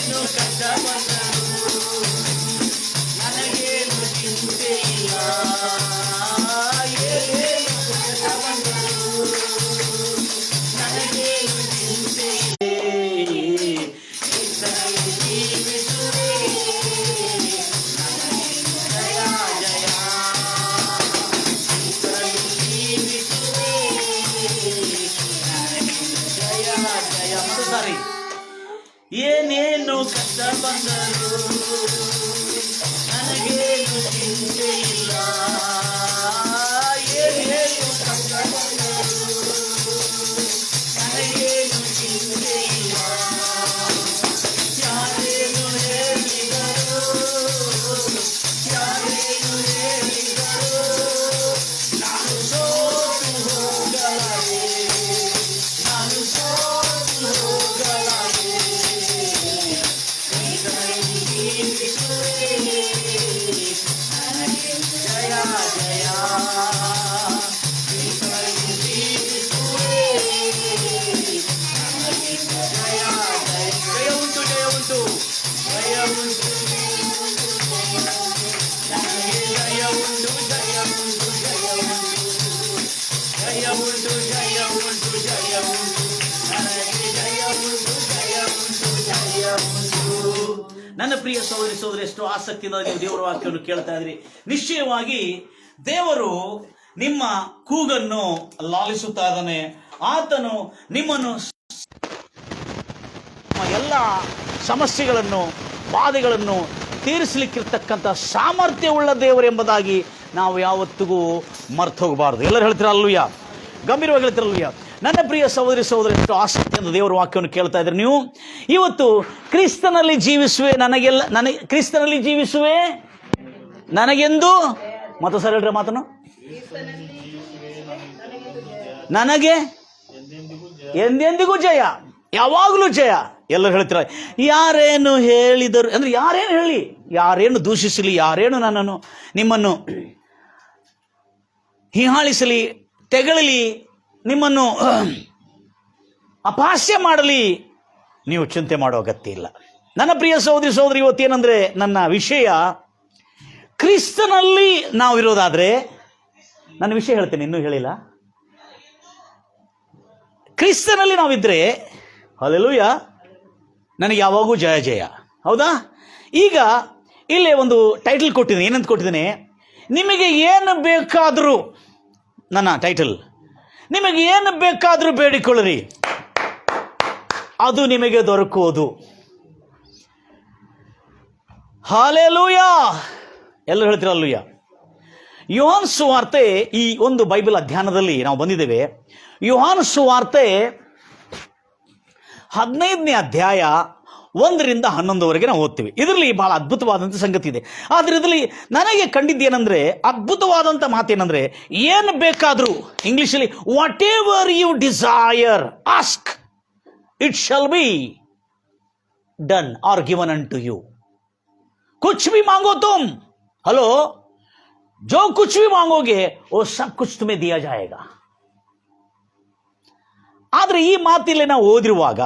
ಏನೇನು ಕಷ್ಟ ಬಂದರು ನನಗೇನು ಚಿಂತೆ ಇಲ್ಲ. ಏನೇನು ಕಷ್ಟ ಬಂದರು ನನಗೇನು ಚಿಂತೆ ಇಲ್ಲ. ಯಾರೇನು ಹೇಳಿದರು ಯಾರೇನು ಹೇಳಿದರು ನಾನು ಸೋತು ಹೋಗಲಾರೆ, ನಾನು ಸೋತು ಹೋಗಲಾರೆ. ಜಯ ಜಯ ಜಯ ಉಂಟು, ಜಯ ಉಂಟು, ಜಯ ಉಂಟು, ಜಯ ಉಂಟು, ಜಯ ಉಂಟು, ಜಯ ಉಂಟು, ಜಯ ಉಂಟು, ಜಯ ಉಂಟು, ನನಗೆ ಜಯ ಉಂಟು, ಜಯ ಉಂಟು, ಜಯ ಉಂಟು. ನನ್ನ ಪ್ರಿಯ ಸಹೋದರಿ ಸಹೋದರಿ, ಎಷ್ಟು ಆಸಕ್ತಿಯಿಂದ ನೀವು ದೇವರ ವಾಕ್ಯವನ್ನು ಕೇಳ್ತಾ ಇದ್ರಿ. ನಿಶ್ಚಯವಾಗಿ ದೇವರು ನಿಮ್ಮ ಕೂಗನ್ನು ಲಾಲಿಸುತ್ತಾ ಇದ್ದಾನೆ. ಆತನು ನಿಮ್ಮನ್ನು ಎಲ್ಲ ಸಮಸ್ಯೆಗಳನ್ನು ಬಾಧೆಗಳನ್ನು ತೀರಿಸಲಿಕ್ಕಿರ್ತಕ್ಕಂಥ ಸಾಮರ್ಥ್ಯವುಳ್ಳ ದೇವರು ಎಂಬುದಾಗಿ ನಾವು ಯಾವತ್ತಿಗೂ ಮರ್ತು ಹೋಗಬಾರದು. ಎಲ್ಲರೂ ಹೇಳ್ತೀರಾ ಅಲ್ಲೂಯ್ಯ? ಗಂಭೀರವಾಗಿ ಹೇಳ್ತೀರಾ ಅಲ್ಲೂಯ್ಯ? ನನ್ನ ಪ್ರಿಯ ಸಹೋದರಿ ಸಹೋದರಿ, ಎಷ್ಟು ಆಸಕ್ತಿಯಿಂದ ದೇವರ ವಾಕ್ಯವನ್ನು ಕೇಳ್ತಾ ಇದ್ರಿ ನೀವು. ಇವತ್ತು ಕ್ರಿಸ್ತನಲ್ಲಿ ಜೀವಿಸುವೆ ಕ್ರಿಸ್ತನಲ್ಲಿ ಜೀವಿಸುವೆ ನನಗೆಂದು ಮತ್ತು ಸರ್ ಹೇಳ್ರಿ ಮಾತನ್ನು, ನನಗೆ ಎಂದೆಂದಿಗೂ ಜಯ, ಯಾವಾಗಲೂ ಜಯ. ಎಲ್ಲರೂ ಹೇಳ್ತೀರ ಯಾರೇನು ಹೇಳಿದರು ಅಂದ್ರೆ ಯಾರೇನು ಹೇಳಿ, ಯಾರೇನು ದೂಷಿಸಲಿ, ಯಾರೇನು ನಿಮ್ಮನ್ನು ಹೀಯಾಳಿಸಲಿ, ತೆಗಳಲಿ, ನಿಮ್ಮನ್ನು ಅಪಹಾಸ್ಯ ಮಾಡಲಿ, ನೀವು ಚಿಂತೆ ಮಾಡೋ ಅಗತ್ಯ ಇಲ್ಲ. ನನ್ನ ಪ್ರಿಯ ಸಹೋದರಿ ಸಹೋದರಿ, ಇವತ್ತೇನೆಂದರೆ ನನ್ನ ವಿಷಯ ಕ್ರಿಸ್ತನಲ್ಲಿ ನಾವಿರೋದಾದರೆ, ನನ್ನ ವಿಷಯ ಹೇಳ್ತೇನೆ, ಇನ್ನೂ ಹೇಳಿಲ್ಲ. ಕ್ರಿಸ್ತನಲ್ಲಿ ನಾವಿದ್ರೆ ಹಲ್ಲೆಲೂಯಾ, ನನಗೆ ಯಾವಾಗೂ ಜಯ ಜಯ. ಹೌದಾ? ಈಗ ಇಲ್ಲೇ ಒಂದು ಟೈಟಲ್ ಕೊಟ್ಟಿದ್ದೀನಿ. ಏನಂತ ಕೊಟ್ಟಿದ್ದೀನಿ? ನಿಮಗೆ ಏನು ಬೇಕಾದರೂ, ನನ್ನ ಟೈಟಲ್, ನಿಮಗೆ ಏನು ಬೇಕಾದರೂ ಬೇಡಿಕೊಳ್ಳಿರಿ, ಅದು ನಿಮಗೆ ದೊರಕುವುದು. ಹಲ್ಲೆಲೂಯಾ. ಎಲ್ಲರೂ ಹೇಳ್ತೀರ ಅಲ್ಲೂಯ್ಯ? ಯೋಹಾನ ಸುವಾರ್ತೆ, ಈ ಒಂದು ಬೈಬಲ್ ಅಧ್ಯಯನದಲ್ಲಿ ನಾವು ಬಂದಿದ್ದೇವೆ. ಯೋಹಾನ ಸುವಾರ್ತೆ 15ನೇ ಅಧ್ಯಾಯ 1ರಿಂದ 11ವರೆಗೆ ನಾವು ಓದ್ತೀವಿ. ಇದರಲ್ಲಿ ಬಹಳ ಅದ್ಭುತವಾದಂಥ ಸಂಗತಿ ಇದೆ. ಆದರೆ ಇದರಲ್ಲಿ ನನಗೆ ಕಂಡಿದ್ದೇನೆಂದರೆ, ಅದ್ಭುತವಾದಂಥ ಮಾತೇನೆಂದರೆ, ಏನು ಬೇಕಾದರೂ, ಇಂಗ್ಲಿಷಲ್ಲಿ whatever you desire ask it shall be done or given unto you. कुछ भी मांगो तुम, हेलो, जो कुछ भी मांगोगे वो सब कुछ तुम्हें दिया जाएगा. ಆದ್ರೆ ಈ ಮಾತಿಲ್ಲಿ ನಾವು ಓದಿರುವಾಗ,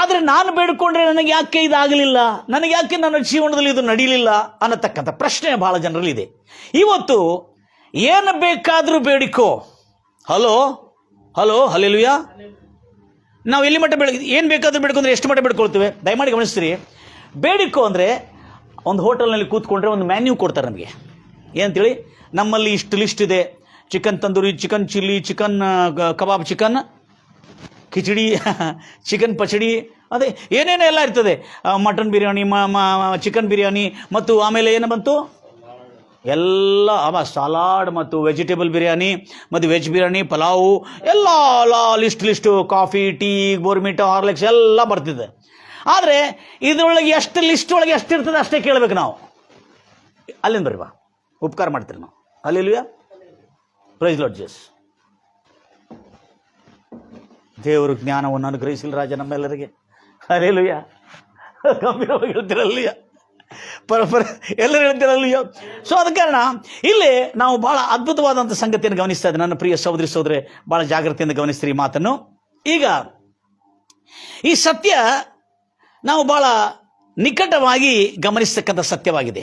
ಆದರೆ ನಾನು ಬೇಡಿಕೊಂಡ್ರೆ ನನಗೆ ಯಾಕೆ ಇದಾಗಲಿಲ್ಲ, ನನಗೆ ಯಾಕೆ ನನ್ನ ಜೀವನದಲ್ಲಿ ಇದು ನಡೀಲಿಲ್ಲ ಅನ್ನತಕ್ಕಂಥ ಪ್ರಶ್ನೆ ಬಹಳ ಜನರಲ್ಲಿದೆ. ಇವತ್ತು ಏನು ಬೇಕಾದರೂ ಬೇಡಿಕೋ. Hello hello hallelujah. ನಾವು ಎಲ್ಲಿ ಮಟ್ಟ ಏನು ಬೇಕಾದರೂ ಬೇಡ್ಕೊಂಡ್ರೆ ಎಷ್ಟು ಮಟ್ಟ ಬೇಡ್ಕೊಳ್ತೇವೆ? ದಯಮಾಡಿ ಗಮನಿಸ್ತೀರಿ. ಬೇಡಿಕೋ ಅಂದರೆ ಒಂದು ಹೋಟೆಲ್ನಲ್ಲಿ ಕೂತ್ಕೊಂಡ್ರೆ ಒಂದು ಮ್ಯಾನ್ಯೂ ಕೊಡ್ತಾರೆ ನಮಗೆ. ಏನಂತೇಳಿ, ನಮ್ಮಲ್ಲಿ ಇಷ್ಟು ಲಿಸ್ಟ್ ಇದೆ: chicken tandoori, chicken chilli, chicken kebab, chicken khichdi, chicken pachadi, ಅದೇ ಏನೇನೋ ಎಲ್ಲ ಇರ್ತದೆ. ಮಟನ್ ಬಿರಿಯಾನಿ, ಚಿಕನ್ ಬಿರಿಯಾನಿ, ಮತ್ತು ಆಮೇಲೆ ಏನು ಬಂತು ಎಲ್ಲ ಸಲಾಡ್ ಮತ್ತು ವೆಜಿಟೇಬಲ್ ಬಿರಿಯಾನಿ ಮತ್ತು ವೆಜ್ ಬಿರಿಯಾನಿ, ಪಲಾವು ಎಲ್ಲ ಲಿಸ್ಟು, ಕಾಫಿ, ಟೀ, ಬೋರ್ಮಿಟಾ, ಹಾರ್ಲಿಕ್ಸ್ ಎಲ್ಲ ಬರ್ತಿದೆ. ಆದರೆ ಇದರೊಳಗೆ ಎಷ್ಟು ಲಿಸ್ಟ್ ಒಳಗೆ ಎಷ್ಟಿರ್ತದೆ ಅಷ್ಟೇ ಕೇಳಬೇಕು ನಾವು. ಅಲ್ಲಿಂದ ಬರೀ ಬಾ, ಉಪಕಾರ ಮಾಡ್ತೀರಿ ನಾವು. Hallelujah, praise Lord Jesus. ದೇವರು ಜ್ಞಾನವನ್ನು ಅನುಗ್ರಹಿಸಿಲ್ಲ ರಾಜ ನಮ್ಮೆಲ್ಲರಿಗೆ. ಹಲ್ಲೆಲೂಯಾ. ಗಂಭೀರವಾಗಿ ಹೇಳ್ತಿರಲ್ಲಿಯ ಎಲ್ಲರೂ ಹೇಳ್ತಿರಲ್ಲಿಯ. ಸೊ ಅದ ಕಾರಣ ಇಲ್ಲಿ ನಾವು ಬಹಳ ಅದ್ಭುತವಾದಂಥ ಸಂಗತಿಯನ್ನು ಗಮನಿಸ್ತಾ ಇದ್ದೇವೆ. ನನ್ನ ಪ್ರಿಯ ಸಹೋದರಿ ಸಹೋದರಿ, ಬಹಳ ಜಾಗ್ರತೆಯಿಂದ ಗಮನಿಸ್ತೀರಿ ಈ ಮಾತನ್ನು. ಈಗ ಈ ಸತ್ಯ ನಾವು ಬಹಳ ನಿಕಟವಾಗಿ ಗಮನಿಸತಕ್ಕಂಥ ಸತ್ಯವಾಗಿದೆ.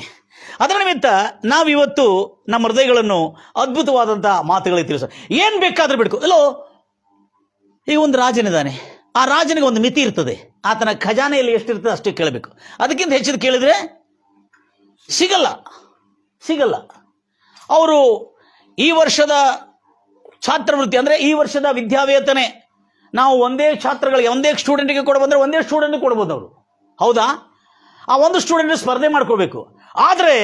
ಅದರ ನಿಮಿತ್ತ ನಾವಿವತ್ತು ನಮ್ಮ ಹೃದಯಗಳನ್ನು ಅದ್ಭುತವಾದಂಥ ಮಾತುಗಳಿಗೆ ತಿಳಿಸೋ, ಏನು ಬೇಕಾದರೂ ಬಿಡ್ಕೊ. ಎಲ್ಲೋ ಈಗ ಒಂದು ರಾಜನಿದ್ದಾನೆ, ಆ ರಾಜನಿಗೆ ಒಂದು ಮಿತಿ ಇರ್ತದೆ, ಆತನ ಖಜಾನೆಯಲ್ಲಿ ಎಷ್ಟಿರ್ತದೆ ಅಷ್ಟೇ ಕೇಳಬೇಕು. ಅದಕ್ಕಿಂತ ಹೆಚ್ಚಿದ ಕೇಳಿದರೆ ಸಿಗಲ್ಲ. ಅವರು ಈ ವರ್ಷದ ಛಾತ್ರವೃತ್ತಿ ಅಂದರೆ ಈ ವರ್ಷದ ವಿದ್ಯಾವೇತನೆ ನಾವು ಒಂದೇ ಸ್ಟೂಡೆಂಟಿಗೆ ಕೊಡಬಂದ್ರೆ ಒಂದೇ ಸ್ಟೂಡೆಂಟ್ಗೆ ಕೊಡ್ಬೋದು ಅವರು, ಹೌದಾ? ಆ ಒಂದು ಸ್ಟೂಡೆಂಟ್ ಸ್ಪರ್ಧೆ ಮಾಡ್ಕೋಬೇಕು. ಆದರೆ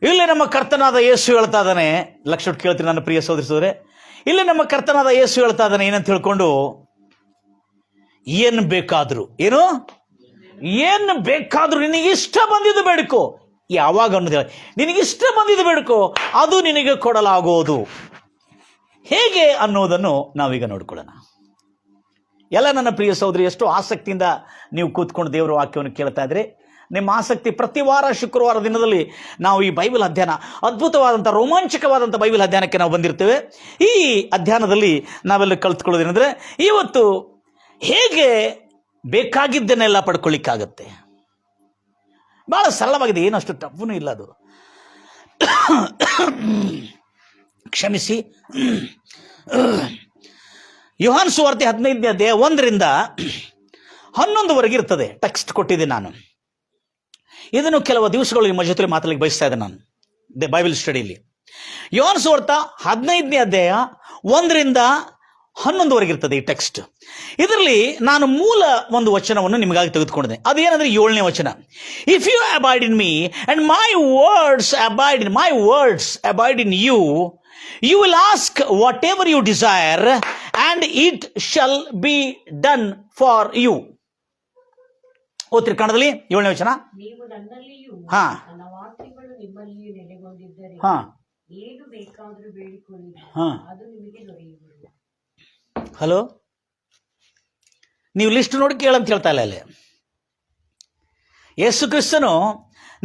ಇಲ್ಲಿ ನಮ್ಮ ಕರ್ತನಾದ ಯೇಸು ಹೇಳ್ತಾ ಇದ್ದಾನೆ, ಲಕ್ಷ ಕೇಳ್ತೀನಿ ನನ್ನ ಪ್ರಿಯ ಸೋದರಿಸಿದ್ರೆ, ಇಲ್ಲಿ ನಮ್ಮ ಕರ್ತನಾದ ಯೇಸು ಹೇಳ್ತಾ ಇದ್ದಾನೆ ಏನಂತ ಹೇಳ್ಕೊಂಡು, ಏನು ಬೇಕಾದರೂ ನಿನಗಿಷ್ಟ ಬಂದಿದ್ದು ಬೇಡಿಕೋ. ಯಾವಾಗ ಅನ್ನೋದು ನಿನಗಿಷ್ಟ ಬಂದಿದ್ದು ಬೇಡಿಕೋ, ಅದು ನಿನಗೆ ಕೊಡಲಾಗೋದು. ಹೇಗೆ ಅನ್ನೋದನ್ನು ನಾವೀಗ ನೋಡ್ಕೊಳ್ಳೋಣ. ಎಲ್ಲ ನನ್ನ ಪ್ರಿಯ ಸಹೋದರಿ, ಎಷ್ಟು ಆಸಕ್ತಿಯಿಂದ ನೀವು ಕೂತ್ಕೊಂಡು ದೇವರ ವಾಕ್ಯವನ್ನು ಕೇಳ್ತಾ ಇದ್ರೆ, ನಿಮ್ಮ ಆಸಕ್ತಿ ಪ್ರತಿ ವಾರ ಶುಕ್ರವಾರ ದಿನದಲ್ಲಿ ನಾವು ಈ ಬೈಬಲ್ ಅಧ್ಯಯನ, ಅದ್ಭುತವಾದಂಥ ರೋಮಾಂಚಕವಾದಂಥ ಬೈಬಲ್ ಅಧ್ಯಯನಕ್ಕೆ ನಾವು ಬಂದಿರ್ತೇವೆ. ಈ ಅಧ್ಯಯನದಲ್ಲಿ ನಾವೆಲ್ಲ ಕಲ್ತ್ಕೊಳ್ಳೋದೇನೆಂದರೆ, ಇವತ್ತು ಹೇಗೆ ಬೇಕಾಗಿದ್ದನ್ನೆಲ್ಲ ಪಡ್ಕೊಳ್ಳಿಕ್ಕಾಗತ್ತೆ. ಬಹಳ ಸರಳವಾಗಿದೆ, ಏನಷ್ಟು ಟಫ್ನೂ ಇಲ್ಲ ಅದು. ಕ್ಷಮಿಸಿ. ಯೋಹಾನ ಸುವಾರ್ತೆ 15ನೇ ಅಧ್ಯಾಯ 1-11 ಇರ್ತದೆ. ಟೆಕ್ಸ್ಟ್ ಕೊಟ್ಟಿದ್ದೆ ನಾನು. ಇದನ್ನು ಕೆಲವು ದಿವಸಗಳು ನಿಮ್ಮ ಜೊತೆ ಮಾತಾಡಲಿಕ್ಕೆ ಬಯಸ್ತಾ ಇದ್ದೆ ನಾನು ಬೈಬಲ್ ಸ್ಟಡಿಯಲ್ಲಿ. ಯೋಹಾನ ಸುವಾರ್ತೆ 15ನೇ ಅಧ್ಯಾಯ 1-11 ಇರ್ತದೆ ಈ ಟೆಕ್ಸ್ಟ್. ಇದರಲ್ಲಿ ನಾನು ಮೂಲ ಒಂದು ವಚನವನ್ನು ನಿಮಗಾಗಿ ತೆಗೆದುಕೊಂಡಿದ್ದೆ. ಅದೇನಂದ್ರೆ 7ನೇ ವಚನ. If you abide in me and my words abide in you, you will ask whatever you desire and it shall be done for you. ಓದ್ತಿರಿ ಕನ್ನಡದಲ್ಲಿ 7ನೇ ವಚನ. ನೀವು ನನ್ನಲ್ಲಿಯೂ ನನ್ನ ವಾಕ್ಯಗಳು ನಿಮ್ಮಲ್ಲಿಯೂ ನೆಲೆಗೊಂಡಿದ್ದರೆ ಏನು ಬೇಕಾದರೂ ಬೇಡಿಕೊಳ್ಳಿರಿ, ಅದು ನಿಮಗೆ ದೊರೆಯುವುದು. ಹಲೋ, ನೀವು ಲಿಸ್ಟ್ ನೋಡಿ ಕೇಳಂತ ಹೇಳ್ತಾ ಇಲ್ಲ ಅಲ್ಲಿ. ಯೇಸು ಕ್ರಿಸ್ತನು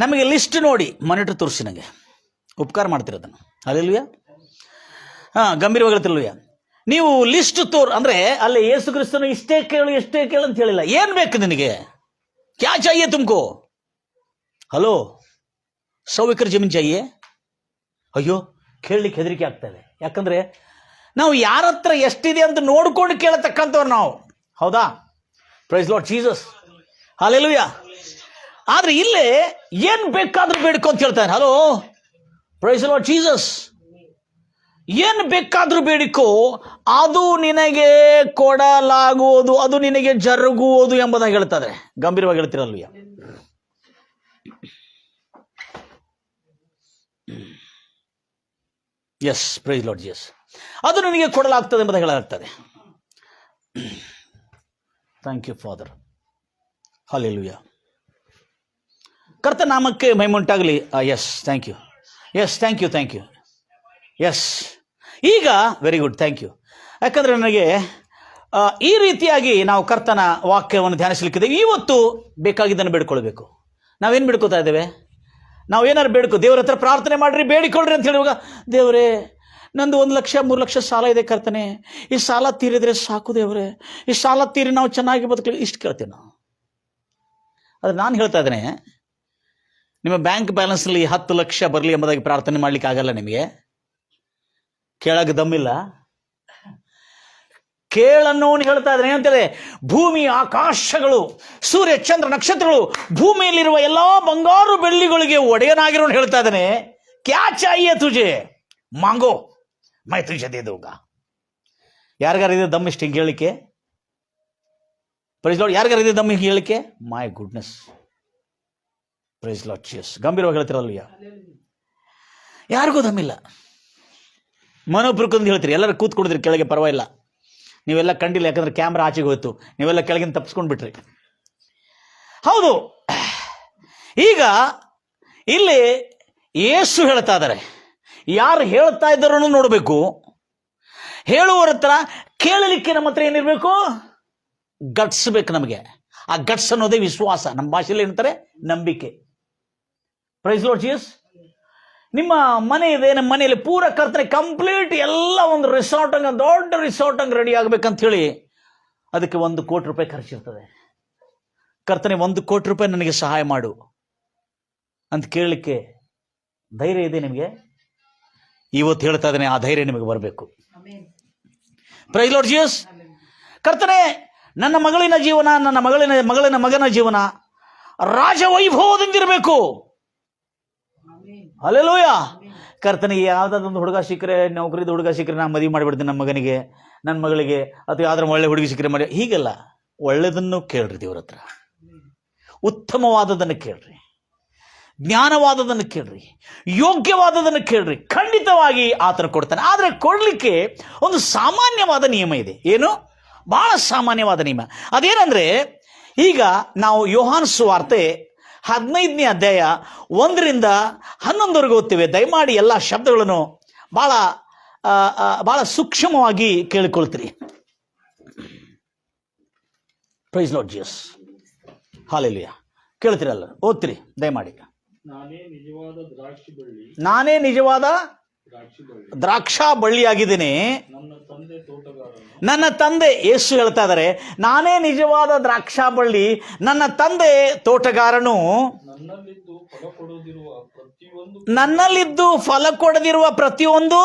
ನಮಗೆ ಲಿಸ್ಟ್ ನೋಡಿ ಮಾನಿಟರ್ ತೋರಿಸಿ ನನಗೆ ಉಪಕಾರ ಮಾಡ್ತಿರೋದನ್ನು. ಹಲ್ಲೆಲೂಯಾ. ಗಂಭೀರವಾಗಿ ಹೇಳ್ತಿಲ್ವಯ್ಯ. ನೀವು ಲಿಸ್ಟ್ ಅಂದರೆ ಅಲ್ಲಿ ಯೇಸು ಕ್ರಿಸ್ತನು ಇಷ್ಟೇ ಕೇಳು ಅಂತ ಹೇಳಿಲ್ಲ. ಏನು ಬೇಕು ನಿನಗೆ? ಕ್ಯಾ ಚಾಹಿಯೇ ತುಮಕೋ? ಹಲೋ, 100 ಎಕರೆ ಜಮೀನು ಚಾಹಿಯೇ? ಅಯ್ಯೋ, ಕೇಳಲಿಕ್ಕೆ ಹೆದರಿಕೆ ಆಗ್ತಾ ಇದೆ. ಯಾಕಂದ್ರೆ ನಾವು ಯಾರ ಹತ್ರ ಎಷ್ಟಿದೆ ಅಂತ ನೋಡ್ಕೊಂಡು ಕೇಳತಕ್ಕಂಥವ್ರು ನಾವು, ಹೌದಾ? Praise Lord Jesus, hallelujah. ಆದ್ರೆ ಇಲ್ಲೇ ಏನು ಬೇಕಾದ್ರೂ ಬೇಡ್ಕೊ ಅಂತ ಹೇಳ್ತಾನೆ. Hello, praise Lord Jesus. ಏನು ಬೇಕಾದ್ರೂ ಬೇಡಿಕೋ, ಅದು ನಿನಗೆ ಕೊಡಲಾಗುವುದು, ಅದು ನಿನಗೆ ಜರುಗುವುದು ಎಂಬುದಾಗಿ ಹೇಳ್ತಾರೆ. ಗಂಭೀರವಾಗಿ ಹೇಳ್ತಿರಲ್ವಯ್ಯ. Yes, praise Lord Jesus. ಅದು ನಿನಗೆ ಕೊಡಲಾಗ್ತದೆ ಎಂಬುದಾಗಿ ಹೇಳಲಾಗ್ತದೆ. Thank you Father. ಹಲ್ಲೆಲೂಯಾ. ಕರ್ತ ನಾಮಕ್ಕೆ ಮಹಿಮೆ. Yes, thank you. ಎಸ್, ಈಗ ವೆರಿ ಗುಡ್, ಥ್ಯಾಂಕ್ ಯು. ಯಾಕಂದರೆ ನನಗೆ ಈ ರೀತಿಯಾಗಿ ನಾವು ಕರ್ತನ ವಾಕ್ಯವನ್ನು ಧ್ಯಾನಿಸಲಿಕ್ಕಿದೆ. ಇವತ್ತು ಬೇಕಾಗಿದ್ದನ್ನು ಬೇಡ್ಕೊಳ್ಬೇಕು. ನಾವೇನು ಬೇಡ್ಕೋತಾ ಇದ್ದೇವೆ? ನಾವು ಏನಾದ್ರು ದೇವ್ರ ಹತ್ರ ಪ್ರಾರ್ಥನೆ ಮಾಡಿರಿ, ಬೇಡಿಕೊಳ್ಳ್ರಿ ಅಂತ ಹೇಳುವಾಗ, ದೇವರೇ ನಂದು 1 ಲಕ್ಷ 3 ಲಕ್ಷ ಸಾಲ ಇದೆ ಕರ್ತನೆ, ಈ ಸಾಲ ತೀರಿದ್ರೆ ಸಾಕು ದೇವರೇ, ಈ ಸಾಲ ತೀರಿ ನಾವು ಚೆನ್ನಾಗಿ ಬದುಕಲಿ, ಇಷ್ಟು ಕೇಳ್ತೀವಿ ನಾವು. ಅದು ನಾನು ಹೇಳ್ತಾ ಇದ್ದೇನೆ, ನಿಮ್ಮ ಬ್ಯಾಂಕ್ ಬ್ಯಾಲೆನ್ಸ್ನಲ್ಲಿ 10 ಲಕ್ಷ ಬರಲಿ ಎಂಬುದಾಗಿ ಪ್ರಾರ್ಥನೆ ಮಾಡ್ಲಿಕ್ಕೆ ಆಗಲ್ಲ. ನಿಮಗೆ ಕೇಳಕ್ಕೆ ದಮ್ಮಿಲ್ಲ. ಕೇಳನ್ನೋನು ಹೇಳ್ತಾ ಇದ್ರೆ ಏನಂತೇಳಿ, ಭೂಮಿ ಆಕಾಶಗಳು, ಸೂರ್ಯ ಚಂದ್ರ ನಕ್ಷತ್ರಗಳು, ಭೂಮಿಯಲ್ಲಿರುವ ಎಲ್ಲಾ ಬಂಗಾರು ಬೆಳ್ಳಿಗಳಿಗೆ ಒಡೆಯನಾಗಿರೋನು ಹೇಳ್ತಾ ಇದ್ದಾನೆ, ಕ್ಯಾ ಚಾಹಿಯೇ ತುಜೆ ಮಾಂಗೋ ಮೈ ತುಜೆ ದೇ ದೂಂಗಾ. ಯಾರಿಗಾರಿದೆ ದಮ್ ಇಷ್ಟು ಹಿಂಗೆ ಹೇಳಿಕೆ? Price lord. ಯಾರಿಗಾರಿದೆ ದಮ್ ಹಿಂಗೆ ಹೇಳಿಕೆ? My goodness, praise Lord Jesus. ಗಂಭೀರವಾಗಿ ಹೇಳ್ತಿರಲ್ವಯ್ಯ. ಯಾರಿಗೂ ದಮ್ಮಿಲ್ಲ. ಮನೋಬ್ರಕ್ಕಂದು ಹೇಳ್ತೀರಿ, ಎಲ್ಲರೂ ಕೂತ್ಕೊಂಡಿದ್ರಿ ಕೆಳಗೆ, ಪರವಾಗಿಲ್ಲ, ನೀವೆಲ್ಲ ಕಂಡಿಲ್ಲ, ಯಾಕಂದ್ರೆ ಕ್ಯಾಮ್ರಾ ಆಚೆಗೆ ಹೋಯ್ತು, ನೀವೆಲ್ಲ ಕೆಳಗಿನ ತಪ್ಪಿಸ್ಕೊಂಡು ಬಿಟ್ರಿ. ಹೌದು. ಈಗ ಇಲ್ಲಿ ಯೇಸು ಹೇಳ್ತಾ ಇದ್ದಾರೆ, ಯಾರು ಹೇಳ್ತಾ ಇದ್ದಾರೋ ನೋಡಬೇಕು. ಹೇಳುವವರ ಹತ್ರ ಕೇಳಲಿಕ್ಕೆ ನಮ್ಮ ಹತ್ರ ಏನಿರಬೇಕು? ಗಟ್ಸ್ ಬೇಕು ನಮಗೆ. ಆ ಗಟ್ಸ್ ಅನ್ನೋದೇ ವಿಶ್ವಾಸ. ನಮ್ಮ ಭಾಷೆಯಲ್ಲಿ ಏನಂತಾರೆ? ನಂಬಿಕೆ. Praise Lord Jesus. ನಿಮ್ಮ ಮನೆ ಇದೆ, ನಮ್ಮ ಮನೆಯಲ್ಲಿ ಪೂರ ಕರ್ತನೆ ಕಂಪ್ಲೀಟ್ ಎಲ್ಲ ಒಂದು ರಿಸಾರ್ಟ್ ಹಂಗೆ, ದೊಡ್ಡ ರಿಸಾರ್ಟ್ ಹಂಗೆ ರೆಡಿ ಆಗ್ಬೇಕಂತ ಹೇಳಿ ಅದಕ್ಕೆ 1 ಕೋಟಿ ರೂಪಾಯಿ ಖರ್ಚಿರ್ತದೆ. ಕರ್ತನೆ 1 ಕೋಟಿ ರೂಪಾಯಿ ನನಗೆ ಸಹಾಯ ಮಾಡು ಅಂತ ಕೇಳಲಿಕ್ಕೆ ಧೈರ್ಯ ಇದೆ ನಿಮಗೆ? ಇವತ್ತು ಹೇಳ್ತಾ ಇದ್ದೇನೆ, ಆ ಧೈರ್ಯ ನಿಮಗೆ ಬರಬೇಕು. Praise Lord Jesus. ಕರ್ತನೆ, ನನ್ನ ಮಗಳಿನ ಜೀವನ, ನನ್ನ ಮಗನ ಜೀವನ ರಾಜವೈಭವದಿಂದಿರಬೇಕು. ಹಲ್ಲೆಲೂಯಾ. ಕರ್ತನಿಗೆ ಯಾವುದಾದೊಂದು ಹುಡುಗ ಸಿಕ್ಕರೆ, ನೌಕರಿದ ಹುಡುಗ ಸಿಕ್ಕರೆ ನಾನು ಮದುವೆ ಮಾಡಿಬಿಡ್ತೀನಿ ನನ್ನ ಮಗನಿಗೆ, ನನ್ನ ಮಗಳಿಗೆ, ಅಥವಾ ಯಾವ್ದಾರು ಒಳ್ಳೆ ಹುಡುಗಿ ಸಿಕ್ಕರೆ ಮಾಡಿ. ಹೀಗೆಲ್ಲ ಒಳ್ಳೆಯದನ್ನು ಕೇಳ್ರಿ, ದೇವ್ರ ಹತ್ರ ಉತ್ತಮವಾದದನ್ನು ಕೇಳ್ರಿ, ಜ್ಞಾನವಾದದನ್ನು ಕೇಳ್ರಿ, ಯೋಗ್ಯವಾದದನ್ನು ಕೇಳ್ರಿ. ಖಂಡಿತವಾಗಿ ಆತನ ಕೊಡ್ತಾನೆ. ಆದರೆ ಕೊಡಲಿಕ್ಕೆ ಒಂದು ಸಾಮಾನ್ಯವಾದ ನಿಯಮ ಇದೆ. ಏನು? ಬಹಳ ಸಾಮಾನ್ಯವಾದ ನಿಯಮ. ಅದೇನಂದ್ರೆ, ಈಗ ನಾವು ಯೋಹಾನ ಸುವಾರ್ತೆ 15ನೇ ಅಧ್ಯಾಯ 1ರಿಂದ 11ವರೆಗೂ ಓದ್ತೇವೆ. ದಯಮಾಡಿ ಎಲ್ಲ ಶಬ್ದಗಳನ್ನು ಬಹಳ ಸೂಕ್ಷ್ಮವಾಗಿ ಕೇಳಿಕೊಳ್ತೀರಿ. Praise Lord Jesus. ಹಲ್ಲೆಲೂಯಾ. ಕೇಳ್ತೀರಲ್ಲ, ಓದ್ತೀರಿ ದಯಮಾಡಿ. ನಾನೇ ನಿಜವಾದ ದ್ರಾಕ್ಷಾ ಬಳ್ಳಿಯಾಗಿದ್ದೇನೆ, ನನ್ನ ತಂದೆ, ಯೇಸು ಹೇಳ್ತಾ ಇದ್ದಾರೆ, ನಾನೇ ನಿಜವಾದ ದ್ರಾಕ್ಷಾ ಬಳ್ಳಿ, ನನ್ನ ತಂದೆ ತೋಟಗಾರನು. ನನ್ನಲ್ಲಿದ್ದು ಫಲ ಕೊಡದಿರುವ ಪ್ರತಿಯೊಂದು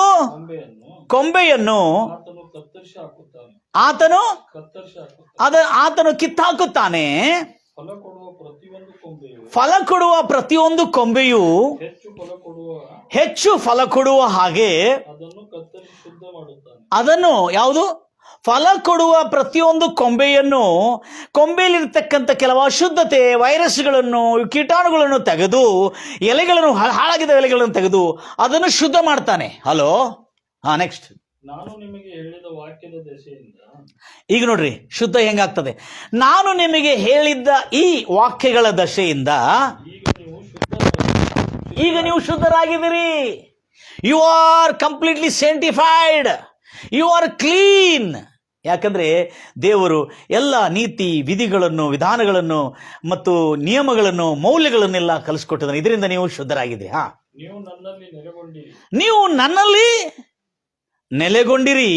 ಕೊಂಬೆಯನ್ನು ಆತನು ಕಿತ್ತಾಕುತ್ತಾನೆ. ಫಲ ಕೊಡುವ ಪ್ರತಿಯೊಂದು ಕೊಂಬೆಯು ಹೆಚ್ಚು ಫಲ ಕೊಡುವ ಹಾಗೆ ಅದನ್ನು, ಯಾವುದು? ಫಲ ಕೊಡುವ ಪ್ರತಿಯೊಂದು ಕೊಂಬೆಯಲ್ಲಿರ್ತಕ್ಕಂಥ ಕೆಲವು ಅಶುದ್ಧತೆ, ವೈರಸ್ಗಳನ್ನು, ಕೀಟಾಣುಗಳನ್ನು ತೆಗೆದು, ಎಲೆಗಳನ್ನು, ಹಾಳಾಗಿದ್ದ ಎಲೆಗಳನ್ನು ತೆಗೆದು ಅದನ್ನು ಶುದ್ಧ ಮಾಡ್ತಾನೆ. Hello, next. ನಾನು ನಿಮಗೆ ಹೇಳಿದ ವಾಕ್ಯದ ದೆಸೆಯಿಂದ, ಈಗ ನೋಡ್ರಿ ಶುದ್ಧ ಹೆಂಗಾಗ್ತದೆ. ನಾನು ನಿಮಗೆ ಹೇಳಿದ್ದ ಈ ವಾಕ್ಯಗಳ ದಶೆಯಿಂದ ಈಗ ನೀವು ಶುದ್ಧರಾಗಿದ್ದೀರಿ. You are completely sanctified, you are clean. ಯಾಕಂದ್ರೆ ದೇವರು ಎಲ್ಲ ನೀತಿ ವಿಧಿಗಳನ್ನು, ವಿಧಾನಗಳನ್ನು ಮತ್ತು ನಿಯಮಗಳನ್ನು, ಮೌಲ್ಯಗಳನ್ನೆಲ್ಲ ಕಲಿಸ್ಕೊಟ್ಟಿದ್ದಾನೆ. ಇದರಿಂದ ನೀವು ಶುದ್ಧರಾಗಿದ್ದೀರಿ. ನೀವು ನನ್ನಲ್ಲಿ ನೆಲೆಗೊಂಡಿರಿ,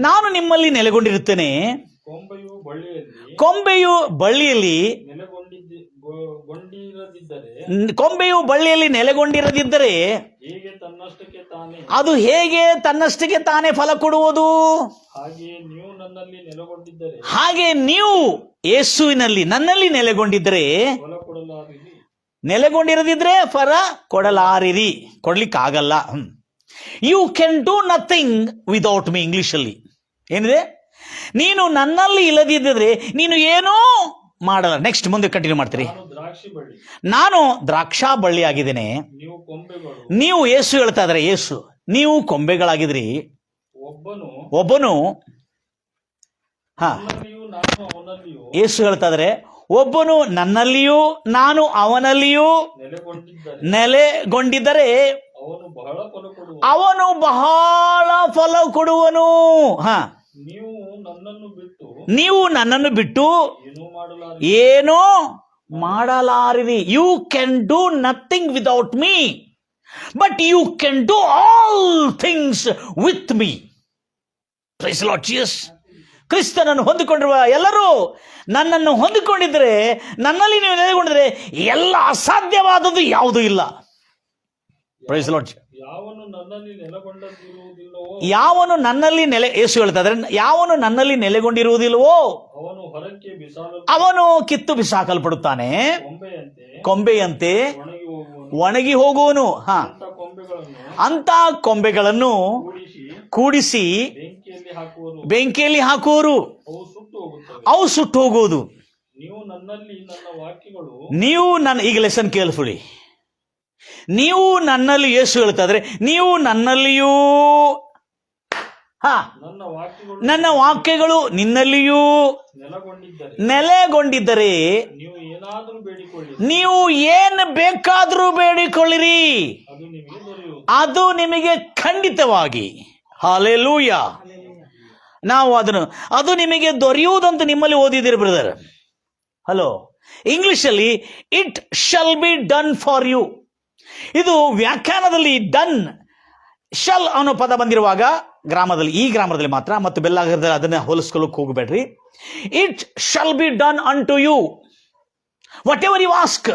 ನಾನು ನಿಮ್ಮಲ್ಲಿ ನೆಲೆಗೊಂಡಿರುತ್ತೇನೆ. ಕೊಂಬೆಯು ಬಳ್ಳಿಯಲ್ಲಿ ನೆಲೆಗೊಂಡಿರದಿದ್ದರೆ ಅದು ಹೇಗೆ ತನ್ನಷ್ಟಕ್ಕೆ ತಾನೇ ಫಲ ಕೊಡುವುದು? ಹಾಗೆ ನೀವು ಯೇಸುವಿನಲ್ಲಿ, ನನ್ನಲ್ಲಿ ನೆಲೆಗೊಂಡಿರದಿದ್ರೆ ಫಲ ಕೊಡಲಾರಿರಿ, ಕೊಡ್ಲಿಕ್ಕಾಗಲ್ಲ. You can do nothing without me. ಇಂಗ್ಲಿಷಲ್ಲಿ ಏನಿದೆ? ನೀನು ನನ್ನಲ್ಲಿ ಇಲ್ಲದಿದ್ದರೆ ನೀನು ಏನೂ ಮಾಡಲ್ಲ. ನೆಕ್ಸ್ಟ್, ಮುಂದೆ ಕಂಟಿನ್ಯೂ ಮಾಡ್ತೀರಿ. ನಾನು ದ್ರಾಕ್ಷಾ ಬಳ್ಳಿ ಆಗಿದ್ದೇನೆ, ನೀವು, ಯೇಸು ಹೇಳ್ತಾ ಇದ್ದಾರೆ, ಯೇಸು, ನೀವು ಕೊಂಬೆಗಳಾಗಿದ್ರಿ. ಒಬ್ಬನು ಯೇಸು ಹೇಳ್ತಾ ಇದ್ದಾರೆ, ಒಬ್ಬನು ನನ್ನಲ್ಲಿಯೂ ನಾನು ಅವನಲ್ಲಿಯೂ ನೆಲೆಗೊಂಡಿದ್ದರೆ ಅವನು ಬಹಳ ಫಲ ಕೊಡುವನು. ನೀವು ನನ್ನನ್ನು ಬಿಟ್ಟು ಏನೋ ಮಾಡಲಾರಿರಿ. You can do nothing without me, but you can do all things with me. Praise Lord Jesus. ಕ್ರಿಸ್ತನನ್ನು ಹೊಂದಿಕೊಂಡಿರುವ ಎಲ್ಲರೂ ನನ್ನನ್ನು ಹೊಂದಿಕೊಂಡಿದ್ರೆ, ನನ್ನಲ್ಲಿ ನೀವು ನೆಲೆಗೊಂಡಿದ್ರೆ ಎಲ್ಲ ಅಸಾಧ್ಯವಾದದ್ದು ಯಾವುದೂ ಇಲ್ಲ. Praise Lord. ಯಾವನು ನನ್ನಲ್ಲಿ ಯೇಸು ಹೇಳ್ತಾ ಇದ್ದಾರೆ, ಯಾವನು ನನ್ನಲ್ಲಿ ನೆಲೆಗೊಂಡಿರುವುದಿಲ್ಲವೋ ಅವನು ಕಿತ್ತು ಬಿಸಾಕಲ್ಪಡುತ್ತಾನೆ, ಕೊಂಬೆಯಂತೆ ಒಣಗಿ ಹೋಗುವನು. ಅಂತ ಕೊಂಬೆಗಳನ್ನು ಕೂಡಿಸಿ ಬೆಂಕಿಯಲ್ಲಿ ಹಾಕುವರು, ಅವು ಸುಟ್ಟು ಹೋಗುವುದು. ನೀವು ಈಗ ಲೆಸನ್ ಕೇಳ್ಫುಲಿ. ನೀವು ನನ್ನಲ್ಲಿ, ಯೇಸು ಹೇಳ್ತಾ ಇದ್ರೆ, ನೀವು ನನ್ನಲ್ಲಿಯೂ, ನನ್ನ ವಾಕ್ಯಗಳು ನಿನ್ನಲ್ಲಿಯೂ ನೆಲೆಗೊಂಡಿದ್ದರೆ ನೀವು ಏನು ಬೇಕಾದರೂ ಬೇಡಿಕೊಳ್ಳಿರಿ, ಅದು ನಿಮಗೆ ಖಂಡಿತವಾಗಿ, ಹಲ್ಲೆಲೂಯಾ, ನಾವು ಅದು ನಿಮಗೆ ದೊರೆಯುವುದಂತ ನಿಮ್ಮಲ್ಲಿ ಓದಿದ್ದೀರಿ ಬ್ರದರ್. ಹಲೋ, ಇಂಗ್ಲಿಷಲ್ಲಿ it shall be done for you. ಇದು ವ್ಯಾಖ್ಯಾನದಲ್ಲಿ ಡನ್ ಶಲ್ ಅನ್ನೋ ಪದ ಬಂದಿರುವಾಗ ಗ್ರಾಮದಲ್ಲಿ, ಈ ಗ್ರಾಮದಲ್ಲಿ ಮಾತ್ರ, ಮತ್ತು ಬೆಲ್ಲಾಗರದಲ್ಲಿ ಅದನ್ನ ಹೋಲಿಸ್ಕೊಳ್ಳೋಕೆ ಹೋಗಬೇಡ್ರಿ. It shall be done unto you whatever you ask.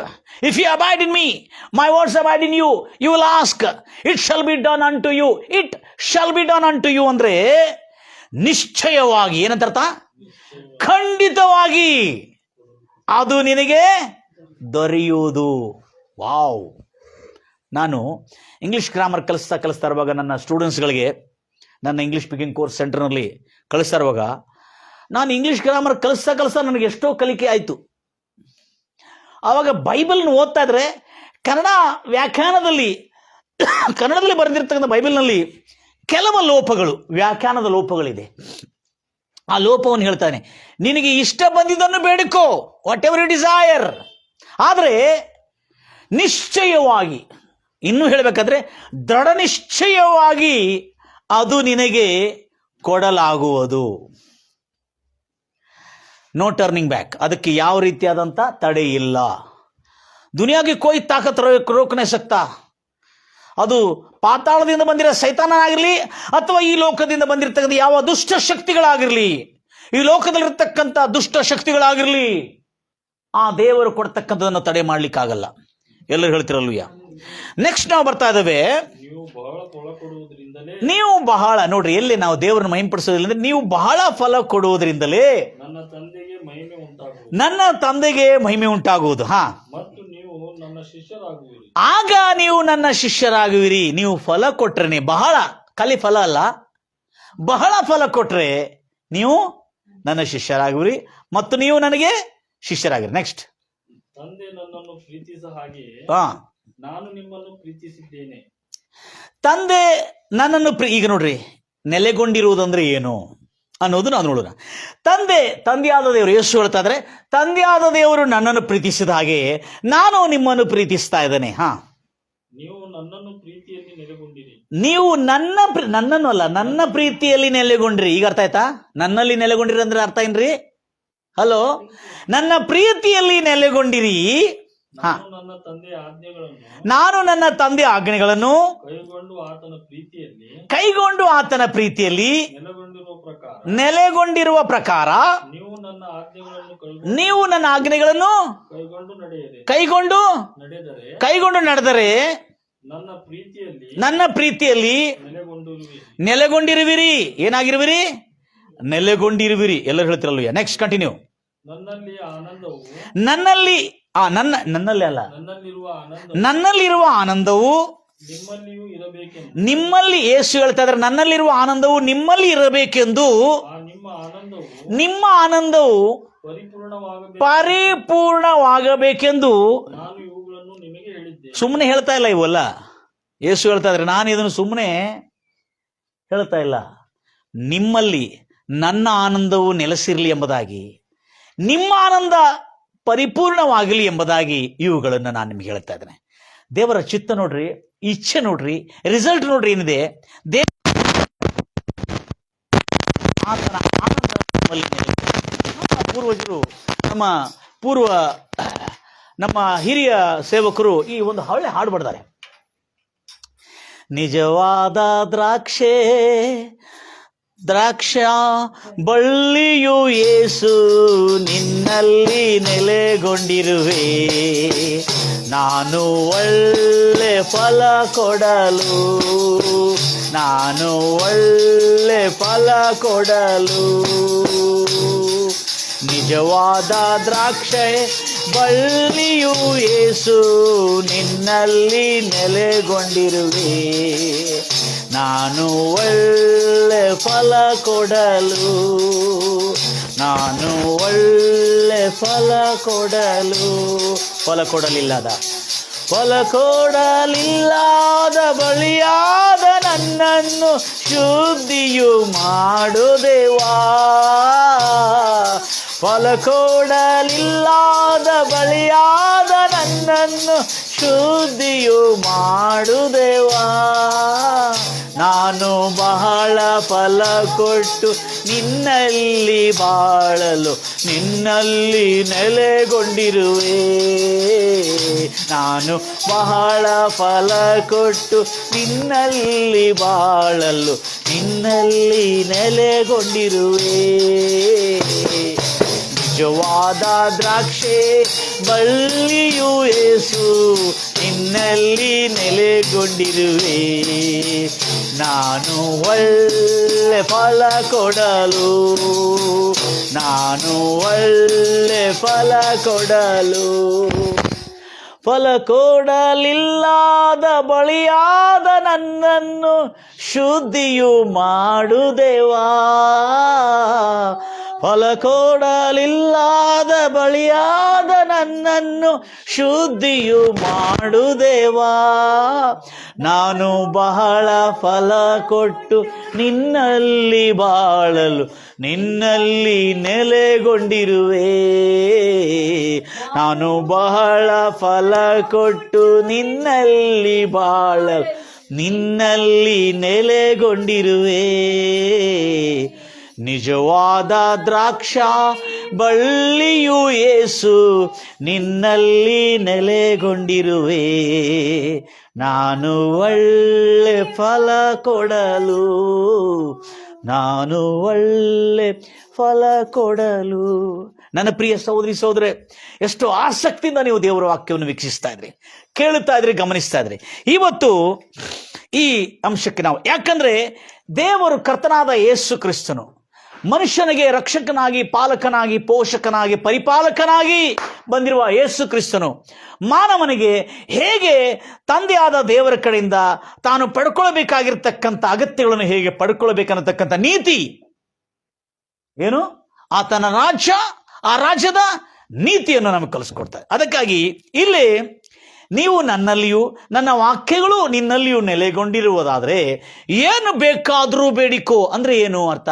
If you abide in me, my words abide in you, you will ask, it shall be done unto you. It shall be done unto you ಅಂದ್ರೆ ನಿಶ್ಚಯವಾಗಿ, ಏನಂತ ಅರ್ಥ? ಖಂಡಿತವಾಗಿ ಅದು ನಿನಗೆ ದೊರೆಯುವುದು. Wow! ನಾನು English grammar ಕಲಿಸ್ತಾ ಇರುವಾಗ ನನ್ನ ಸ್ಟೂಡೆಂಟ್ಸ್ಗಳಿಗೆ, ನನ್ನ ಇಂಗ್ಲಿಷ್ ಸ್ಪೀಕಿಂಗ್ ಕೋರ್ಸ್ ಸೆಂಟರ್ನಲ್ಲಿ ಕಲಿಸ್ತಾ ಇರುವಾಗ, ನಾನು ಇಂಗ್ಲಿಷ್ ಗ್ರಾಮರ್ ಕಲಿಸ್ತಾ ನನಗೆ ಎಷ್ಟೋ ಕಲಿಕೆ ಆಯಿತು. ಆವಾಗ ಬೈಬಲ್ನ ಓದ್ತಾ ಇದ್ರೆ ಕನ್ನಡ ವ್ಯಾಖ್ಯಾನದಲ್ಲಿ, ಕನ್ನಡದಲ್ಲಿ ಬರೆದಿರ್ತಕ್ಕಂಥ ಬೈಬಲ್ನಲ್ಲಿ ಕೆಲವು ಲೋಪಗಳು, ವ್ಯಾಖ್ಯಾನದ ಲೋಪಗಳಿದೆ. ಆ ಲೋಪವನ್ನು ಹೇಳ್ತಾನೆ, ನಿನಗೆ ಇಷ್ಟ ಬಂದಿದ್ದನ್ನು ಬೇಡಿಕೋ, ವಾಟ್ ಎವರ್ ಯು ಡಿಸೈರ್. ಆದರೆ ನಿಶ್ಚಯವಾಗಿ, ಇನ್ನೂ ಹೇಳಬೇಕಾದ್ರೆ ದೃಢ ನಿಶ್ಚಯವಾಗಿ ಅದು ನಿನಗೆ ಕೊಡಲಾಗುವುದು. No turning back. ಅದಕ್ಕೆ ಯಾವ ರೀತಿಯಾದಂಥ ತಡೆ ಇಲ್ಲ. ದುನಿಯಾಗೆ ಕೋಯಿ ತಾಕತ್ ರೋಕನೆ ಸಕ್ತಾ. ಅದು ಪಾತಾಳದಿಂದ ಬಂದಿರೋ ಸೈತಾನನಾಗಿರಲಿ ಅಥವಾ ಈ ಲೋಕದಿಂದ ಬಂದಿರತಕ್ಕಂಥ ಯಾವ ದುಷ್ಟ ಶಕ್ತಿಗಳಾಗಿರಲಿ, ಈ ಲೋಕದಲ್ಲಿರ್ತಕ್ಕಂಥ ದುಷ್ಟ ಶಕ್ತಿಗಳಾಗಿರಲಿ, ಆ ದೇವರು ಕೊಡ್ತಕ್ಕಂಥದನ್ನು ತಡೆ ಮಾಡ್ಲಿಕ್ಕಾಗಲ್ಲ. ಎಲ್ಲರೂ ಹೇಳ್ತಿರಲ್ವಯ್ಯ. ನೆಕ್ಸ್ಟ್ ನಾವು ಬರ್ತಾ ಇದ್ದೇವೆ, ನೀವು ಬಹಳ, ನೋಡ್ರಿ, ಎಲ್ಲಿ ನಾವು ದೇವರನ್ನು ಮಹಿಮೆಪಡಿಸೋದಿಲ್ಲ ಅಂದ್ರೆ, ನೀವು ಬಹಳ ಫಲ ಕೊಡುವುದರಿಂದಲೇ ನನ್ನ ತಂದೆಗೆ ಮಹಿಮೆ ಉಂಟಾಗುವುದು. ಹಾ, ಆಗ ನೀವು ನನ್ನ ಶಿಷ್ಯರಾಗುವಿರಿ. ನೀವು ಫಲ ಕೊಟ್ರೆ, ಬಹಳ, ಖಾಲಿ ಫಲ ಅಲ್ಲ, ಬಹಳ ಫಲ ಕೊಟ್ರೆ ನೀವು ನನ್ನ ಶಿಷ್ಯರಾಗುವಿರಿ ಮತ್ತು ನೀವು ನನಗೆ ಶಿಷ್ಯರಾಗಿರಿ. ನೆಕ್ಸ್ಟ್, ತಂದೆ ನನ್ನನ್ನು ಪ್ರೀತಿಸ ಹಾಗೆ ನಾನು ನಿಮ್ಮನ್ನು ಪ್ರೀತಿಸಿದ್ದೇನೆ. ತಂದೆ ನನ್ನನ್ನು ಈಗ ನೋಡ್ರಿ, ನೆಲೆಗೊಂಡಿರುವುದಂದ್ರೆ ಏನು ಅನ್ನೋದು ನಾವು ನೋಡೋಣ. ತಂದೆಯಾದ ದೇವರು, ಯೇಸು ಹೇಳ್ತಾ ಇದ್ರೆ, ತಂದೆಯಾದ ದೇವರು ನನ್ನನ್ನು ಪ್ರೀತಿಸಿದ ಹಾಗೆ ನಾನು ನಿಮ್ಮನ್ನು ಪ್ರೀತಿಸ್ತಾ ಇದ್ದೇನೆ. ಹಾ, ನೀವು ನನ್ನನ್ನು ಪ್ರೀತಿಯಲ್ಲಿ ನೆಲೆಗೊಂಡಿರಿ. ನೀವು ನನ್ನನ್ನು ಅಲ್ಲ, ನನ್ನ ಪ್ರೀತಿಯಲ್ಲಿ ನೆಲೆಗೊಂಡ್ರಿ. ಈಗ ಅರ್ಥ ಆಯ್ತಾ? ನನ್ನಲ್ಲಿ ನೆಲೆಗೊಂಡಿರಿ ಅಂದ್ರೆ ಅರ್ಥ ಏನ್ರಿ? ಹಲೋ, ನನ್ನ ಪ್ರೀತಿಯಲ್ಲಿ ನೆಲೆಗೊಂಡಿರಿ. ನಾನು ನನ್ನ ತಂದೆ ಆಜ್ಞೆಗಳನ್ನು ಕೈಗೊಂಡು ಆತನ ಪ್ರೀತಿಯಲ್ಲಿ ನೆಲೆಗೊಂಡಿರುವ ಪ್ರಕಾರ ನೀವು ನನ್ನ ಆಜ್ಞೆಗಳನ್ನು ಕೈಗೊಂಡು ನಡೆದರೆ ನನ್ನ ಪ್ರೀತಿಯಲ್ಲಿ ನೆಲೆಗೊಂಡಿರುವಿರಿ. ಏನಾಗಿರುವಿರಿ? ನೆಲೆಗೊಂಡಿರುವಿರಿ. ಎಲ್ಲರೂ ಹೇಳ್ತಿರಲ್ವ? Next continue. ನನ್ನಲ್ಲಿರುವ ಆನಂದವು ನಿಮ್ಮಲ್ಲಿ, ಯೇಸು ಹೇಳ್ತಾ ಇದ್ದಾರೆ, ನನ್ನಲ್ಲಿರುವ ಆನಂದವು ನಿಮ್ಮಲ್ಲಿ ಇರಬೇಕೆಂದು, ನಿಮ್ಮ ಆನಂದವು ಪರಿಪೂರ್ಣವಾಗಬೇಕೆಂದು ಸುಮ್ಮನೆ ಹೇಳ್ತಾ ಇಲ್ಲ. ಇವೆಲ್ಲ ಯೇಸು ಹೇಳ್ತಾ ಇದ್ದಾರೆ, ನಾನು ಇದನ್ನು ಸುಮ್ಮನೆ ಹೇಳ್ತಾ ಇಲ್ಲ. ನಿಮ್ಮಲ್ಲಿ ನನ್ನ ಆನಂದವು ನೆಲೆಸಿರಲಿ ಎಂಬುದಾಗಿ, ನಿಮ್ಮ ಆನಂದ ಪರಿಪೂರ್ಣವಾಗಲಿ ಎಂಬುದಾಗಿ ಇವುಗಳನ್ನು ನಾನು ನಿಮ್ಗೆ ಹೇಳ್ತಾ ಇದ್ದೇನೆ. ದೇವರ ಚಿತ್ತ ನೋಡ್ರಿ, ಇಚ್ಛೆ ನೋಡ್ರಿ, ರಿಸಲ್ಟ್ ನೋಡ್ರಿ ಏನಿದೆ. ಆತನ ಆನಂದ ನಮ್ಮ ಪೂರ್ವಜರು, ನಮ್ಮ ಹಿರಿಯ ಸೇವಕರು ಈ ಒಂದು ಹಳೆ ಹಾಡು ಬಡ್ತಾರೆ. ನಿಜವಾದ ದ್ರಾಕ್ಷ ಬಳ್ಳಿಯು ಯೇಸು, ನಿನ್ನಲ್ಲಿ ನೆಲೆಗೊಂಡಿರುವೆ. ನಾನು ಒಳ್ಳೆ ಫಲ ಕೊಡಲು, ನಾನು ಒಳ್ಳೆ ಫಲ ಕೊಡಲು. ನಿಜವಾದ ದ್ರಾಕ್ಷೆ ಬಳ್ಳಿಯು ಯೇಸು, ನಿನ್ನಲ್ಲಿ ನೆಲೆಗೊಂಡಿರುವೆ. ನಾನು ಒಳ್ಳೆ ಫಲ ಕೊಡಲು, ನಾನು ಒಳ್ಳೆ ಫಲ ಕೊಡಲು. ಫಲ ಕೊಡಲಿಲ್ಲದ ಬಳಿಯಾದ ನನ್ನನ್ನು ಶುದ್ಧಿಯು ಮಾಡು ದೇವಾ. ಫಲ ಕೊಡಲಿಲ್ಲದ ಬಳಿಯಾದ ನನ್ನನ್ನು ಶುದ್ಧಿಯು ಮಾಡು ದೇವಾ. ನಾನು ಬಹಳ ಬಹಳ ಫಲ ಕೊಟ್ಟು ನಿನ್ನಲ್ಲಿ ಬಾಳಲು ನಿನ್ನಲ್ಲಿ ನೆಲೆಗೊಂಡಿರುವೆ. ನಾನು ಬಹಳ ಫಲ ಕೊಟ್ಟು ನಿನ್ನಲ್ಲಿ ಬಾಳಲು ನಿನ್ನಲ್ಲಿ ನೆಲೆಗೊಂಡಿರುವೆ. ನಿಜವಾದ ದ್ರಾಕ್ಷೆ ಬಳ್ಳಿಯು ಯೇಸು ನಿನ್ನಲ್ಲಿ ನೆಲೆಗೊಂಡಿರುವೆ. ನಾನು ಒಳ್ಳೆ ಫಲ ಕೊಡಲು, ನಾನು ಒಳ್ಳೆ ಫಲ ಕೊಡಲು. ಫಲ ಕೊಡಲಿಲ್ಲದ ಬಳಿಯಾದ ನನ್ನನ್ನು ಶುದ್ಧಿಯು ಮಾಡುದೇವಾ. ಫಲ ಕೊಡಲಿಲ್ಲದ ಬಳಿಯಾದ ನನ್ನನ್ನು ಶುದ್ಧಿಯು ಮಾಡುದೇವಾ. ನಾನು ಬಹಳ ಫಲ ಕೊಟ್ಟು ನಿನ್ನಲ್ಲಿ ಬಾಳಲು ನಿನ್ನಲ್ಲಿ ನೆಲೆಗೊಂಡಿರುವೆ. ನಾನು ಬಹಳ ಫಲ ಕೊಟ್ಟು ನಿನ್ನಲ್ಲಿ ಬಾಳಲು ನಿನ್ನಲ್ಲಿ ನೆಲೆಗೊಂಡಿರುವೆ. ನಿಜವಾದ ದ್ರಾಕ್ಷ ಬಳ್ಳಿಯು ಯೇಸು ನಿನ್ನಲ್ಲಿ ನೆಲೆಗೊಂಡಿರುವೆ. ನಾನು ಒಳ್ಳೆ ಫಲ ಕೊಡಲು, ನಾನು ಒಳ್ಳೆ ಫಲ ಕೊಡಲು. ನನ್ನ ಪ್ರಿಯ ಸಹೋದರಿ ಸಹೋದರೇ, ಎಷ್ಟು ಆಸಕ್ತಿಯಿಂದ ನೀವು ದೇವರ ವಾಕ್ಯವನ್ನು ವೀಕ್ಷಿಸ್ತಾ ಇದ್ರಿ, ಕೇಳುತ್ತಾ ಇದ್ರಿ, ಗಮನಿಸ್ತಾ ಇದ್ರಿ. ಇವತ್ತು ಈ ಅಂಶಕ್ಕೆ ನಾವು, ಯಾಕಂದ್ರೆ ದೇವರು ಕರ್ತನಾದ ಯೇಸು ಕ್ರಿಸ್ತನು ಮನುಷ್ಯನಿಗೆ ರಕ್ಷಕನಾಗಿ, ಪಾಲಕನಾಗಿ, ಪೋಷಕನಾಗಿ, ಪರಿಪಾಲಕನಾಗಿ ಬಂದಿರುವ ಯೇಸು ಕ್ರಿಸ್ತನು ಮಾನವನಿಗೆ ಹೇಗೆ ತಂದೆಯಾದ ದೇವರ ಕಡೆಯಿಂದ ತಾನು ಪಡ್ಕೊಳ್ಬೇಕಾಗಿರ್ತಕ್ಕಂಥ ಅಗತ್ಯಗಳನ್ನು ಹೇಗೆ ಪಡ್ಕೊಳ್ಬೇಕನ್ನತಕ್ಕಂಥ ನೀತಿ ಏನು, ಆತನ ರಾಜ್ಯ, ಆ ರಾಜ್ಯದ ನೀತಿಯನ್ನು ನಮಗೆ ಕಲಿಸ್ಕೊಡ್ತಾರೆ. ಅದಕ್ಕಾಗಿ ಇಲ್ಲಿ ನೀವು ನನ್ನಲ್ಲಿಯೂ ನನ್ನ ವಾಕ್ಯಗಳು ನಿನ್ನಲ್ಲಿಯೂ ನೆಲೆಗೊಂಡಿರುವುದಾದರೆ ಏನು ಬೇಕಾದರೂ ಬೇಡಿಕೋ ಅಂದ್ರೆ ಏನು ಅರ್ಥ?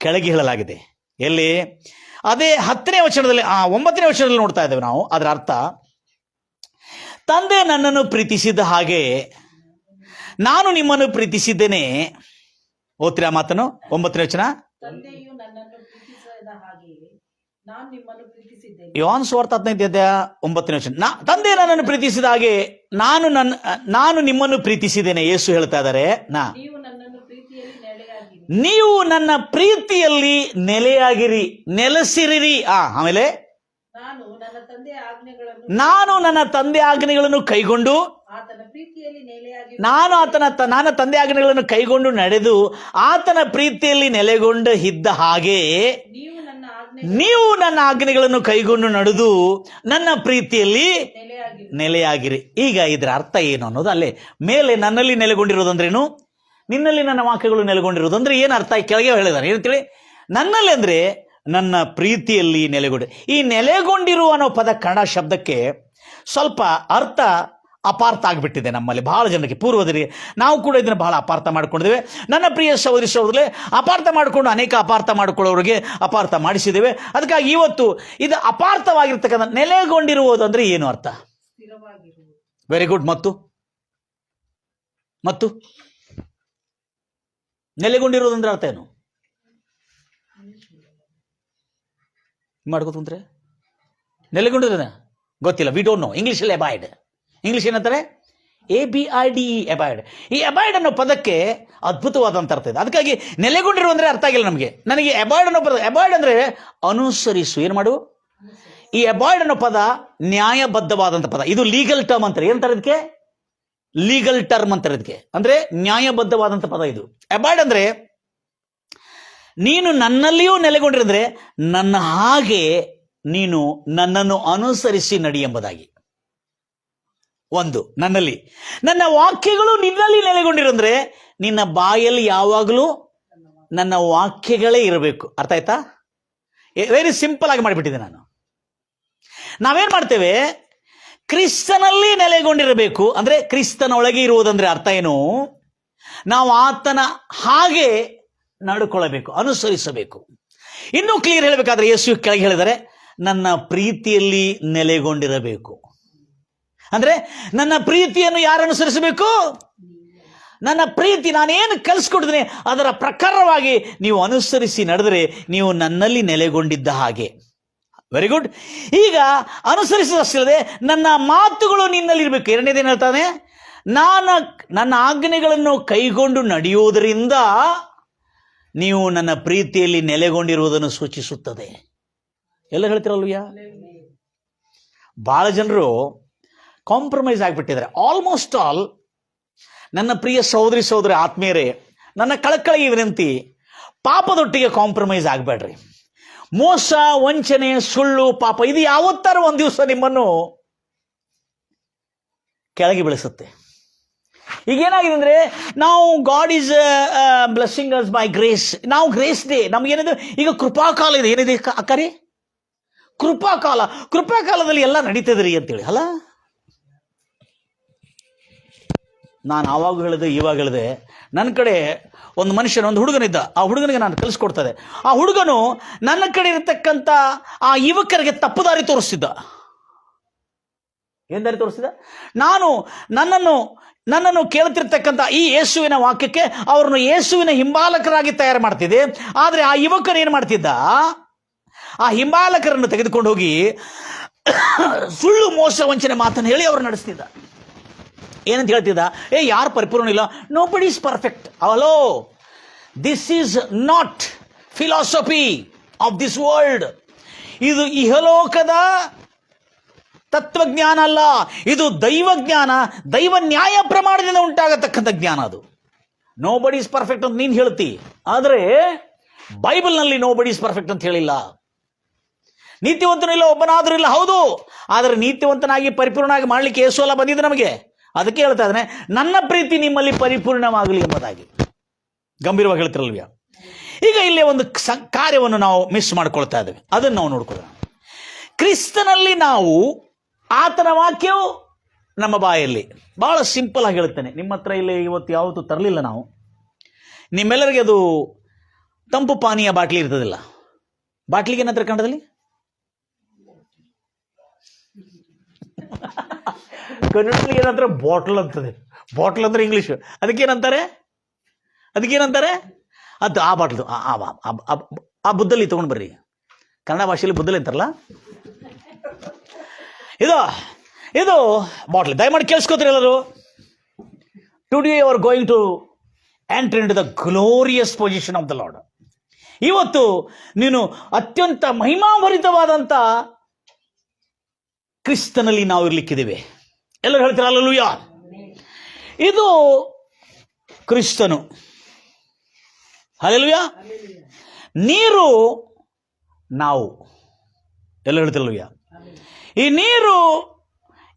ಕೆಳಗೆ ಹೇಳಲಾಗಿದೆ. ಎಲ್ಲಿ? ಅದೇ 10ನೇ ವಚನದಲ್ಲಿ, 9ನೇ ವಚನದಲ್ಲಿ ನೋಡ್ತಾ ಇದ್ದೇವೆ ನಾವು. ಅದರ ಅರ್ಥ, ತಂದೆ ನನ್ನನ್ನು ಪ್ರೀತಿಸಿದ ಹಾಗೆ ನಾನು ನಿಮ್ಮನ್ನು ಪ್ರೀತಿಸಿದ್ದೇನೆ. ಓದ್ತೀರಾ ಮಾತನ್ನು? 9ನೇ ವಚನ. ತಂದೆಯು ನನ್ನನ್ನು ಪ್ರೀತಿಸಿದ ಹಾಗೆ ನಾನು ನಿಮ್ಮನ್ನು ಪ್ರೀತಿಸಿದ್ದೇನೆ. ಯೋಹಾನ ಸುವಾರ್ತೆ 15ನೇ ಅಧ್ಯಾಯ 9ನೇ ವಚನ. ತಂದೆ ನನ್ನನ್ನು ಪ್ರೀತಿಸಿದ ಹಾಗೆ ನಾನು ನಿಮ್ಮನ್ನು ಪ್ರೀತಿಸಿದ್ದೇನೆ. ಯೇಸು ಹೇಳ್ತಾ ಇದ್ದಾರೆ, ನೀವು ನನ್ನ ಪ್ರೀತಿಯಲ್ಲಿ ನೆಲೆಯಾಗಿರಿ, ನೆಲೆಸಿರಿರಿ. ಆಮೇಲೆ ನಾನು ನನ್ನ ತಂದೆ ಆಜ್ಞೆಗಳನ್ನು ಕೈಗೊಂಡು, ನನ್ನ ತಂದೆ ಆಜ್ಞೆಗಳನ್ನು ಕೈಗೊಂಡು ನಡೆದು ಆತನ ಪ್ರೀತಿಯಲ್ಲಿ ನೆಲೆಗೊಂಡು ಇದ್ದ ಹಾಗೆ ನೀವು ನನ್ನ ಆಜ್ಞೆಗಳನ್ನು ಕೈಗೊಂಡು ನಡೆದು ನನ್ನ ಪ್ರೀತಿಯಲ್ಲಿ ನೆಲೆಯಾಗಿರಿ. ಈಗ ಇದರ ಅರ್ಥ ಏನು ಅನ್ನೋದು ಅಲ್ಲೇ ಮೇಲೆ ನನ್ನಲ್ಲಿ ನೆಲೆಗೊಂಡಿರೋದಂದ್ರೇನು, ನಿನ್ನಲ್ಲಿ ನನ್ನ ವಾಕ್ಯಗಳು ನೆಲೆಗೊಂಡಿರೋದು ಅಂದ್ರೆ ಏನು ಅರ್ಥ ಕೆಳಗೆ ಹೇಳಿದಾರೆ. ಏನಂತೇಳಿ? ನನ್ನಲ್ಲಿ ಅಂದ್ರೆ ನನ್ನ ಪ್ರೀತಿಯಲ್ಲಿ ನೆಲೆಗೊಂಡು. ಈ ನೆಲೆಗೊಂಡಿರುವ ಅನ್ನೋ ಪದ ಕನ್ನಡ ಶಬ್ದಕ್ಕೆ ಸ್ವಲ್ಪ ಅರ್ಥ ಅಪಾರ್ಥ ಆಗಿಬಿಟ್ಟಿದೆ ನಮ್ಮಲ್ಲಿ ಬಹಳ ಜನಕ್ಕೆ, ಪೂರ್ವದಲ್ಲಿ ನಾವು ಕೂಡ ಇದನ್ನು ಬಹಳ ಅಪಾರ್ಥ ಮಾಡ್ಕೊಂಡಿದ್ದೇವೆ. ನನ್ನ ಪ್ರಿಯ ಸಹೋದರಿ ಸಹೋದರೇ, ಅಪಾರ್ಥ ಮಾಡಿಕೊಂಡು ಅನೇಕ ಅಪಾರ್ಥ ಮಾಡ್ಕೊಳ್ಳೋರಿಗೆ ಅಪಾರ್ಥ ಮಾಡಿಸಿದ್ದೇವೆ. ಅದಕ್ಕಾಗಿ ಇವತ್ತು ಇದು ಅಪಾರ್ಥವಾಗಿರ್ತಕ್ಕಂಥ ನೆಲೆಗೊಂಡಿರುವುದು ಅಂದ್ರೆ ಏನು ಅರ್ಥ? Very good. ಮತ್ತು ನೆಲೆಗೊಂಡಿರೋದಂದ್ರೆ ಅರ್ಥ ಏನು? ಮಾಡ್ಕೋತಂದ್ರೆ ನೆಲೆಗೊಂಡಿರೋದ ಗೊತ್ತಿಲ್ಲ, ವಿ ಡೋಂಟ್ ನೋ. ಇಂಗ್ಲೀಷಲ್ಲಿ ಅಬೈಡ್, ಇಂಗ್ಲೀಷ್ ಏನಂತಾರೆ? ABIDE, abide. ಈ ಅಬೈಡ್ ಅನ್ನೋ ಪದಕ್ಕೆ ಅದ್ಭುತವಾದಂಥ ಅರ್ಥ ಇದೆ. ಅದಕ್ಕಾಗಿ ನೆಲೆಗೊಂಡಿರೋ ಅಂದ್ರೆ ಅರ್ಥ ಆಗಿಲ್ಲ ನಮಗೆ. ನನಗೆ ಅಬೈಡ್ ಅನ್ನೋ ಪದ, ಅಬೈಡ್ ಅಂದ್ರೆ ಅನುಸರಿಸು, ಏನು ಮಾಡು. ಈ ಅಬೈಡ್ ಅನ್ನೋ ಪದ ನ್ಯಾಯಬದ್ಧವಾದಂಥ ಪದ. ಇದು ಲೀಗಲ್ ಟರ್ಮ್ ಅಂತಾರೆ. ಏನಂತಾರೆ ಇದಕ್ಕೆ? ಲೀಗಲ್ ಟರ್ಮ್ ಅಂತಾರೆ ಇದಕ್ಕೆ. ಅಂದ್ರೆ ನ್ಯಾಯಬದ್ಧವಾದಂಥ ಪದ ಇದು. ಅಬೈಡ್ ಅಂದ್ರೆ ನೀನು ನನ್ನಲ್ಲಿಯೂ ನೆಲೆಗೊಂಡಿರಂದ್ರೆ ನನ್ನ ಹಾಗೆ ನೀನು ನನ್ನನ್ನು ಅನುಸರಿಸಿ ನಡಿ ಎಂಬುದಾಗಿ. ಒಂದು, ನನ್ನಲ್ಲಿ ನನ್ನ ವಾಕ್ಯಗಳು ನಿನ್ನಲ್ಲಿ ನೆಲೆಗೊಂಡಿರಂದ್ರೆ ನಿನ್ನ ಬಾಯಲ್ಲಿ ಯಾವಾಗಲೂ ನನ್ನ ವಾಕ್ಯಗಳೇ ಇರಬೇಕು. ಅರ್ಥ ಆಯ್ತಾ? ವೆರಿ ಸಿಂಪಲ್ ಆಗಿ ಮಾಡಿಬಿಟ್ಟಿದ್ದೆ ನಾನು. ನಾವೇನ್ ಮಾಡ್ತೇವೆ? ಕ್ರಿಸ್ತನಲ್ಲಿ ನೆಲೆಗೊಂಡಿರಬೇಕು ಅಂದ್ರೆ ಕ್ರಿಸ್ತನ ಒಳಗೆ ಇರುವುದಂದ್ರೆ ಅರ್ಥ ಏನು? ನಾವು ಆತನ ಹಾಗೆ ನಡ್ಕೊಳ್ಳಬೇಕು, ಅನುಸರಿಸಬೇಕು. ಇನ್ನೂ ಕ್ಲಿಯರ್ ಹೇಳಬೇಕಾದ್ರೆ ಯೇಸು ಕೆಳಗೆ ಹೇಳಿದರೆ ನನ್ನ ಪ್ರೀತಿಯಲ್ಲಿ ನೆಲೆಗೊಂಡಿರಬೇಕು. ಅಂದ್ರೆ ನನ್ನ ಪ್ರೀತಿಯನ್ನು ಯಾರು ಅನುಸರಿಸಬೇಕು? ನನ್ನ ಪ್ರೀತಿ ನಾನೇನು ಕಲಿಸ್ಕೊಡ್ತೀನಿ ಅದರ ಪ್ರಕಾರವಾಗಿ ನೀವು ಅನುಸರಿಸಿ ನಡೆದರೆ ನೀವು ನನ್ನಲ್ಲಿ ನೆಲೆಗೊಂಡಿದ್ದ ಹಾಗೆ. Very good. ಈಗ ಅನುಸರಿಸದಷ್ಟಲ್ಲದೆ ನನ್ನ ಮಾತುಗಳು ನಿನ್ನಲ್ಲಿರಬೇಕು. ಎರಡನೇದೇನು ಹೇಳ್ತಾನೆ? ನನ್ನ ಆಜ್ಞೆಗಳನ್ನು ಕೈಗೊಂಡು ನಡೆಯುವುದರಿಂದ ನೀವು ನನ್ನ ಪ್ರೀತಿಯಲ್ಲಿ ನೆಲೆಗೊಂಡಿರುವುದನ್ನು ಸೂಚಿಸುತ್ತದೆ. ಎಲ್ಲ ಹೇಳ್ತಿರಲ್ವಯ್ಯ? ಭಾಳ ಜನರು ಕಾಂಪ್ರಮೈಸ್ ಆಗಿಬಿಟ್ಟಿದ್ದಾರೆ. ಆಲ್ಮೋಸ್ಟ್ ಆಲ್ ನನ್ನ ಪ್ರಿಯ ಸಹೋದರಿ ಆತ್ಮೀಯರೇ, ನನ್ನ ಕಳಕಳಿಗೆ ವಿನಂತಿ, ಪಾಪದೊಟ್ಟಿಗೆ ಕಾಂಪ್ರಮೈಸ್ ಆಗಬೇಡ್ರಿ. ಮೋಸ, ವಂಚನೆ, ಸುಳ್ಳು, ಪಾಪ ಇದು ಯಾವತ್ತಾರು ಒಂದು ದಿವಸ ನಿಮ್ಮನ್ನು ಕೆಳಗೆ ಬೆಳೆಸುತ್ತೆ. ಈಗೇನಾಗಿದೆ ಅಂದರೆ, ನಾವು god is blessing us by grace. ನಾವು ಗ್ರೇಸ್ ಡೇ, ನಮಗೇನಿದೆ ಈಗ ಕೃಪಾಕಾಲ ಇದೆ. ಏನಿದೆ ಅಕ್ಕರಿ? ಕೃಪಾಕಾಲದಲ್ಲಿ ಎಲ್ಲ ನಡೀತದ್ರಿ ಅಂತೇಳಿ ಅಲ್ಲ. ನಾನು ಆವಾಗ ಹೇಳಿದೆ, ಇವಾಗ ಹೇಳಿದೆ. ನನ್ನ ಕಡೆ ಒಂದು ಒಂದು ಹುಡುಗನಿದ್ದ. ಆ ಹುಡುಗನಿಗೆ ನಾನು ಕಲಿಸ್ಕೊಡ್ತದೆ. ಆ ಹುಡುಗನು ನನ್ನ ಕಡೆ ಇರತಕ್ಕಂಥ ಆ ಯುವಕರಿಗೆ ತಪ್ಪು ದಾರಿ ತೋರಿಸ್ತಿದ್ದ. ಏನು ದಾರಿ ತೋರಿಸ್ತಿದ್ದ? ನನ್ನನ್ನು ಕೇಳ್ತಿರ್ತಕ್ಕಂಥ ಈ ಯೇಸುವಿನ ವಾಕ್ಯಕ್ಕೆ ಅವ್ರನ್ನು ಯೇಸುವಿನ ಹಿಂಬಾಲಕರಾಗಿ ತಯಾರು ಮಾಡ್ತಿದ್ದೆ. ಆದರೆ ಆ ಯುವಕರು ಏನು ಮಾಡ್ತಿದ್ದ? ಆ ಹಿಂಬಾಲಕರನ್ನು ತೆಗೆದುಕೊಂಡು ಹೋಗಿ ಸುಳ್ಳು, ಮೋಸ, ವಂಚನೆ ಮಾತನ್ನು ಹೇಳಿ ಅವ್ರು ನಡೆಸ್ತಿದ್ದ. ಏನಂತ ಹೇಳ್ತಿದ್ದ? ಯಾರು ಪರಿಪೂರ್ಣ ಇಲ್ಲ, ನೋ ಬಡಿ is perfect. Hello, this is not philosophy of this world. ಇದು ಇಹಲೋಕದ ತತ್ವಜ್ಞಾನ ಅಲ್ಲ, ಇದು ದೈವಜ್ಞಾನ, ದೈವ ನ್ಯಾಯ ಪ್ರಮಾಣದಿಂದ ಉಂಟಾಗತಕ್ಕಂಥ ಜ್ಞಾನ. ಅದು ನೋ ಬಡಿ ಈಸ್ ಪರ್ಫೆಕ್ಟ್ ಅಂತ ನೀನು ಹೇಳ್ತಿ, ಆದರೆ ಬೈಬಲ್ನಲ್ಲಿ ನೋ ಬಡಿ ಈಸ್ ಪರ್ಫೆಕ್ಟ್ ಅಂತ ಹೇಳಿಲ್ಲ. ನೀತಿವಂತನೂ ಇಲ್ಲ, ಒಬ್ಬನಾದರೂ ಇಲ್ಲ, ಹೌದು. ಆದರೆ ನೀತಿವಂತನಾಗಿ ಪರಿಪೂರ್ಣವಾಗಿ ಮಾಡಲಿಕ್ಕೆ ಯೇಸು ಅಲ್ಲ ಬಂದಿದ್ದು ನಮಗೆ. ಅದಕ್ಕೆ ಹೇಳ್ತಾ ಇದ್ದಾನೆ, ನನ್ನ ಪ್ರೀತಿ ನಿಮ್ಮಲ್ಲಿ ಪರಿಪೂರ್ಣವಾಗಲಿ ಎಂಬುದಾಗಿ. ಗಂಭೀರವಾಗಿ ಹೇಳ್ತಿರಲ್ವ್ಯಾ? ಈಗ ಇಲ್ಲಿ ಒಂದು ಕಾರ್ಯವನ್ನು ನಾವು ಮಿಸ್ ಮಾಡ್ಕೊಳ್ತಾ ಇದ್ದೇವೆ. ಅದನ್ನು ನಾವು ನೋಡ್ಕೊಳ್ಳೋಣ. ಕ್ರಿಸ್ತನಲ್ಲಿ ನಾವು, ಆತನ ವಾಕ್ಯವು ನಮ್ಮ ಬಾಯಲ್ಲಿ. ಬಹಳ ಸಿಂಪಲ್ ಆಗಿ ಹೇಳ್ತೇನೆ. ನಿಮ್ಮ ಹತ್ರ ಇಲ್ಲಿ ಇವತ್ತು ಯಾವತ್ತೂ ತರಲಿಲ್ಲ ನಾವು. ನಿಮ್ಮೆಲ್ಲರಿಗೆ ಅದು ತಂಪು ಪಾನೀಯ ಬಾಟ್ಲಿ ಇರ್ತದಿಲ್ಲ. ಬಾಟ್ಲಿಗೆ ಏನಂತಾರೆ ಕನ್ನಡದಲ್ಲಿ? ಕನ್ನಡದಲ್ಲಿ ಏನಂತಾರೆ? ಬಾಟ್ಲ್ ಅಂತದೆ. ಬಾಟ್ಲ್ ಅಂದ್ರೆ ಇಂಗ್ಲೀಷ್. ಅದಕ್ಕೇನಂತಾರೆ? ಅದು ಆ ಬಾಟ್ಲು, ಆ ಬುದ್ಧಲ್ಲಿ ತಗೊಂಡು ಬರ್ರಿ. ಕನ್ನಡ ಭಾಷೆಯಲ್ಲಿ ಬುದ್ಧಲ್ಲಿ ಅಂತಾರಲ್ಲ, ಇದು ಬಾಟ್ಲಿ. ದಯಮಾಡಿ ಕೇಳಿಸ್ಕೋತೀರಿ ಎಲ್ಲರೂ. Today you are going to enter into the glorious position of the Lord. ಇವತ್ತು ನೀನು ಅತ್ಯಂತ ಮಹಿಮಾಭರಿತವಾದಂಥ ಕ್ರಿಸ್ತನಲ್ಲಿ ನಾವು ಇರ್ಲಿಕ್ಕಿದ್ದೇವೆ. ಎಲ್ಲರೂ ಹೇಳ್ತೀರ ಹಲ್ಲೆಲೂಯಾ. ಇದು ಕ್ರಿಸ್ತನು. ಹಲ್ಲೆಲೂಯಾ. ನೀರು ನಾವು. ಎಲ್ಲ ಹೇಳ್ತಿರಲ್ವಯ್ಯ? ಈ ನೀರು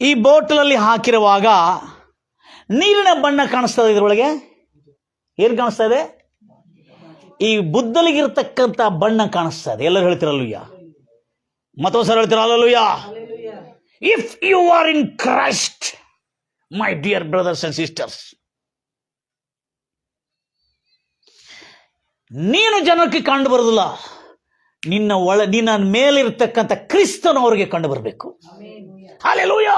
ಈ ಬೋಟ್ಲಲ್ಲಿ ಹಾಕಿರುವಾಗ ನೀರಿನ ಬಣ್ಣ ಕಾಣಿಸ್ತದೆ. ಇದರೊಳಗೆ ಏನು ಕಾಣಿಸ್ತಾ ಇದೆ? ಈ ಬುದ್ದಲಿಗಿರ್ತಕ್ಕಂಥ ಬಣ್ಣ ಕಾಣಿಸ್ತಾ ಇದೆ. ಎಲ್ಲರೂ ಹೇಳ್ತಿರಲ್ವಯ್ಯ? ಮತ್ತೊಂದ್ಸಲ ಹೇಳ್ತೀರ hallelujah. If you are in Christ, my dear brothers and sisters, ನೀನು ಜನಕ್ಕೆ ಕಂಡು ಬರೋದಿಲ್ಲ, ನಿನ್ನ ಮೇಲಿರ್ತಕ್ಕಂಥ ಕ್ರಿಸ್ತನು ಅವರಿಗೆ ಕಂಡು ಬರಬೇಕು. ಹಲ್ಲೆಲೂಯಾ.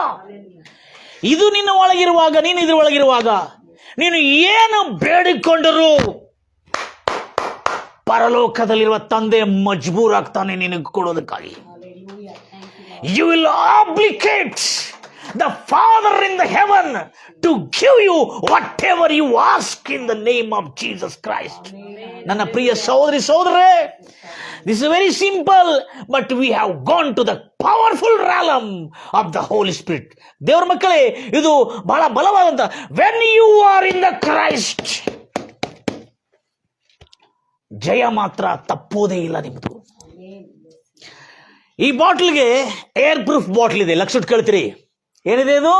ಇದು ನಿನ್ನ ಒಳಗಿರುವಾಗ, ನೀನು ಇದ್ರ ಒಳಗಿರುವಾಗ, ನೀನು ಏನು ಬೇಡಿಕೊಂಡರೂ ಪರಲೋಕದಲ್ಲಿರುವ ತಂದೆ ಮಜ್ಬೂರ್ ಆಗ್ತಾನೆ ನಿನಗೆ ಕೊಡೋದಕ್ಕಾಗಿ. You will obligate the Father in the heaven to give you whatever you ask in the name of Jesus Christ. ನನ್ನ ಪ್ರಿಯ ಸಹೋದರೇ, this is very simple, but we have gone to the powerful realm of the Holy Spirit. ದೇವರ ಮಕ್ಕಳೇ, ಇದು ಬಹಳ ಬಲವಾದಂತ. when you are in the Christ, ಜಯ ಮಾತ್ರ ತಪ್ಪೋದೇ ಇಲ್ಲ ನಿಮ್ಮದು. ಈ ಬಾಟ್ಲಿಗೆ air proof bottle ಇದೆ. ಲಕ್ಷ ಕೇಳ್ತೀರಿ, ಏನಿದೆ ಇದು?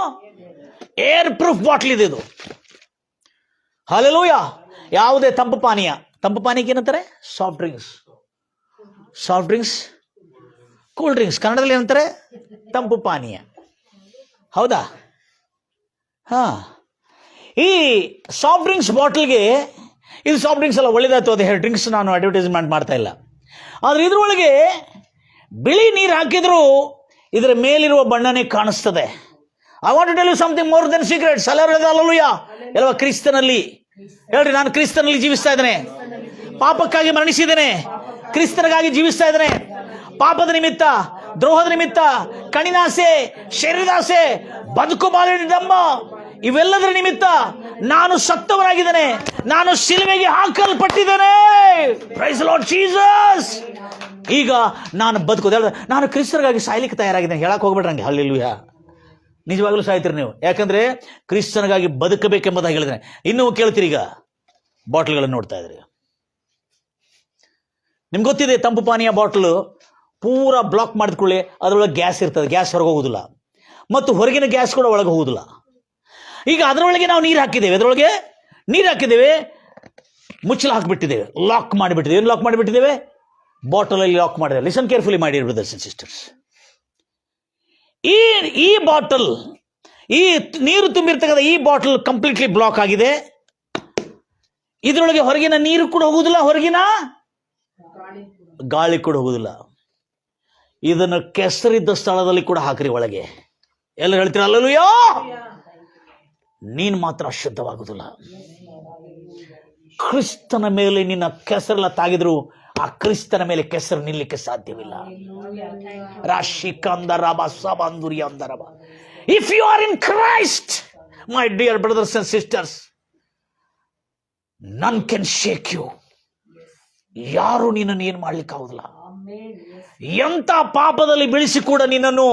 ಏರ್ ಪ್ರೂಫ್ ಬಾಟ್ಲ್ ಇದೆ ಇದು. ಹಲ್ಲೆಲೂಯಾ. ಯಾವುದೇ ತಂಪು ಪಾನೀಯಕ್ಕೆ ಏನಂತಾರೆ? Soft drinks, cool drinks. ಕನ್ನಡದಲ್ಲಿ ಏನಂತಾರೆ? ತಂಪು ಪಾನೀಯ. ಹೌದಾ? ಈ ಸಾಫ್ಟ್ ಡ್ರಿಂಕ್ಸ್ ಬಾಟ್ಲ್ಗೆ, ಇದು ಸಾಫ್ಟ್ ಡ್ರಿಂಕ್ಸ್ ಎಲ್ಲ ಒಳ್ಳೇದಾಯ್ತು, ಅದು ಡ್ರಿಂಕ್ಸ್ ನಾನು ಅಡ್ವರ್ಟೈಸ್ಮೆಂಟ್ ಮಾಡ್ತಾ ಇಲ್ಲ. ಆದರೆ ಇದ್ರೊಳಗೆ ಬಿಳಿ ನೀರು ಹಾಕಿದ್ರು ಇದರ ಮೇಲಿರುವ ಬಣ್ಣನೇ ಕಾಣಿಸ್ತದೆ. I want to tell you something more than secrets. Alleluia. ಎಲ್ಲವ ಕ್ರಿಸ್ತನಲ್ಲಿ ಹೇಳ್ರಿ, ನಾನು ಕ್ರಿಸ್ತನಲ್ಲಿ ಜೀವಿಸ್ತಾ ಇದ್ದೇನೆ, ಪಾಪಕ್ಕಾಗಿ ಮರಣಿಸಿದ್ದೇನೆ, ಕ್ರಿಸ್ತನಿಗಾಗಿ ಜೀವಿಸ್ತಾ ಇದ್ದೇನೆ. ಪಾಪದ ನಿಮಿತ್ತ, ದ್ರೋಹದ ನಿಮಿತ್ತ, ಕಣಿನಾಸೆ, ಶರೀರದಾಸೆ, ಬದುಕು ಬಾಳಿನ ಡಂಬ, ಇವೆಲ್ಲದರ ನಿಮಿತ್ತ ನಾನು ಸತ್ತವನಾಗಿದ್ದೇನೆ, ನಾನು ಶಿಲುಬೆಗೆ ಹಾಕಲ್ಪಟ್ಟಿದ್ದೇನೆ. Praise the Lord Jesus. ಈಗ ನಾನು ಬದುಕೋದು, ನಾನು ಕ್ರಿಸ್ತರಿಗಾಗಿ ಸಾಯ್ಲಿಕ್ಕೆ ತಯಾರಾಗಿದ್ದೇನೆ. ಹೇಳಕ್ ಹೋಗ್ಬೇಡ್ರಿ ಹಂಗೆ. ಹಲ್ಲೆಲೂಯಾ. ನಿಜವಾಗ್ಲೂ ಸಾಯ್ತೀರಿ ನೀವು, ಯಾಕಂದ್ರೆ ಕ್ರಿಸ್ತನಿಗಾಗಿ ಬದುಕಬೇಕೆಂಬುದಾಗಿ ಹೇಳಿದ್ರೆ. ಇನ್ನೂ ಕೇಳ್ತೀರಿ, ಈಗ ಬಾಟ್ಲ್ಗಳನ್ನು ನೋಡ್ತಾ ಇದ್ರಿ, ನಿಮ್ಗೆ ಗೊತ್ತಿದೆ ತಂಪು ಪಾನೀಯ ಬಾಟ್ಲು ಪೂರಾ ಬ್ಲಾಕ್ ಮಾಡಿದ್ಕೊಳ್ಳಿ, ಅದರೊಳಗೆ ಗ್ಯಾಸ್ ಇರ್ತದೆ, ಗ್ಯಾಸ್ ಹೊರಗೆ ಹೋಗುದಿಲ್ಲ, ಮತ್ತು ಹೊರಗಿನ ಗ್ಯಾಸ್ ಕೂಡ ಒಳಗೆ ಹೋಗುದಿಲ್ಲ. ಈಗ ಅದರೊಳಗೆ ನಾವು ನೀರು ಹಾಕಿದ್ದೇವೆ, ಅದರೊಳಗೆ ನೀರು ಹಾಕಿದ್ದೇವೆ, ಮುಚ್ಚಲ ಹಾಕಿಬಿಟ್ಟಿದ್ದೇವೆ, ಲಾಕ್ ಮಾಡಿಬಿಟ್ಟಿದ್ದೇವೆ. ಏನು ಲಾಕ್ ಮಾಡಿಬಿಟ್ಟಿದ್ದೇವೆ? ಬಾಟಲಲ್ಲಿ ಲಾಕ್ ಮಾಡಿದ್ದೇವೆ. Listen carefully my dear brothers and sisters. ಈ ಬಾಟಲ್, ಈ ನೀರು ತುಂಬಿರ್ತಕ್ಕಂಥ ಈ ಬಾಟಲ್ ಕಂಪ್ಲೀಟ್ಲಿ ಬ್ಲಾಕ್ ಆಗಿದೆ. ಇದರೊಳಗೆ ಹೊರಗಿನ ನೀರು ಕೂಡ ಹೋಗುದಿಲ್ಲ, ಹೊರಗಿನ ಗಾಳಿ ಕೂಡ ಹೋಗುದಿಲ್ಲ. ಇದನ್ನು ಕೆಸರಿದ್ದ ಸ್ಥಳದಲ್ಲಿ ಕೂಡ ಹಾಕ್ರಿ ಒಳಗೆ. ಎಲ್ಲ ಹೇಳ್ತೀರ ಅಲ್ಲೂಯೋ? ನೀನು ಮಾತ್ರ ಅಶುದ್ಧವಾಗುದಿಲ್ಲ. ಕ್ರಿಸ್ತನ ಮೇಲೆ ನಿನ್ನ ಕೆಸರೆಲ್ಲ ತಾಗಿದ್ರು ಆ ಕ್ರಿಸ್ತನ ಮೇಲೆ ಕೆಸರು ನಿಲ್ಲಕ್ಕೆ ಸಾಧ್ಯವಿಲ್ಲ. ರಾಶಿ ಕಂದರಬ ಸಬಂದುರಿ ಅಂದರಬ. If you are in Christ my dear brothers and sisters, none can shake you. ಯಾರು ನಿನ್ನನ್ನು ಏನು ಮಾಡ್ಲಿಕ್ಕೆ ಆಗುದಿಲ್ಲ. ಎಂತ ಪಾಪದಲ್ಲಿ ಬೆಳೆಸಿ ಕೂಡ ನಿನ್ನನ್ನು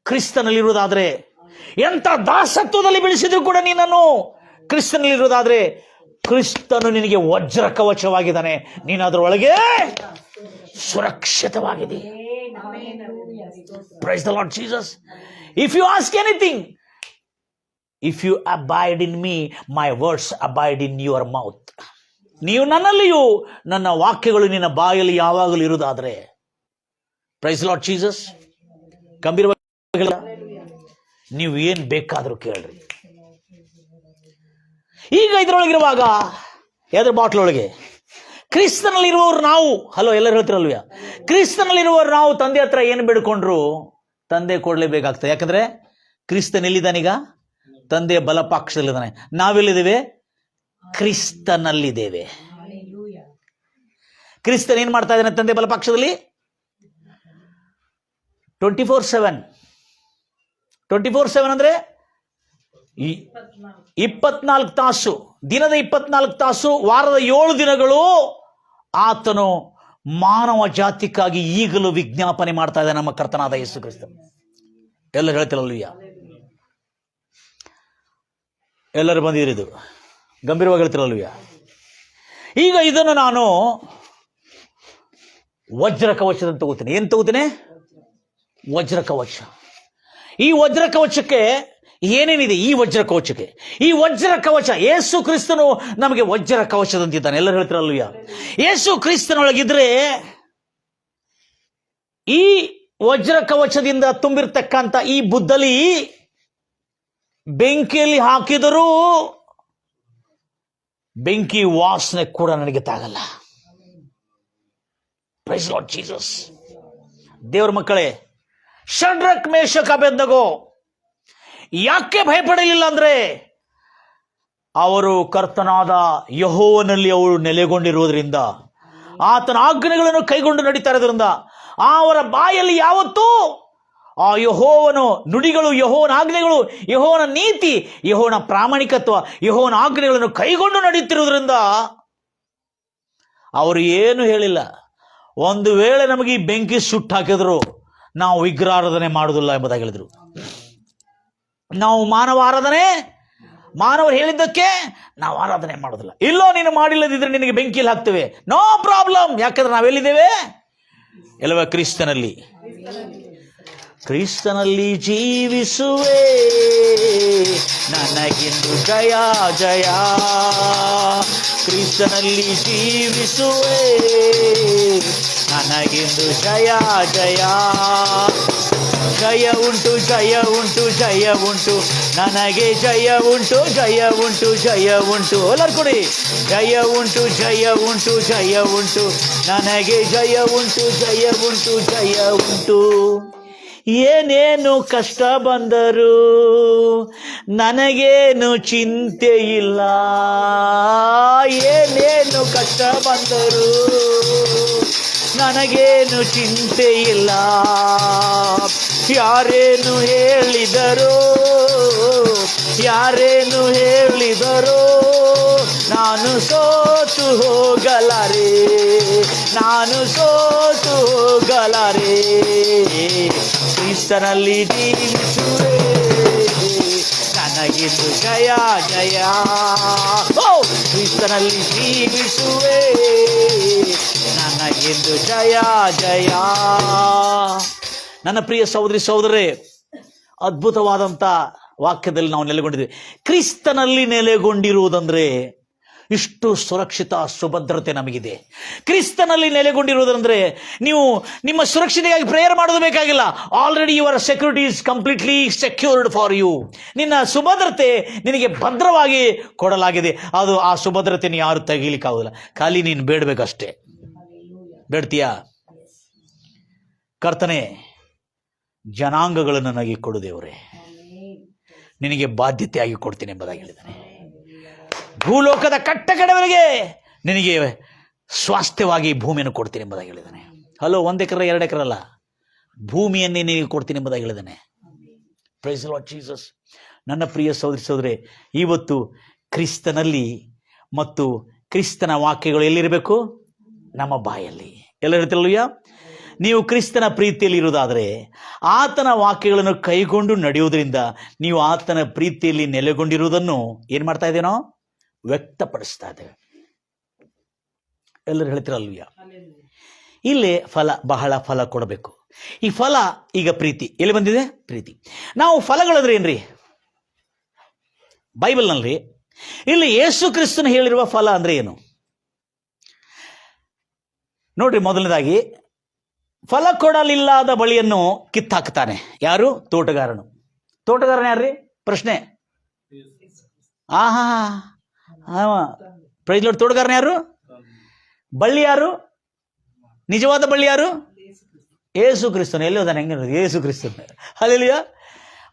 ಕ್ರಿಸ್ತನಲ್ಲಿರುವುದಾದ್ರೆ, ಎಂತ ದಾಸತ್ವದಲ್ಲಿ ಬೆಳೆಸಿದ್ರು ಕೂಡ ನಿನ್ನನ್ನು ಕ್ರಿಸ್ತನಲ್ಲಿರುವುದಾದ್ರೆ, ಕ್ರಿಸ್ತನು ನಿನಗೆ ವಜ್ರ ಕವಚವಾಗಿದ್ದಾನೆ. ನೀನು ಅದರೊಳಗೆ ಸುರಕ್ಷಿತವಾಗಿದೆ. Praise the Lord Jesus. If you ask anything, if you abide in me, my words abide in your mouth. ನೀವು ನನ್ನಲ್ಲಿಯೂ ನನ್ನ ವಾಕ್ಯಗಳು ನಿನ್ನ ಬಾಯಲ್ಲಿ ಯಾವಾಗಲೂ ಇರುವುದಾದ್ರೆ, ಪ್ರೈಸ್ ದಿ ಲಾರ್ಡ್ ಜೀಸಸ್, ಗಂಭೀರವಾಗಿ ನೀವು ಏನ್ ಬೇಕಾದರೂ ಕೇಳ್ರಿ. ಈಗ ಇದರೊಳಗಿರುವಾಗ, ಯಾವ್ದ್ರ ಬಾಟ್ಲ್ ಒಳಗೆ ಕ್ರಿಸ್ತನಲ್ಲಿರುವವರು ನಾವು, ಹಲೋ ಎಲ್ಲರೂ ಹೇಳ್ತಿರಲ್ವ, ಕ್ರಿಸ್ತನಲ್ಲಿರುವವರು ನಾವು ತಂದೆ ಹತ್ರ ಏನು ಬೇಡ್ಕೊಂಡ್ರು ತಂದೆ ಕೊಡ್ಲೇಬೇಕಾಗ್ತದೆ. ಯಾಕಂದ್ರೆ ಕ್ರಿಸ್ತನ್ ಎಲ್ಲಿದ್ದಾನೀಗ? ತಂದೆಯ ಬಲಪಕ್ಷದಲ್ಲಿದ್ದಾನೆ. ನಾವೆಲ್ಲಿದ್ದೇವೆ? ಕ್ರಿಸ್ತನಲ್ಲಿದ್ದೇವೆ. ಕ್ರಿಸ್ತನ್ ಏನ್ ಮಾಡ್ತಾ ಇದ್ದಾನೆ ತಂದೆ ಬಲಪಕ್ಷದಲ್ಲಿ? 24/7 ಅಂದ್ರೆ 24 ತಾಸು, ದಿನದ 24 ತಾಸು, ವಾರದ 7 ದಿನಗಳು ಆತನು ಮಾನವ ಜಾತಿಗಾಗಿ ಈಗಲೂ ವಿಜ್ಞಾಪನೆ ಮಾಡ್ತಾ ಇದ್ದಾನೆ ನಮ್ಮ ಕರ್ತನಾದ ಯೇಸು ಕ್ರಿಸ್ತ. ಎಲ್ಲರೂ ಹೇಳ್ತಿರಲ್ವಯ್ಯ? ಎಲ್ಲರೂ ಬಂದಿದ್ರಿ, ಇದು ಗಂಭೀರವಾಗಿ ಹೇಳ್ತಿರಲ್ವಯ್ಯ? ಈಗ ಇದನ್ನು ನಾನು ವಜ್ರ ಕವಚದಂತ ತಗೋತೀನಿ. ಏನ್ ತಗೋತೀನಿ? ವಜ್ರ ಕವಚ. ಈ ವಜ್ರ ಕವಚಕ್ಕೆ ಏನೇನಿದೆ? ಈ ವಜ್ರ ಕವಚಕ್ಕೆ, ಈ ವಜ್ರ ಕವಚ ಯೇಸು ಕ್ರಿಸ್ತನು ನಮಗೆ ವಜ್ರ ಕವಚದಂತಿದ್ದಾನೆ. ಎಲ್ಲರೂ ಹೇಳ್ತಿರಲ್ವಯ್ಯ? ಯೇಸು ಕ್ರಿಸ್ತನೊಳಗಿದ್ರೆ ಈ ವಜ್ರ ಕವಚದಿಂದ ತುಂಬಿರ್ತಕ್ಕಂಥ ಈ ಬುದ್ದಲಿ ಬೆಂಕಿಯಲ್ಲಿ ಹಾಕಿದರೂ ಬೆಂಕಿ ವಾಸನೆ ಕೂಡ ನನಗೆ ತಾಗಲ್ಲ. Price Lord Jesus. ದೇವರ ಮಕ್ಕಳೇ, ಶಡ್ರಕ್, ಮೇಷಕ್, ಅಬೇದ್ನೆಗೋ ಯಾಕೆ ಭಯಪಡಲಿಲ್ಲ ಅಂದ್ರೆ, ಅವರು ಕರ್ತನಾದ ಯೆಹೋವನಲ್ಲಿ ಅವರು ನೆಲೆಗೊಂಡಿರುವುದರಿಂದ, ಆತನ ಆಜ್ಞೆಗಳನ್ನು ಕೈಗೊಂಡು ನಡೀತಾ ಇರೋದ್ರಿಂದ, ಅವರ ಬಾಯಲ್ಲಿ ಯಾವತ್ತೂ ಆ ಯೆಹೋವನ ನುಡಿಗಳು, ಯೆಹೋವನ ಆಜ್ಞೆಗಳು, ಯೆಹೋವನ ನೀತಿ, ಯೆಹೋವನ ಪ್ರಾಮಾಣಿಕತ್ವ, ಯೆಹೋವನ ಆಜ್ಞೆಗಳನ್ನು ಕೈಗೊಂಡು ನಡೀತಿರುವುದರಿಂದ ಅವರು ಏನು ಹೇಳಿಲ್ಲ. ಒಂದು ವೇಳೆ ನಮಗೆ ಈ ಬೆಂಕಿ ಸುಟ್ಟು ಹಾಕಿದ್ರು ನಾವು ವಿಗ್ರಹಾರಾಧನೆ ಮಾಡುವುದಿಲ್ಲ ಎಂಬುದಾಗಿ ಹೇಳಿದ್ರು. ನಾವು ಮಾನವ ಆರಾಧನೆ, ಮಾನವರು ಹೇಳಿದ್ದಕ್ಕೆ ನಾವು ಆರಾಧನೆ ಮಾಡೋದಿಲ್ಲ. ಇಲ್ಲೋ ನೀನು ಮಾಡಿಲ್ಲದಿದ್ರೆ ನಿನಗೆ ಬೆಂಕಿಯಲ್ಲಿ ಹಾಕ್ತೇವೆ, ನೋ ಪ್ರಾಬ್ಲಮ್. ಯಾಕಂದ್ರೆ ನಾವೆಲ್ಲಿದ್ದೇವೆ? ಎಲ್ಲವ ಕ್ರಿಸ್ತನಲ್ಲಿ. ಕ್ರಿಸ್ತನಲ್ಲಿ ಜೀವಿಸುವೆ, ನನಗೆಂದು ಜಯ ಜಯ. ಕ್ರಿಸ್ತನಲ್ಲಿ ಜೀವಿಸುವೆ, ನನಗೆಂದು ಜಯ ಜಯ. ಜಯ ಉಂಟು, ಜಯ ಉಂಟು, ಜಯ ಉಂಟು, ನನಗೆ ಜಯ ಉಂಟು, ಜಯ ಉಂಟು, ಜಯ ಉಂಟು. ಎಲ್ಲರೂ ಕೊಡಿ. ಜಯ ಉಂಟು, ಜಯ ಉಂಟು, ಜಯ ಉಂಟು, ನನಗೆ ಜಯ ಉಂಟು, ಜಯ ಉಂಟು, ಜಯ ಉಂಟು. ಏನೇನು ಕಷ್ಟ ಬಂದರು ನನಗೇನು ಚಿಂತೆ ಇಲ್ಲ. ಏನೇನು ಕಷ್ಟ ಬಂದರು ನನಗೇನು ಚಿಂತೆ ಇಲ್ಲ. ಯಾರೇನು ಹೇಳಿದರು ಯಾರೇನು ಹೇಳಿದರು ನಾನು ಸೋತು ಹೋಗಲಾರೆ, ನಾನು ಸೋತು ಹೋಗಲಾರೆ. ಕ್ರಿಸ್ತನಲ್ಲಿ ಜೀವಿಸುವೆ ನನಗಿಂದು ಜಯ ಜಯ. ಓ ಕ್ರಿಸ್ತನಲ್ಲಿ ಜೀವಿಸುವೆ ನನಗಿಂದು ಜಯ ಜಯ. ನನ್ನ ಪ್ರಿಯ ಸಹೋದರಿ ಸಹೋದರರೇ, ಅದ್ಭುತವಾದಂಥ ವಾಕ್ಯದಲ್ಲಿ ನಾವು ನೆಲೆಗೊಂಡಿದ್ದೀವಿ. ಕ್ರಿಸ್ತನಲ್ಲಿ ನೆಲೆಗೊಂಡಿರುವುದಂದ್ರೆ ಇಷ್ಟು ಸುರಕ್ಷಿತ ಸುಭದ್ರತೆ ನಮಗಿದೆ. ಕ್ರಿಸ್ತನಲ್ಲಿ ನೆಲೆಗೊಂಡಿರುವುದಂದ್ರೆ ನೀವು ನಿಮ್ಮ ಸುರಕ್ಷತೆಗಾಗಿ ಪ್ರೇಯರ್ ಮಾಡೋದು ಬೇಕಾಗಿಲ್ಲ. Already your security is completely secured for you. ನಿನ್ನ ಸುಭದ್ರತೆ ನಿನಗೆ ಭದ್ರವಾಗಿ ಕೊಡಲಾಗಿದೆ. ಅದು ಆ ಸುಭದ್ರತೆಯನ್ನು ಯಾರು ತೆಗೀಲಿಕ್ಕಾಗೋದಿಲ್ಲ. ಖಾಲಿ ನೀನು ಬೇಡಬೇಕಷ್ಟೇ. ಬೇಡ್ತೀಯಾ? ಕರ್ತನೆ, ಜನಾಂಗಗಳನ್ನು ನನಗೆ ಕೊಡು ದೇವರೇ, ನಿನಗೆ ಬಾಧ್ಯತೆಯಾಗಿ ಕೊಡ್ತೀನಿ ಎಂಬುದಾಗಿ ಹೇಳಿದ್ದಾನೆ. ಭೂಲೋಕದ ಕಟ್ಟಕಡೆವರೆಗೆ ನಿನಗೆ ಸ್ವಾಸ್ಥ್ಯವಾಗಿ ಭೂಮಿಯನ್ನು ಕೊಡ್ತೀನಿ ಎಂಬುದಾಗಿ ಹೇಳಿದ್ದಾನೆ. ಹಲೋ, 1 ಎಕರೆ 2 ಎಕರೆ ಅಲ್ಲ, ಭೂಮಿಯನ್ನೇ ನಿನಗೆ ಕೊಡ್ತೀನಿ ಎಂಬುದಾಗಿ ಹೇಳಿದ್ದಾನೆ. Praise Lord Jesus. ನನ್ನ ಪ್ರಿಯ ಸಹೋದರಿ ಸಹೋದರೇ, ಇವತ್ತು ಕ್ರಿಸ್ತನಲ್ಲಿ ಮತ್ತು ಕ್ರಿಸ್ತನ ವಾಕ್ಯಗಳು ಎಲ್ಲಿರಬೇಕು? ನಮ್ಮ ಬಾಯಲ್ಲಿ. ಎಲ್ಲ ಹೇಳ್ತಿರಲ್ವಯ್ಯ? ನೀವು ಕ್ರಿಸ್ತನ ಪ್ರೀತಿಯಲ್ಲಿ ಇರುವುದಾದರೆ ಆತನ ವಾಕ್ಯಗಳನ್ನು ಕೈಗೊಂಡು ನಡೆಯುವುದರಿಂದ ನೀವು ಆತನ ಪ್ರೀತಿಯಲ್ಲಿ ನೆಲೆಗೊಂಡಿರುವುದನ್ನು ಏನು ಮಾಡ್ತಾ ಇದ್ದೇವೆ? ನಾವು ವ್ಯಕ್ತಪಡಿಸ್ತಾ ಇದ್ದೇವೆ. ಎಲ್ಲರೂ ಹೇಳ್ತಿರಲ್ವಯ್ಯ? ಇಲ್ಲಿ ಫಲ, ಬಹಳ ಫಲ ಕೊಡಬೇಕು. ಈ ಫಲ ಈಗ ಪ್ರೀತಿ ಎಲ್ಲಿ ಬಂದಿದೆ? ಪ್ರೀತಿ. ನಾವು ಫಲಗಳಂದ್ರೆ ಏನ್ರಿ ಬೈಬಲ್ನಲ್ಲಿ? ಇಲ್ಲಿ ಯೇಸು ಕ್ರಿಸ್ತನು ಹೇಳಿರುವ ಫಲ ಅಂದ್ರೆ ಏನು ನೋಡ್ರಿ. ಮೊದಲನೇದಾಗಿ, ಫಲ ಕೊಡಲಿಲ್ಲದ ಬಳಿಯನ್ನು ಕಿತ್ತಾಕ್ತಾನೆ. ಯಾರು? ತೋಟಗಾರನು. ತೋಟಗಾರನ ಯಾರ್ರಿ? ಪ್ರಶ್ನೆ. Price lord. ತೋಟಗಾರನ ಯಾರು? ಬಳ್ಳಿ ಯಾರು? ನಿಜವಾದ ಬಳ್ಳಿ ಯಾರು? ಯೇಸು ಕ್ರಿಸ್ತನು. ಎಲ್ಲಿ ಹೋದಾನೆ? ಹೆಂಗೆ? ಯೇಸು ಕ್ರಿಸ್ತನು. ಹಲ್ಲೆಲೂಯಾ.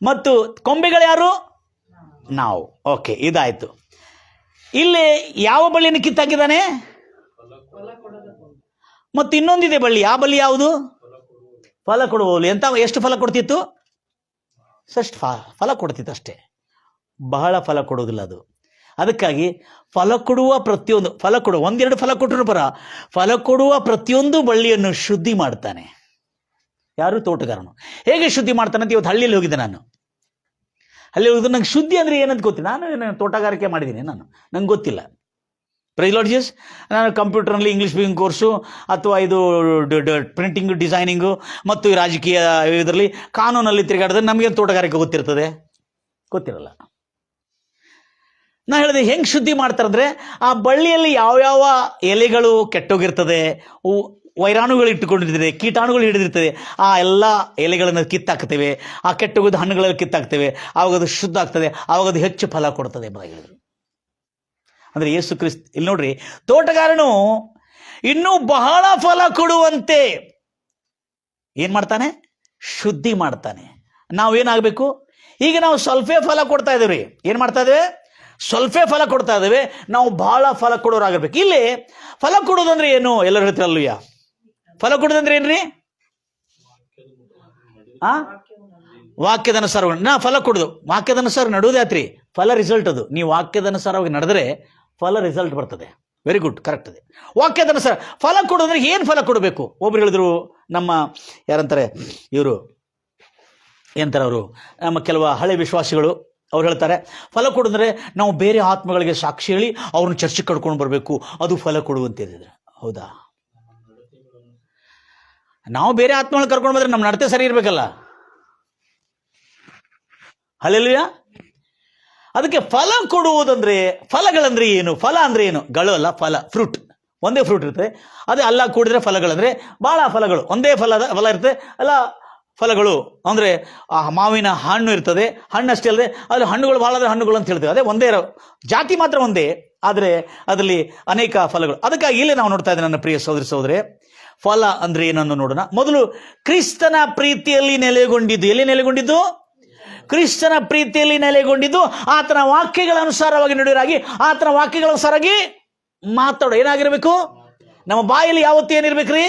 ಮತ್ತು ಕೊಂಬೆಗಳು ಯಾರು? ನಾವು. ಓಕೆ, ಇದಾಯ್ತು. ಇಲ್ಲಿ ಯಾವ ಬಳ್ಳಿಯನ್ನು ಕಿತ್ತಾಕಿದ್ದಾನೆ? ಮತ್ತು ಇನ್ನೊಂದಿದೆ ಬಳ್ಳಿ. ಆ ಬಳ್ಳಿ ಯಾವುದು? ಫಲ ಕೊಡುವವಳು. ಎಂತ? ಎಷ್ಟು ಫಲ ಕೊಡ್ತಿತ್ತು? ಫಲ ಕೊಡ್ತಿತ್ತು ಅಷ್ಟೇ, ಬಹಳ ಫಲ ಕೊಡೋದಿಲ್ಲ ಅದು. ಅದಕ್ಕಾಗಿ ಫಲ ಕೊಡುವ ಪ್ರತಿಯೊಂದು, ಫಲ ಕೊಡುವ, 1-2 ಫಲ ಕೊಟ್ಟರು ಪರ, ಫಲ ಕೊಡುವ ಪ್ರತಿಯೊಂದು ಬಳ್ಳಿಯನ್ನು ಶುದ್ಧಿ ಮಾಡ್ತಾನೆ. ಯಾರು? ತೋಟಗಾರನು. ಹೇಗೆ ಶುದ್ಧಿ ಮಾಡ್ತಾನೆ ಅಂತ ಇವತ್ತು ಹಳ್ಳಿಯಲ್ಲಿ ಹೋಗಿದ್ದೆ ನಾನು. ಅಲ್ಲಿ ಹೋಗಿದ್ದು ನಂಗೆ ಶುದ್ಧಿ ಅಂದರೆ ಏನಂತ ಗೊತ್ತಿಲ್ಲ. ನಾನು ತೋಟಗಾರಿಕೆ ಮಾಡಿದ್ದೀನಿ, ನಂಗೆ ಗೊತ್ತಿಲ್ಲ. Praise Lord Jesus. ನಾನು ಕಂಪ್ಯೂಟರ್ನಲ್ಲಿ ಇಂಗ್ಲೀಷ್ ಸ್ಪೀಕಿಂಗ್ ಕೋರ್ಸು ಅಥವಾ ಇದು ಪ್ರಿಂಟಿಂಗು, ಡಿಸೈನಿಂಗು ಮತ್ತು ರಾಜಕೀಯ ಇದರಲ್ಲಿ ಕಾನೂನಲ್ಲಿ ತಿರುಗಾಡಿದ್ರೆ ನಮಗೆ ತೋಟಗಾರಿಕೆ ಗೊತ್ತಿರ್ತದೆ? ಗೊತ್ತಿರಲ್ಲ. ನಾನು ಹೇಳಿದೆ ಹೆಂಗೆ ಶುದ್ಧಿ ಮಾಡ್ತಾರಂದ್ರೆ, ಆ ಬಳ್ಳಿಯಲ್ಲಿ ಯಾವ್ಯಾವ ಎಲೆಗಳು ಕೆಟ್ಟೋಗಿರ್ತದೆ, ವೈರಾಣುಗಳು ಇಟ್ಟುಕೊಂಡಿರ್ತದೆ, ಕೀಟಾಣುಗಳು ಹಿಡಿದಿರ್ತದೆ, ಆ ಎಲ್ಲ ಎಲೆಗಳನ್ನು ಕಿತ್ತಾಕ್ತೇವೆ. ಆ ಕೆಟ್ಟೋಗಿದ್ದ ಹಣ್ಣುಗಳಲ್ಲಿ ಕಿತ್ತಾಕ್ತೇವೆ. ಆವಾಗ ಅದು ಶುದ್ಧ ಆಗ್ತದೆ, ಆವಾಗ ಅದು ಹೆಚ್ಚು ಫಲ ಕೊಡ್ತದೆ ಎಂಬುದಾಗಿ ಹೇಳಿದರು. ಅಂದರೆ ಯೇಸು ಕ್ರಿಸ್ತ ಇಲ್ಲಿ ನೋಡ್ರಿ, ತೋಟಗಾರನು ಇನ್ನೂ ಬಹಳ ಫಲ ಕೊಡುವಂತೆ ಏನು ಮಾಡ್ತಾನೆ? ಶುದ್ಧಿ ಮಾಡ್ತಾನೆ. ನಾವೇನಾಗಬೇಕು? ಈಗ ನಾವು ಸ್ವಲ್ಪೇ ಫಲ ಕೊಡ್ತಾ ಇದ್ದೇವೆ. ಏನು ಮಾಡ್ತಾ ಇದ್ದೇವೆ? ಸ್ವಲ್ಪೇ ಫಲ ಕೊಡ್ತಾ ಇದ್ದೇವೆ. ನಾವು ಬಹಳ ಫಲ ಕೊಡೋರಾಗಬೇಕು. ಇಲ್ಲಿ ಫಲ ಕೊಡೋದಂದ್ರೆ ಏನು? ಎಲ್ಲರೂ ಹೇಳ್ತಿರಲ್ವಯ್ಯ? ಫಲ ಕೊಡೋದಂದ್ರೆ ಏನ್ರಿ? ವಾಕ್ಯದನುಸಾರವಾಗಿ ನಾ ಫಲ ಕೊಡೋದು. ವಾಕ್ಯದನುಸಾರ ನಡುವುದಾತ್ರಿ ಫಲ ರಿಸಲ್ಟ್. ಅದು ನೀವು ವಾಕ್ಯದನುಸಾರವಾಗಿ ನಡೆದರೆ ಫಲ ರಿಸಲ್ಟ್ ಬರ್ತದೆ. ವೆರಿ ಗುಡ್, ಕರೆಕ್ಟ್ ಇದೆ. ವಾಕ್ಯದನುಸಾರ ಫಲ ಕೊಡೋದ್ರೆ ಏನು ಫಲ ಕೊಡಬೇಕು? ಒಬ್ರು ಹೇಳಿದ್ರು, ನಮ್ಮ ಯಾರಂತಾರೆ ಇವರು ಏನಂತಾರೆ ಅವರು, ನಮ್ಮ ಕೆಲವು ಹಳೆ ವಿಶ್ವಾಸಿಗಳು, ಅವ್ರು ಹೇಳ್ತಾರೆ ಫಲ ಕೊಡಿದ್ರೆ ನಾವು ಬೇರೆ ಆತ್ಮಗಳಿಗೆ ಸಾಕ್ಷಿ ಹೇಳಿ ಅವ್ರನ್ನ ಚರ್ಚೆಗೆ ಕಡ್ಕೊಂಡು ಬರಬೇಕು, ಅದು ಫಲ ಕೊಡುವಂತಿದೆ. ಹೌದಾ? ನಾವು ಬೇರೆ ಆತ್ಮಗಳನ್ನ ಕರ್ಕೊಂಡು ಬಂದರೆ ನಮ್ಮ ನಡತೆ ಸರಿ ಇರಬೇಕಲ್ಲ. ಹಲ್ಲೆಲೂಯಾ. ಅದಕ್ಕೆ ಫಲ ಕೊಡುವುದಂದ್ರೆ, ಫಲಗಳಂದ್ರೆ ಏನು? ಫಲ ಅಂದ್ರೆ ಏನು? ಗಳು ಅಲ್ಲ, ಫಲ, ಫ್ರೂಟ್. ಒಂದೇ ಫ್ರೂಟ್ ಇರ್ತದೆ, ಅದೇ ಅಲ್ಲ ಕೂಡಿದ್ರೆ ಫಲಗಳಂದ್ರೆ ಭಾಳ ಫಲಗಳು. ಒಂದೇ ಫಲ ಇರ್ತದೆ, ಅಲ್ಲ ಫಲಗಳು ಅಂದರೆ ಆ ಮಾವಿನ ಹಣ್ಣು ಇರ್ತದೆ, ಹಣ್ಣು ಅಷ್ಟೇ ಅಲ್ಲದೆ ಅಲ್ಲಿ ಹಣ್ಣುಗಳು ಭಾಳ ಆದರೆ ಹಣ್ಣುಗಳು ಅಂತ ಹೇಳ್ತೇವೆ. ಅದೇ ಒಂದೇ ಜಾತಿ ಮಾತ್ರ ಒಂದೇ, ಆದರೆ ಅದರಲ್ಲಿ ಅನೇಕ ಫಲಗಳು. ಅದಕ್ಕಾಗಿ ಇಲ್ಲೇ ನಾವು ನೋಡ್ತಾ ಇದ್ದೇವೆ ನನ್ನ ಪ್ರಿಯ ಸಹೋದರಿ ಸಹೋದರೇ, ಫಲ ಅಂದ್ರೆ ಏನನ್ನು ನೋಡೋಣ. ಮೊದಲು ಕ್ರಿಸ್ತನ ಪ್ರೀತಿಯಲ್ಲಿ ನೆಲೆಗೊಂಡಿದ್ದು. ಎಲ್ಲಿ ನೆಲೆಗೊಂಡಿದ್ದು? ಕ್ರಿಸ್ತನ ಪ್ರೀತಿಯಲ್ಲಿ ನೆಲೆಗೊಂಡಿದ್ದು. ಆತನ ವಾಕ್ಯಗಳ ಅನುಸಾರವಾಗಿ ನಡೆಯೋರಾಗಿ, ಆತನ ವಾಕ್ಯಗಳ ಅನುಸಾರವಾಗಿ ಮಾತಾಡೋ. ಏನಾಗಿರ್ಬೇಕು? ನಮ್ಮ ಬಾಯಲ್ಲಿ ಯಾವತ್ತೂ ಏನಿರ್ಬೇಕ್ರಿ?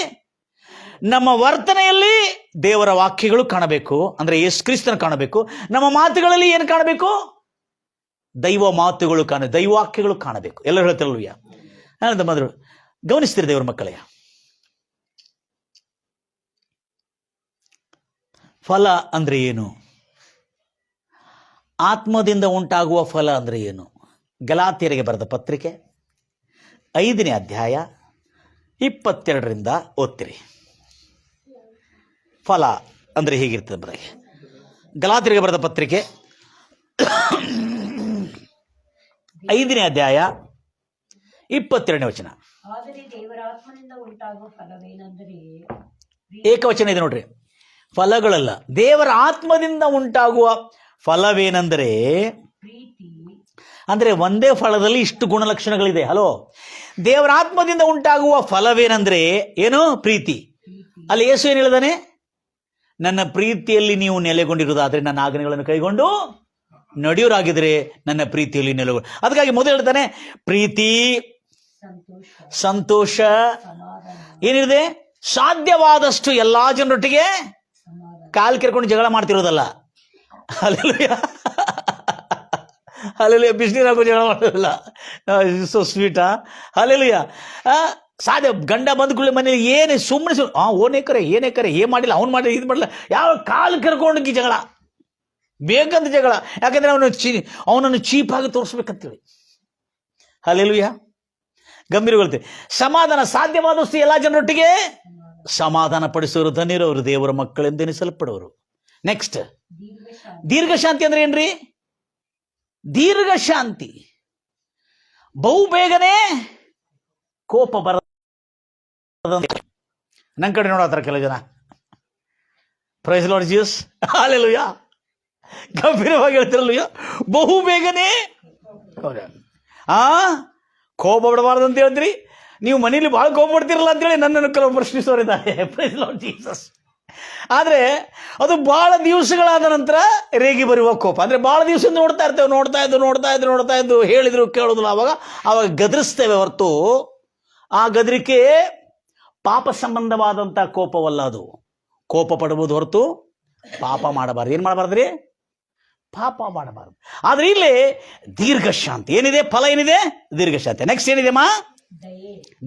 ನಮ್ಮ ವರ್ತನೆಯಲ್ಲಿ ದೇವರ ವಾಕ್ಯಗಳು ಕಾಣಬೇಕು, ಅಂದ್ರೆ ಯೇಸು ಕ್ರಿಸ್ತನ ಕಾಣಬೇಕು. ನಮ್ಮ ಮಾತುಗಳಲ್ಲಿ ಏನು ಕಾಣಬೇಕು? ದೈವ ಮಾತುಗಳು ದೈವಾಕ್ಯಗಳು ಕಾಣಬೇಕು. ಎಲ್ಲರೂ ಹೇಳ್ತಾರಲ್ವಯ್ಯ. ಏನಂತ ಮೊದಲು ಗಮನಿಸ್ತೀರಿ ದೇವರ ಮಕ್ಕಳೇ, ಫಲ ಅಂದ್ರೆ ಏನು? ಆತ್ಮದಿಂದ ಉಂಟಾಗುವ ಫಲ ಅಂದ್ರೆ ಏನು? ಗಲಾತ್ಯರಿಗೆ ಬರೆದ ಪತ್ರಿಕೆ 5ನೇ ಅಧ್ಯಾಯ 22ರಿಂದ ಓದ್ತಿರಿ. ಫಲ ಅಂದ್ರೆ ಹೀಗಿರ್ತದೆ ಬರಗೆ. ಗಲಾತ್ಯರಿಗೆ ಬರೆದ ಪತ್ರಿಕೆ 5ನೇ ಅಧ್ಯಾಯ 22ನೇ ವಚನ. ಆದರೆ ದೇವರ ಆತ್ಮನಿಂದ ಉಂಟಾಗುವ ಫಲವೇನೆಂದರೆ, ಏಕವಚನ ಇದೆ ನೋಡ್ರಿ. ಫಲಗಳಲ್ಲ, ದೇವರ ಆತ್ಮದಿಂದ ಉಂಟಾಗುವ ಫಲವೇನೆಂದರೆ, ಪ್ರೀತಿ. ಅಂದ್ರೆ ಒಂದೇ ಫಲದಲ್ಲಿ ಇಷ್ಟು ಗುಣಲಕ್ಷಣಗಳಿದೆ. ಹಲೋ, ದೇವರ ಆತ್ಮದಿಂದ ಉಂಟಾಗುವ ಫಲವೇನೆಂದ್ರೆ ಏನು? ಪ್ರೀತಿ. ಅಲ್ಲಿ ಯೇಸು ಏನು ಹೇಳಿದಾನೆ? ನನ್ನ ಪ್ರೀತಿಯಲ್ಲಿ ನೀವು ನೆಲೆಗೊಂಡಿರುವುದಾದ್ರೆ ನನ್ನ ಆಜ್ಞೆಗಳನ್ನು ಕೈಗೊಂಡು ನಡೆಯೋರಾಗಿದ್ರೆ ನನ್ನ ಪ್ರೀತಿಯಲ್ಲಿ ನೆಲೆಗೊಂಡು. ಅದಕ್ಕಾಗಿ ಮೊದಲು ಹೇಳ್ತಾನೆ ಪ್ರೀತಿ, ಸಂತೋಷ, ಏನಿದೆ, ಸಾಧ್ಯವಾದಷ್ಟು ಎಲ್ಲಾ ಜನರೊಟ್ಟಿಗೆ ಕಾಲು ಕೆರ್ಕೊಂಡು ಜಗಳ ಮಾಡ್ತಿರೋದಲ್ಲ. Alleluia, alleluia. ಬಿಸಿನೀರಾಗೂ ಜಗಳ ಮಾಡೋದಿಲ್ಲ. So sweet, alleluia. ಸಾಧ್ಯ ಗಂಡ ಬಂದ್ಕೊಳ್ಳಿ ಮನೇಲಿ ಏನು ಸುಮ್ಮನೆ ಏನೇ ಕರೆ ಏನ್ ಮಾಡಿಲ್ಲ, ಅವ್ನು ಮಾಡಿಲ್ಲ, ಇದು ಮಾಡಿಲ್ಲ, ಯಾವ ಕಾಲು ಕೆರ್ಕೊಂಡೋಗಿ ಜಗಳ, ಬೇಕಂತ ಜಗಳ. ಯಾಕಂದ್ರೆ ಅವನನ್ನು ಚೀಪಾಗಿ ತೋರಿಸ್ಬೇಕಂತೇಳಿ. ಅಲ್ಲೆಲ್ಲೂಯ್ಯ. ಗಂಭೀರಗೊಳ್ತೇವೆ. ಸಮಾಧಾನ, ಸಾಧ್ಯವಾದಷ್ಟು ಎಲ್ಲಾ ಜನರೊಟ್ಟಿಗೆ ಸಮಾಧಾನ ಪಡಿಸೋರು ಧನ್ಯರು, ಅವರು ದೇವರ ಮಕ್ಕಳೆಂದೆನಿಸಲ್ಪಡೋರು. ನೆಕ್ಸ್ಟ್, ದೀರ್ಘ ಶಾಂತಿ ಅಂದ್ರೆ ಏನ್ರಿ? ದೀರ್ಘ ಶಾಂತಿ, ಬಹು ಬೇಗನೆ ಕೋಪ ಬರ. ನನ್ನ ಕಡೆ ನೋಡತ್ತಾರ ಕೆಲವು ಜನ. Praise Lord Jesus, hallelujah. ಗಂಭೀರವಾಗಿ ಹೇಳ್ತಿರಲ್ವಯ್ಯ, ಬಹು ಬೇಗನೆ ಕೋಪ ಬಿಡಬಾರ್ದು ಅಂತ ಹೇಳಿದ್ರಿ. ನೀವು ಮನೇಲಿ ಭಾಳ ಕೋಪ ಪಡ್ತಿರಲ್ಲ ಅಂತೇಳಿ ನನ್ನನ್ನು ಕೆಲವು ಪ್ರಶ್ನಿಸೋರಿದ್ದಾರೆ. Price Lord Jesus. ಆದರೆ ಅದು ಭಾಳ ದಿವಸಗಳಾದ ನಂತರ ರೇಗಿ ಬರುವ ಕೋಪ. ಅಂದರೆ ಭಾಳ ದಿವಸ ನೋಡ್ತಾ ಇದ್ದು ಹೇಳಿದ್ರು ಕೇಳೋದಿಲ್ಲ. ಆವಾಗ ಗದರಿಸ್ತೇವೆ ಹೊರತು ಆ ಗದರಿಕೆ ಪಾಪ ಸಂಬಂಧವಾದಂಥ ಕೋಪವಲ್ಲ. ಅದು ಕೋಪ ಪಡಬಹುದು ಹೊರತು ಪಾಪ ಮಾಡಬಾರ್ದು. ಏನು ಮಾಡಬಾರ್ದ್ರಿ? ಪಾಪ ಮಾಡಬಾರ್ದು. ಆದರೆ ಇಲ್ಲಿ ದೀರ್ಘ ಶಾಂತಿ ಏನಿದೆ? ಫಲ ಏನಿದೆ? ದೀರ್ಘ ಶಾಂತಿ. ನೆಕ್ಸ್ಟ್ ಏನಿದೆ ಮಾ?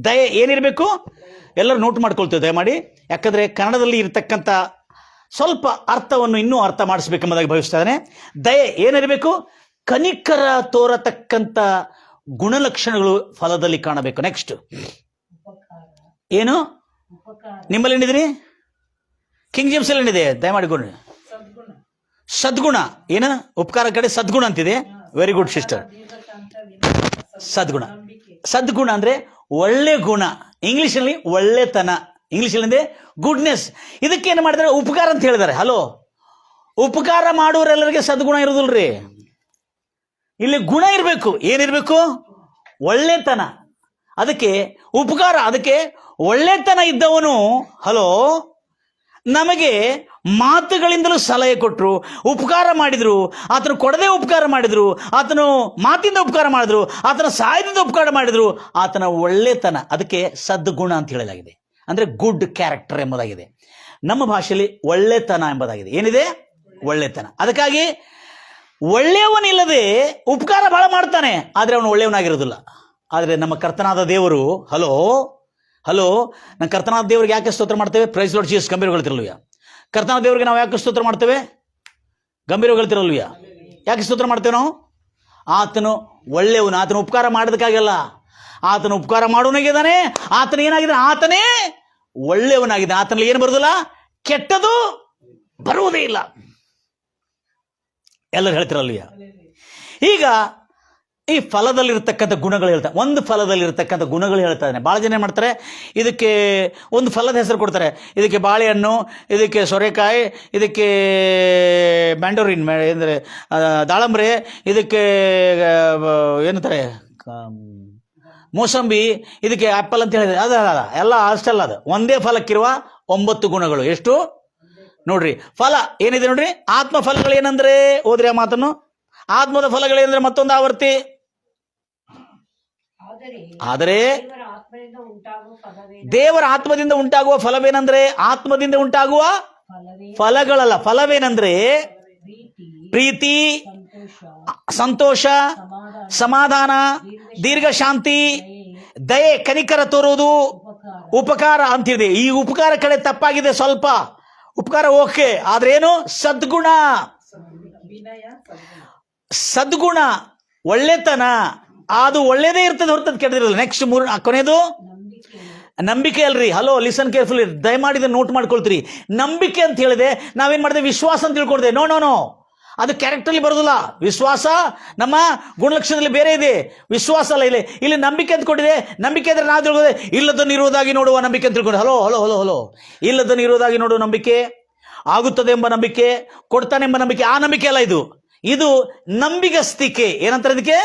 ದಯೆ. ಏನಿರಬೇಕು? ಎಲ್ಲರೂ ನೋಟ್ ಮಾಡ್ಕೊಳ್ತೇವೆ ದಯಮಾಡಿ. ಯಾಕಂದ್ರೆ ಕನ್ನಡದಲ್ಲಿ ಇರತಕ್ಕಂಥ ಸ್ವಲ್ಪ ಅರ್ಥವನ್ನು ಇನ್ನೂ ಅರ್ಥ ಮಾಡಿಸ್ಬೇಕೆಂಬುದಾಗಿ ಭಾವಿಸ್ತಾ ಇದ್ದೇನೆ. ದಯೆ ಏನಿರಬೇಕು? ಕನಿಕರ ತೋರತಕ್ಕಂಥ ಗುಣಲಕ್ಷಣಗಳು ಫಲದಲ್ಲಿ ಕಾಣಬೇಕು. ನೆಕ್ಸ್ಟ್ ಏನು? ನಿಮ್ಮಲ್ಲಿ ಏನಿದ್ರಿ? ಕಿಂಗ್ ಜೇಮ್ಸ್ ಅಲ್ಲಿ ಏನಿದೆ? ದಯಮಾಡಿಕೊಂಡು ಸದ್ಗುಣ. ಏನು? ಉಪಕಾರ ಕಡೆ ಸದ್ಗುಣ ಅಂತಿದೆ. Very good sister. ಸದ್ಗುಣ ಅಂದ್ರೆ ಒಳ್ಳೆ ಗುಣ. ಇಂಗ್ಲಿಷಲ್ಲಿ ಒಳ್ಳೆತನ, ಇಂಗ್ಲಿಷಲ್ಲಿ ಗುಡ್ನೆಸ್. ಇದಕ್ಕೇನು ಮಾಡಿದ್ರೆ ಉಪಕಾರ ಅಂತ ಹೇಳಿದ್ದಾರೆ. ಹಲೋ, ಉಪಕಾರ ಮಾಡೋರೆಲ್ಲರಿಗೆ ಸದ್ಗುಣ ಇರೋದಿಲ್ರಿ. ಇಲ್ಲಿ ಗುಣ ಇರಬೇಕು. ಏನಿರಬೇಕು? ಒಳ್ಳೆತನ. ಅದಕ್ಕೆ ಉಪಕಾರ, ಅದಕ್ಕೆ ಒಳ್ಳೆತನ ಇದ್ದವನು ಹಲೋ ನಮಗೆ ಮಾತುಗಳಿಂದಲೂ ಸಲಹೆ ಕೊಟ್ಟರು, ಉಪಕಾರ ಮಾಡಿದ್ರು. ಆತನು ಕೊಡದೆ ಉಪಕಾರ ಮಾಡಿದ್ರು, ಆತನು ಮಾತಿಂದ ಉಪಕಾರ ಮಾಡಿದ್ರು, ಆತನ ಸಹಾಯದಿಂದ ಉಪಕಾರ ಮಾಡಿದ್ರು. ಆತನ ಒಳ್ಳೆತನ, ಅದಕ್ಕೆ ಸದ್ಗುಣ ಅಂತ ಹೇಳಲಾಗಿದೆ. ಅಂದ್ರೆ ಗುಡ್ ಕ್ಯಾರೆಕ್ಟರ್ ಎಂಬುದಾಗಿದೆ. ನಮ್ಮ ಭಾಷೆಯಲ್ಲಿ ಒಳ್ಳೆತನ ಎಂಬುದಾಗಿದೆ. ಏನಿದೆ? ಒಳ್ಳೆತನ. ಅದಕ್ಕಾಗಿ ಒಳ್ಳೆಯವನಿಲ್ಲದೆ ಉಪಕಾರ ಬಹಳ ಮಾಡ್ತಾನೆ, ಆದರೆ ಅವನು ಒಳ್ಳೆಯವನಾಗಿರೋದಿಲ್ಲ. ಆದರೆ ನಮ್ಮ ಕರ್ತನಾದ ದೇವರು ಹಲೋ ನನ್ನ ಕರ್ತನಾದ ದೇವರಿಗೆ ಯಾಕೆ ಸ್ತೋತ್ರ ಮಾಡ್ತೇವೆ? Praise Lord Jesus. ಗಂಭೀರಗೊಳ್ತಿರಲ್ವಯ್ಯ. ಕರ್ತನಾದ ದೇವರಿಗೆ ನಾವು ಯಾಕೆ ಸ್ತೋತ್ರ ಮಾಡ್ತೇವೆ? ಗಂಭೀರಗೊಳ್ತಿರಲ್ವಯ್ಯ. ಯಾಕೆ ಸ್ತೋತ್ರ ಮಾಡ್ತೇವೆ ನಾವು? ಆತನು ಒಳ್ಳೆಯವನು. ಆತನು ಉಪಕಾರ ಮಾಡೋದಕ್ಕಾಗಲ್ಲ, ಆತನು ಉಪಕಾರ ಮಾಡೋನಾಗಿದ್ದಾನೆ. ಆತನ ಏನಾಗಿದೆ? ಆತನೇ ಒಳ್ಳೆಯವನಾಗಿದೆ. ಆತನಲ್ಲಿ ಏನು ಬರುವುದಿಲ್ಲ? ಕೆಟ್ಟದು ಬರುವುದೇ ಇಲ್ಲ. ಎಲ್ಲರೂ ಹೇಳ್ತಿರಲ್ವಯ್ಯ. ಈಗ ಈ ಫಲದಲ್ಲಿರ್ತಕ್ಕಂಥ ಗುಣಗಳು ಹೇಳ್ತಾರೆ. ಒಂದು ಫಲದಲ್ಲಿರ್ತಕ್ಕಂಥ ಗುಣಗಳು ಹೇಳ್ತಾ ಇದ್ದಾನೆ. ಭಾಳ ಜನ ಏನು ಮಾಡ್ತಾರೆ, ಇದಕ್ಕೆ ಒಂದು ಫಲದ ಹೆಸರು ಕೊಡ್ತಾರೆ. ಇದಕ್ಕೆ ಬಾಳೆಹಣ್ಣು, ಇದಕ್ಕೆ ಸೊರೆಕಾಯಿ, ಇದಕ್ಕೆ ಮ್ಯಾಂಡೋರಿನ್ ಅಂದರೆ ದಾಳಂಬ್ರೆ, ಇದಕ್ಕೆ ಏನಂತಾರೆ ಮೋಸಂಬಿ ಇದಕ್ಕೆ ಆಪಲ್ ಅಂತ ಹೇಳಿದ್ರೆ ಅದ ಎಲ್ಲ ಅಷ್ಟಲ್ಲ, ಅದು ಒಂದೇ ಫಲಕ್ಕಿರುವ 9 ಗುಣಗಳು. ಎಷ್ಟು ನೋಡ್ರಿ? ಫಲ ಏನಿದೆ ನೋಡ್ರಿ. ಆತ್ಮ ಫಲಗಳು ಏನಂದ್ರೆ, ಓದ್ರಿ ಆ ಮಾತನ್ನು. ಆತ್ಮದ ಫಲಗಳೇನಂದ್ರೆ ಮತ್ತೊಂದು ಆವರ್ತಿ. ಆದರೆ ದೇವರ ಆತ್ಮದಿಂದ ಉಂಟಾಗುವ ಫಲವೇನಂದ್ರೆ, ಆತ್ಮದಿಂದ ಉಂಟಾಗುವ ಫಲಗಳಲ್ಲ. ಫಲವೇನಂದ್ರೆ ಪ್ರೀತಿ, ಸಂತೋಷ, ಸಮಾಧಾನ, ದೀರ್ಘ ಶಾಂತಿ, ದಯೆ, ಕನಿಕರ ತೋರುವುದು, ಉಪಕಾರ ಅಂತಿದೆ. ಈ ಉಪಕಾರ ಕಡೆ ತಪ್ಪಾಗಿದೆ ಸ್ವಲ್ಪ. ಉಪಕಾರ ಓಕೆ, ಆದ್ರೇನು? ಸದ್ಗುಣ. ಸದ್ಗುಣ ಒಳ್ಳೆತನ, ಅದು ಒಳ್ಳೇದೇ ಇರ್ತದೆ ಹೊರತದ್ದು ಕೆಟ್ಟದಿರಲ್ಲ. ನೆಕ್ಸ್ಟ್ ಕೊನೆಯದು ನಂಬಿಕೆ ಅಲ್ರಿ. ಹಲೋ, ಲಿಸನ್ ಕೇರ್ಫುಲಿ, ದಯಮಾಡಿ ಇದನ್ನು ನೋಟ್ ಮಾಡ್ಕೊಳ್ತೀರಿ. ನಂಬಿಕೆ ಅಂತ ಹೇಳಿದೆ, ನಾವೇನ್ ಮಾಡಿದೆ? ವಿಶ್ವಾಸ ಅಂತ ತಿಳ್ಕೊಂಡಿದೆ. ನೋ ನೋ ನೋ, ಅದು ಕ್ಯಾರೆಕ್ಟರ್ಲಿ ಬರೋದಿಲ್ಲ. ವಿಶ್ವಾಸ ನಮ್ಮ ಗುಣಲಕ್ಷಣದಲ್ಲಿ ಬೇರೆ ಇದೆ, ವಿಶ್ವಾಸ ಅಲ್ಲ. ಇಲ್ಲಿ ನಂಬಿಕೆ ಅಂತ ಕೊಟ್ಟಿದೆ. ನಂಬಿಕೆ ಅಂದ್ರೆ ನಾವು ತಿಳ್ಕೊಂಡೆ ಇಲ್ಲದನ್ನು ಇರುವುದಾಗಿ ನೋಡುವ ನಂಬಿಕೆ ಅಂತ ತಿಳ್ಕೊಂಡೆ. ಹಲೋ ಹಲೋ ಹಲೋ ಹಲೋ, ಇಲ್ಲದನ್ನು ಇರುವುದಾಗಿ ನೋಡುವ ನಂಬಿಕೆ, ಆಗುತ್ತದೆ ಎಂಬ ನಂಬಿಕೆ, ಕೊಡ್ತಾನೆಂಬ ನಂಬಿಕೆ, ಆ ನಂಬಿಕೆ ಅಲ್ಲ ಇದು. ಇದು ನಂಬಿಗಸ್ತಿಕೆ. ಏನಂತಾರೆ ಇದಕ್ಕೆ?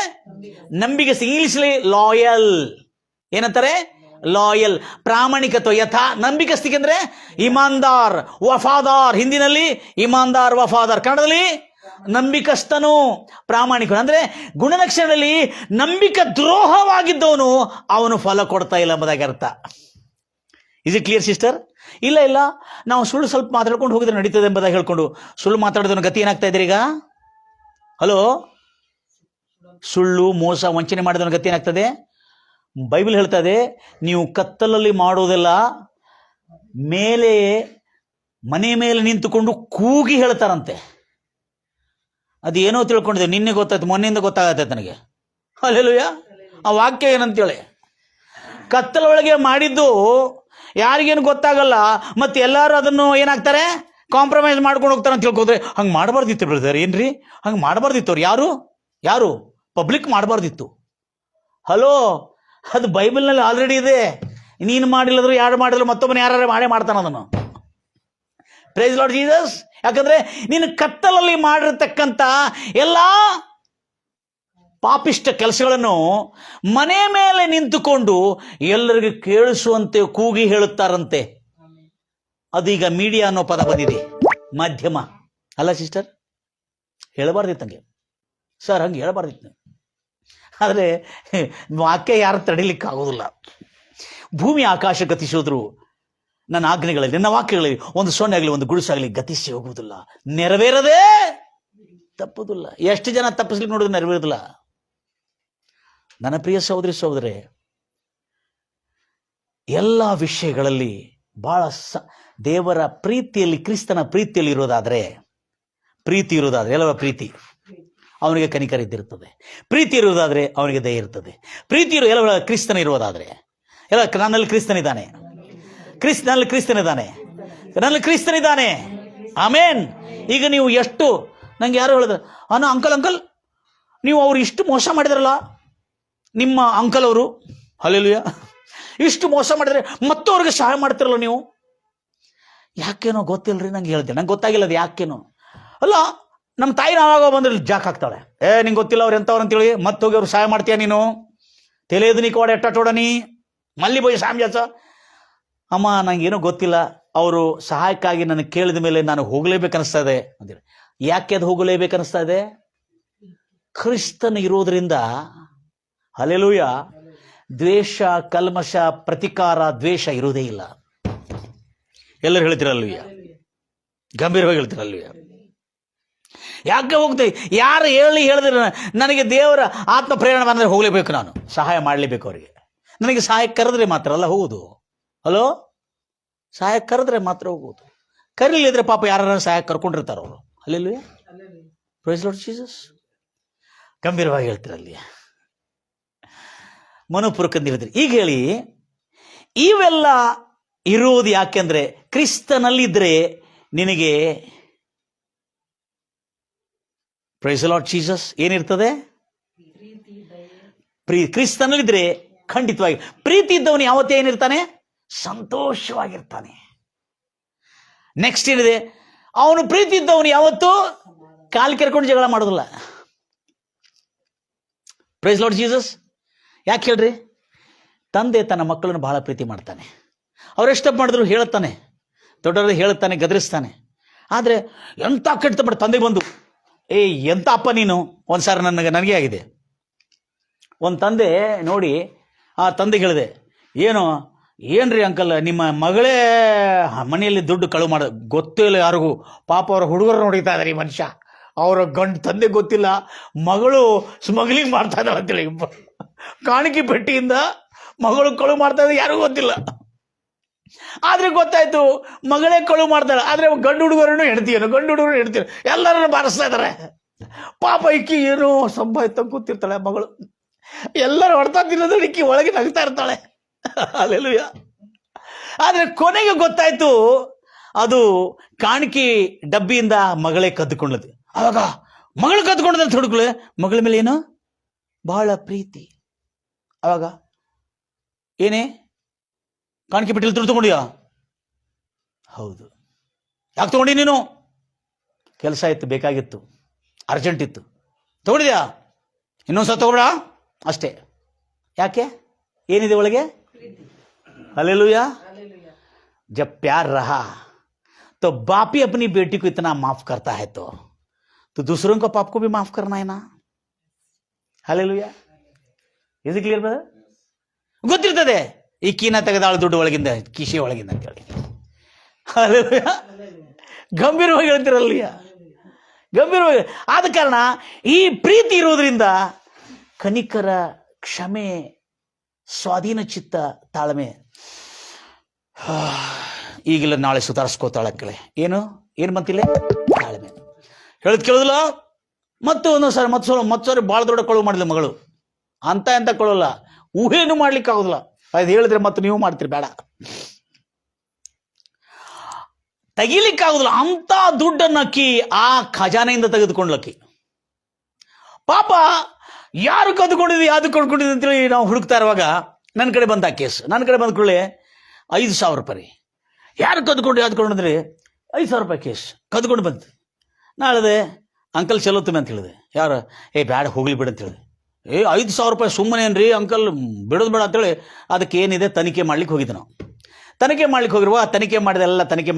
ನಂಬಿಗಸ್ತಿ. ಇಂಗ್ಲಿಷ್ಲಿ ಲಾಯಲ್. ಏನಂತಾರೆ? ಲಾಯಲ್, ಪ್ರಾಮಾಣಿಕತ್ವ. ಯಥಾ ನಂಬಿಕಸ್ತಿಕೆ ಅಂದ್ರೆ ಇಮಾನ್ದಾರ್, ವಫಾದಾರ್. ಹಿಂದಿನಲ್ಲಿ ಇಮಾನ್ದಾರ್, ವಫಾದಾರ್. ಕನ್ನಡದಲ್ಲಿ ನಂಬಿಕಸ್ತನು, ಪ್ರಾಮಾಣಿಕನು. ಅಂದ್ರೆ ಗುಣಲಕ್ಷಣದಲ್ಲಿ ನಂಬಿಕೆ ದ್ರೋಹವಾಗಿದ್ದವನು ಅವನು ಫಲ ಕೊಡ್ತಾ ಇಲ್ಲ ಎಂಬುದಾಗಿ ಅರ್ಥ. Is it clear sister? ಇಲ್ಲ, ನಾವು ಸುಳ್ಳು ಸ್ವಲ್ಪ ಮಾತಾಡ್ಕೊಂಡು ಹೋಗಿದ್ರೆ ನಡೀತದೆ ಎಂಬುದಾಗಿ ಹೇಳ್ಕೊಂಡು ಸುಳ್ಳು ಮಾತಾಡೋದನ್ನ ಗತಿ ಏನಾಗ್ತಾ ಇದ್ದೀರಿ ಈಗ? ಹಲೋ, ಸುಳ್ಳು, ಮೋಸ, ವಂಚನೆ ಮಾಡಿದವನ ಗತಿ ಏನಾಗ್ತದೆ? ಬೈಬಲ್ ಹೇಳ್ತದೆ, ನೀವು ಕತ್ತಲಲ್ಲಿ ಮಾಡೋದೆಲ್ಲ ಮೇಲೆ ಮನೆ ಮೇಲೆ ನಿಂತುಕೊಂಡು ಕೂಗಿ ಹೇಳ್ತಾರಂತೆ. ಅದು ಏನೋ ತಿಳ್ಕೊಂಡಿದೆ, ನಿನ್ನೆ ಗೊತ್ತಾಯ್ತು, ಮೊನ್ನೆಯಿಂದ ಗೊತ್ತಾಗತ್ತೆ ನನಗೆ. ಹಲ್ಲೆಲೂಯಾ. ಆ ವಾಕ್ಯ ಏನಂತೇಳಿ, ಕತ್ತಲೊಳಗೆ ಮಾಡಿದ್ದು ಯಾರಿಗೇನು ಗೊತ್ತಾಗಲ್ಲ, ಮತ್ತೆ ಎಲ್ಲರೂ ಅದನ್ನು ಏನಾಗ್ತಾರೆ? ಕಾಂಪ್ರಮೈಸ್ ಮಾಡ್ಕೊಂಡು ಹೋಗ್ತಾರೆ ಅಂತ ತಿಳ್ಕೋದ್ರೆ. ಹಂಗೆ ಮಾಡಬಾರ್ದಿತ್ತು ಬ್ರದರ್. ಏನ್ರಿ, ಹಂಗೆ ಮಾಡಬಾರ್ದಿತ್ತು. ಅವ್ರು ಯಾರು ಪಬ್ಲಿಕ್ ಮಾಡಬಾರ್ದಿತ್ತು. ಹಲೋ, ಅದು ಬೈಬಲ್ನಲ್ಲಿ ಆಲ್ರೆಡಿ ಇದೆ. ನೀನು ಮಾಡಿಲ್ಲದ್ರು, ಯಾರು ಮಾಡಿದ್ರು, ಮತ್ತೊಬ್ಬನ ಯಾರು ಮಾಡೇ ಮಾಡ್ತಾನೆ ಅದನ್ನು. Praise Lord Jesus. ಯಾಕಂದ್ರೆ ನೀನು ಕತ್ತಲಲ್ಲಿ ಮಾಡಿರ್ತಕ್ಕಂಥ ಎಲ್ಲ ಪಾಪಿಷ್ಟ ಕೆಲಸಗಳನ್ನು ಮನೆ ಮೇಲೆ ನಿಂತುಕೊಂಡು ಎಲ್ಲರಿಗೂ ಕೇಳಿಸುವಂತೆ ಕೂಗಿ ಹೇಳುತ್ತಾರಂತೆ. ಅದೀಗ ಮೀಡಿಯಾ ಅನ್ನೋ ಪದ ಬಂದಿದೆ, ಮಾಧ್ಯಮ. ಅಲ್ಲ ಸಿಸ್ಟರ್, ಹೇಳಬಾರ್ದಿತ್ತು ಹಂಗೆ. ಸರ್ ಹಂಗೆ ಹೇಳಬಾರ್ದಿತ್ತು. ಆದರೆ ವಾಕ್ಯ ಯಾರು ತಡಿಲಿಕ್ಕಾಗೋದಿಲ್ಲ. ಭೂಮಿ ಆಕಾಶ ಗತಿಸೋದ್ರು ನನ್ನ ಆಜ್ಞೆಗಳಲ್ಲಿ, ನನ್ನ ವಾಕ್ಯಗಳಲ್ಲಿ ಒಂದು ಸೊನ್ನೆ ಆಗಲಿ, ಒಂದು ಗುಡಿಸಾಗಲಿ ಗತಿಸಿ ಹೋಗುವುದಿಲ್ಲ, ನೆರವೇರದೇ ತಪ್ಪುದಿಲ್ಲ. ಎಷ್ಟು ಜನ ತಪ್ಪಿಸ್ಲಿಕ್ಕೆ ನೋಡಿದ್ರೆ ನೆರವೇರುದಿಲ್ಲ. ನನ್ನ ಪ್ರಿಯ ಸಹೋದರಿ ಸಹೋದರೇ, ಎಲ್ಲ ವಿಷಯಗಳಲ್ಲಿ ಬಹಳ ದೇವರ ಪ್ರೀತಿಯಲ್ಲಿ, ಕ್ರಿಸ್ತನ ಪ್ರೀತಿಯಲ್ಲಿ ಇರೋದಾದ್ರೆ ಎಲ್ಲವ ಪ್ರೀತಿ, ಅವನಿಗೆ ಕನಿಕರ ಇದ್ದಿರುತ್ತದೆ. ಪ್ರೀತಿ ಇರುವುದಾದ್ರೆ ಅವನಿಗೆ ದಯೆ ಇರ್ತದೆ. ಪ್ರೀತಿ ಎಲ್ಲ ಕ್ರಿಸ್ತನ ಇರುವುದಾದ್ರೆ ಎಲ್ಲ ನನ್ನಲ್ಲಿ ಕ್ರಿಸ್ತನಿದ್ದಾನೆ, ನನ್ನಲ್ಲಿ ಕ್ರಿಸ್ತನಿದ್ದಾನೆ. ಆಮೇನ್. ಈಗ ನೀವು ಎಷ್ಟು, ನಂಗೆ ಯಾರು ಹೇಳಿದ್ರು, ಅಂಕಲ್ ನೀವು ಅವ್ರು ಇಷ್ಟು ಮೋಸ ಮಾಡಿದ್ರಲ್ಲ, ನಿಮ್ಮ ಅಂಕಲ್ ಅವರು, ಹಲ್ಲೆಲೂಯಾ, ಇಷ್ಟು ಮೋಸ ಮಾಡಿದ್ರೆ ಮತ್ತವ್ರಿಗೆ ಸಹಾಯ ಮಾಡ್ತಿರಲ್ಲ ನೀವು. ಯಾಕೇನೋ ಗೊತ್ತಿಲ್ಲರಿ, ನಂಗೆ ಹೇಳ್ತೇನೆ, ನಂಗೆ ಗೊತ್ತಾಗಿಲ್ಲ ಅದು ಯಾಕೇನೋ. ಅಲ್ಲ, ನಮ್ಮ ತಾಯಿ ನಾವಾಗ ಬಂದ್ರೆ ಜಾಕ್ ಹಾಕ್ತಾಳೆ. ನಿಂಗೆ ಗೊತ್ತಿಲ್ಲ ಅವ್ರು ಎಂಥವ್ರು ಅಂತೇಳಿ ಮತ್ತೆ ಹೋಗಿ ಅವ್ರು ಸಹಾಯ ಮಾಡ್ತೀಯ ನೀನು? ತಿಳಿಯೋದು ನೀ ಕೋಡ ಎಟ್ಟೋಡನಿ ಮಲ್ಲಿ ಬೋಯ್ ಸಾಮ್ಯಾಸ. ಅಮ್ಮ, ನಂಗೇನೋ ಗೊತ್ತಿಲ್ಲ, ಅವರು ಸಹಾಯಕ್ಕಾಗಿ ನನಗೆ ಕೇಳಿದ ಮೇಲೆ ನಾನು ಹೋಗಲೇಬೇಕನ್ನಿಸ್ತಾ ಇದೆ ಅಂತೇಳಿ. ಯಾಕೆ ಅದು ಹೋಗಲೇಬೇಕನ್ನಿಸ್ತಾ ಇದೆ? ಕ್ರಿಸ್ತನ ಇರೋದ್ರಿಂದ. ಹಲ್ಲೆಲೂಯ. ದ್ವೇಷ, ಕಲ್ಮಶ, ಪ್ರತಿಕಾರ, ದ್ವೇಷ ಇರುವುದೇ ಇಲ್ಲ. ಎಲ್ಲರೂ ಹೇಳ್ತಿರಲ್ವಯ್ಯ, ಗಂಭೀರವಾಗಿ ಹೇಳ್ತಿರಲ್ವಯ್ಯ. ಯಾಕೆ ಹೋಗ್ತೇವೆ? ಯಾರು ಹೇಳಿದ್ರೆ ನನಗೆ ದೇವರ ಆತ್ಮ ಪ್ರೇರಣೆ ಬಂದರೆ ಹೋಗಲೇಬೇಕು, ನಾನು ಸಹಾಯ ಮಾಡಲೇಬೇಕು ಅವರಿಗೆ. ನನಗೆ ಸಹಾಯ ಕರೆದ್ರೆ ಮಾತ್ರ ಅಲ್ಲ ಹೋಗುದು. ಹಲೋ, ಸಹಾಯ ಕರೆದ್ರೆ ಮಾತ್ರ ಹೋಗುವುದು. ಕರೀಲಿದ್ರೆ ಪಾಪ ಯಾರು ಸಹಾಯ ಕರ್ಕೊಂಡಿರ್ತಾರ ಅವರು. Hallelujah, praise Lord Jesus. ಗಂಭೀರವಾಗಿ ಹೇಳ್ತಿರಲ್ಲಿ, ಮನೋಪೂರ್ವಕಂದಿರಿದ್ರಿ. ಈಗ ಹೇಳಿ, ಇವೆಲ್ಲ ಇರುವುದು ಯಾಕೆಂದ್ರೆ ಕ್ರಿಸ್ತನಲ್ಲಿದ್ರೆ ನಿನಗೆ, ಪ್ರೈಸ್ ಲಾರ್ಡ್ ಜೀಸಸ್, ಏನಿರ್ತದೆ? ಕ್ರಿಸ್ತನಲ್ಲಿದ್ರೆ ಖಂಡಿತವಾಗಿ ಪ್ರೀತಿ ಇದ್ದವನು ಯಾವತ್ತೇ ಏನಿರ್ತಾನೆ? ಸಂತೋಷವಾಗಿರ್ತಾನೆ. ನೆಕ್ಸ್ಟ್ ಏನಿದೆ? ಅವನು ಪ್ರೀತಿ ಇದ್ದವನು ಯಾವತ್ತೂ ಕಾಲು ಕೆರ್ಕೊಂಡು ಜಗಳ ಮಾಡೋದಿಲ್ಲ. Praise Lord Jesus. ಯಾಕೆ ಹೇಳ್ರಿ? ತಂದೆ ತನ್ನ ಮಕ್ಕಳನ್ನು ಬಹಳ ಪ್ರೀತಿ ಮಾಡ್ತಾನೆ. ಅವರೆಷ್ಟು ಮಾಡಿದ್ರು ಹೇಳುತ್ತಾನೆ, ದೊಡ್ಡವರದ್ದು ಹೇಳುತ್ತಾನೆ, ಗದರಿಸ್ತಾನೆ. ಆದರೆ ಎಂಥ ಕೆಟ್ಟ ಮಾಡಿ ತಂದೆ ಬಂದು, ಎಂಥ ಅಪ್ಪ ನೀನು. ಒಂದು ಸಾರಿ ನನಗೆ ಆಗಿದೆ. ಒಂದು ತಂದೆ ನೋಡಿ, ಆ ತಂದೆಗೆ ಹೇಳಿದೆ, ಏನ್ರಿ ಅಂಕಲ್, ನಿಮ್ಮ ಮಗಳೇ ಮನೆಯಲ್ಲಿ ದುಡ್ಡು ಕಳುವು ಮಾಡ ಗೊತ್ತೇ ಇಲ್ಲ ಯಾರಿಗೂ. ಪಾಪ ಅವರ ಹುಡುಗರು ನೋಡಿತಾ ಇದ್ದಾರೆ. ಈ ಮನುಷ್ಯ ಅವರ ತಂದೆ ಗೊತ್ತಿಲ್ಲ, ಮಗಳು ಸ್ಮಗ್ಲಿಂಗ್ ಮಾಡ್ತಾ ಇದ್ದಾಳೆ ಅಂತೇಳಿ ಕಾಣಿಕೆ ಪೆಟ್ಟಿಯಿಂದ ಮಗಳು ಕಳುವು ಮಾಡ್ತಾ ಇದ್ದ ಯಾರಿಗೂ ಗೊತ್ತಿಲ್ಲ. ಆದರೆ ಗೊತ್ತಾಯ್ತು ಮಗಳೇ ಕಳುವು ಮಾಡ್ತಾಳೆ. ಆದರೆ ಗಂಡು ಹುಡುಗರನ್ನು ಹೆಣ್ತೀಯನು ಎಲ್ಲರನ್ನು ಬಾರಿಸ್ತಾ ಇದ್ದಾರೆ. ಪಾಪ ಇಕ್ಕಿ ಏನೋ ಸಂಭಾಯ್ತ ಕೂತಿರ್ತಾಳೆ ಮಗಳು. ಎಲ್ಲರೂ ಹೊಡ್ತಾ ತಿನ್ನೋದು ಇಕ್ಕಿ ಒಳಗೆ ನಗ್ತಾ ಇರ್ತಾಳೆ. ಅಲ್ಲೆಲ್ಲೂಯ. ಆದರೆ ಕೊನೆಗೆ ಗೊತ್ತಾಯ್ತು ಅದು ಕಾಣಿಕೆ ಡಬ್ಬಿಯಿಂದ ಮಗಳೇ ಕದ್ದುಕೊಂಡದ್ದು. ಆವಾಗ ಮಗಳು ಕದ್ದುಕೊಂಡದಂತ ಹುಡುಗಳೆ, ಮಗಳ ಮೇಲೆ ಏನು ಬಹಳ ಪ್ರೀತಿ. ಆವಾಗ ಏನೇ ಕಾಣಿಕೆ ಪೆಟ್ಟಿಲಿ ದುಡ್ಡು ತಗೊಂಡಿಯಾ? ಹೌದು. ಯಾಕೆ ತಗೊಂಡಿ ನೀನು? ಕೆಲಸ ಇತ್ತು, ಬೇಕಾಗಿತ್ತು, ಅರ್ಜೆಂಟ್ ಇತ್ತು, ತಗೊಂಡಿದ್ಯಾ? ಇನ್ನೊಂದ್ಸಲ ತಗೊಬೇಡ ಅಷ್ಟೇ. ಯಾಕೆ? ಏನಿದೆ ಒಳಗೆ? हालेलुया। जब प्यार रहा तो बाप ही अपनी बेटी को इतना माफ करता है तो दूसरों का पाप को भी माफ करना है ना। Hallelujah. Is it clear brother? ಗೊತ್ತಿರ್ತದೆ ಈ ಕೀನ ತೆಗೆದಾಳು ದುಡ್ಡು ಒಳಗಿಂದ, ಕಿಶೆ ಒಳಗಿಂದ ಅಂತ ಹೇಳಿ. ಹಾಲೆಲೂಯಾ. ಗಂಭೀರವಾಗಿ ಹೇಳ್ತಿರಲ್ಲ, ಗಂಭೀರವಾಗಿ. ಆದ ಕಾರಣ ಈ ಪ್ರೀತಿ ಇರುವುದರಿಂದ ಕನಿಕರ, ಕ್ಷಮೆ, ಸ್ವಾಧೀನ ಚಿತ್ತ, ತಾಳ್ಮೆ, ಈಗಿಲ್ಲ ನಾಳೆ ಸುಧಾರಿಸ್ಕೋತಾಳಕ್ಕಳೆ. ಏನು ಬಂತಿಲ್ಲ? ತಾಳ್ಮೆ. ಹೇಳಿದ್ ಕೇಳೋದಿಲ್ಲ. ಮತ್ತು ಒಂದೊಂದ್ಸಾರಿ ಮತ್ತೊಂದ್ಸಾರಿ ಭಾಳ ದೊಡ್ಡ ಕೊಳವು ಮಾಡಿಲ್ಲ ಮಗಳು. ಎಂತ ಕೊಳಲ್ಲ, ಊಹೇನು ಮಾಡ್ಲಿಕ್ಕೆ ಆಗೋದಿಲ್ಲ. ಅದು ಹೇಳಿದ್ರೆ ಮತ್ತೆ ನೀವು ಮಾಡ್ತೀರಿ, ಬೇಡ, ತೆಗಿಲಿಕ್ಕಾಗುದಿಲ್ಲ. ಅಂತ ದುಡ್ಡನ್ನಕ್ಕಿ ಆ ಖಜಾನೆಯಿಂದ ತೆಗೆದುಕೊಂಡ್ಲಕ್ಕಿ. ಪಾಪ ಯಾರು ಕದ್ಕೊಂಡಿದ್ವಿ, ಯಾವ್ದು ಕೊಂಡ್ಕೊಂಡಿದ್ವಿ ಅಂತೇಳಿ ನಾವು ಹುಡುಕ್ತಾ ಇರುವಾಗ ನನ್ನ ಕಡೆ ಬಂದ ಕೇಸ್. ನನ್ನ ಕಡೆ ಬಂದ ಕೂಡಲೇ 5,000 ರೂಪಾಯಿ. ಯಾರು ಕದ್ಕೊಂಡು ಯಾವ್ದು ಕೊಂಡ್ರಿ? 5,000 ರೂಪಾಯಿ ಕೇಸ್ ಕದ್ಕೊಂಡು ಬಂತು. ನಾಳೆ ಅಂಕಲ್ ಚಲೋತ್ತಮೆ ಅಂತ ಹೇಳಿದೆ. ಯಾರು? ಬ್ಯಾಡ ಹೋಗ್ಲಿ ಬಿಡ ಅಂತ ಹೇಳಿದೆ. 5,000 ರೂಪಾಯಿ ಸುಮ್ಮನೆ ಏನ್ರಿ ಅಂಕಲ್, ಬಿಡೋದು ಬೇಡ ಅಂತೇಳಿ ಅದಕ್ಕೆ ಏನಿದೆ ತನಿಖೆ ಮಾಡ್ಲಿಕ್ಕೆ ಹೋಗಿದ್ದೆ ನಾವು. ತನಿಖೆ ಮಾಡ್ಲಿಕ್ಕೆ ಹೋಗಿರುವಾಗ, ತನಿಖೆ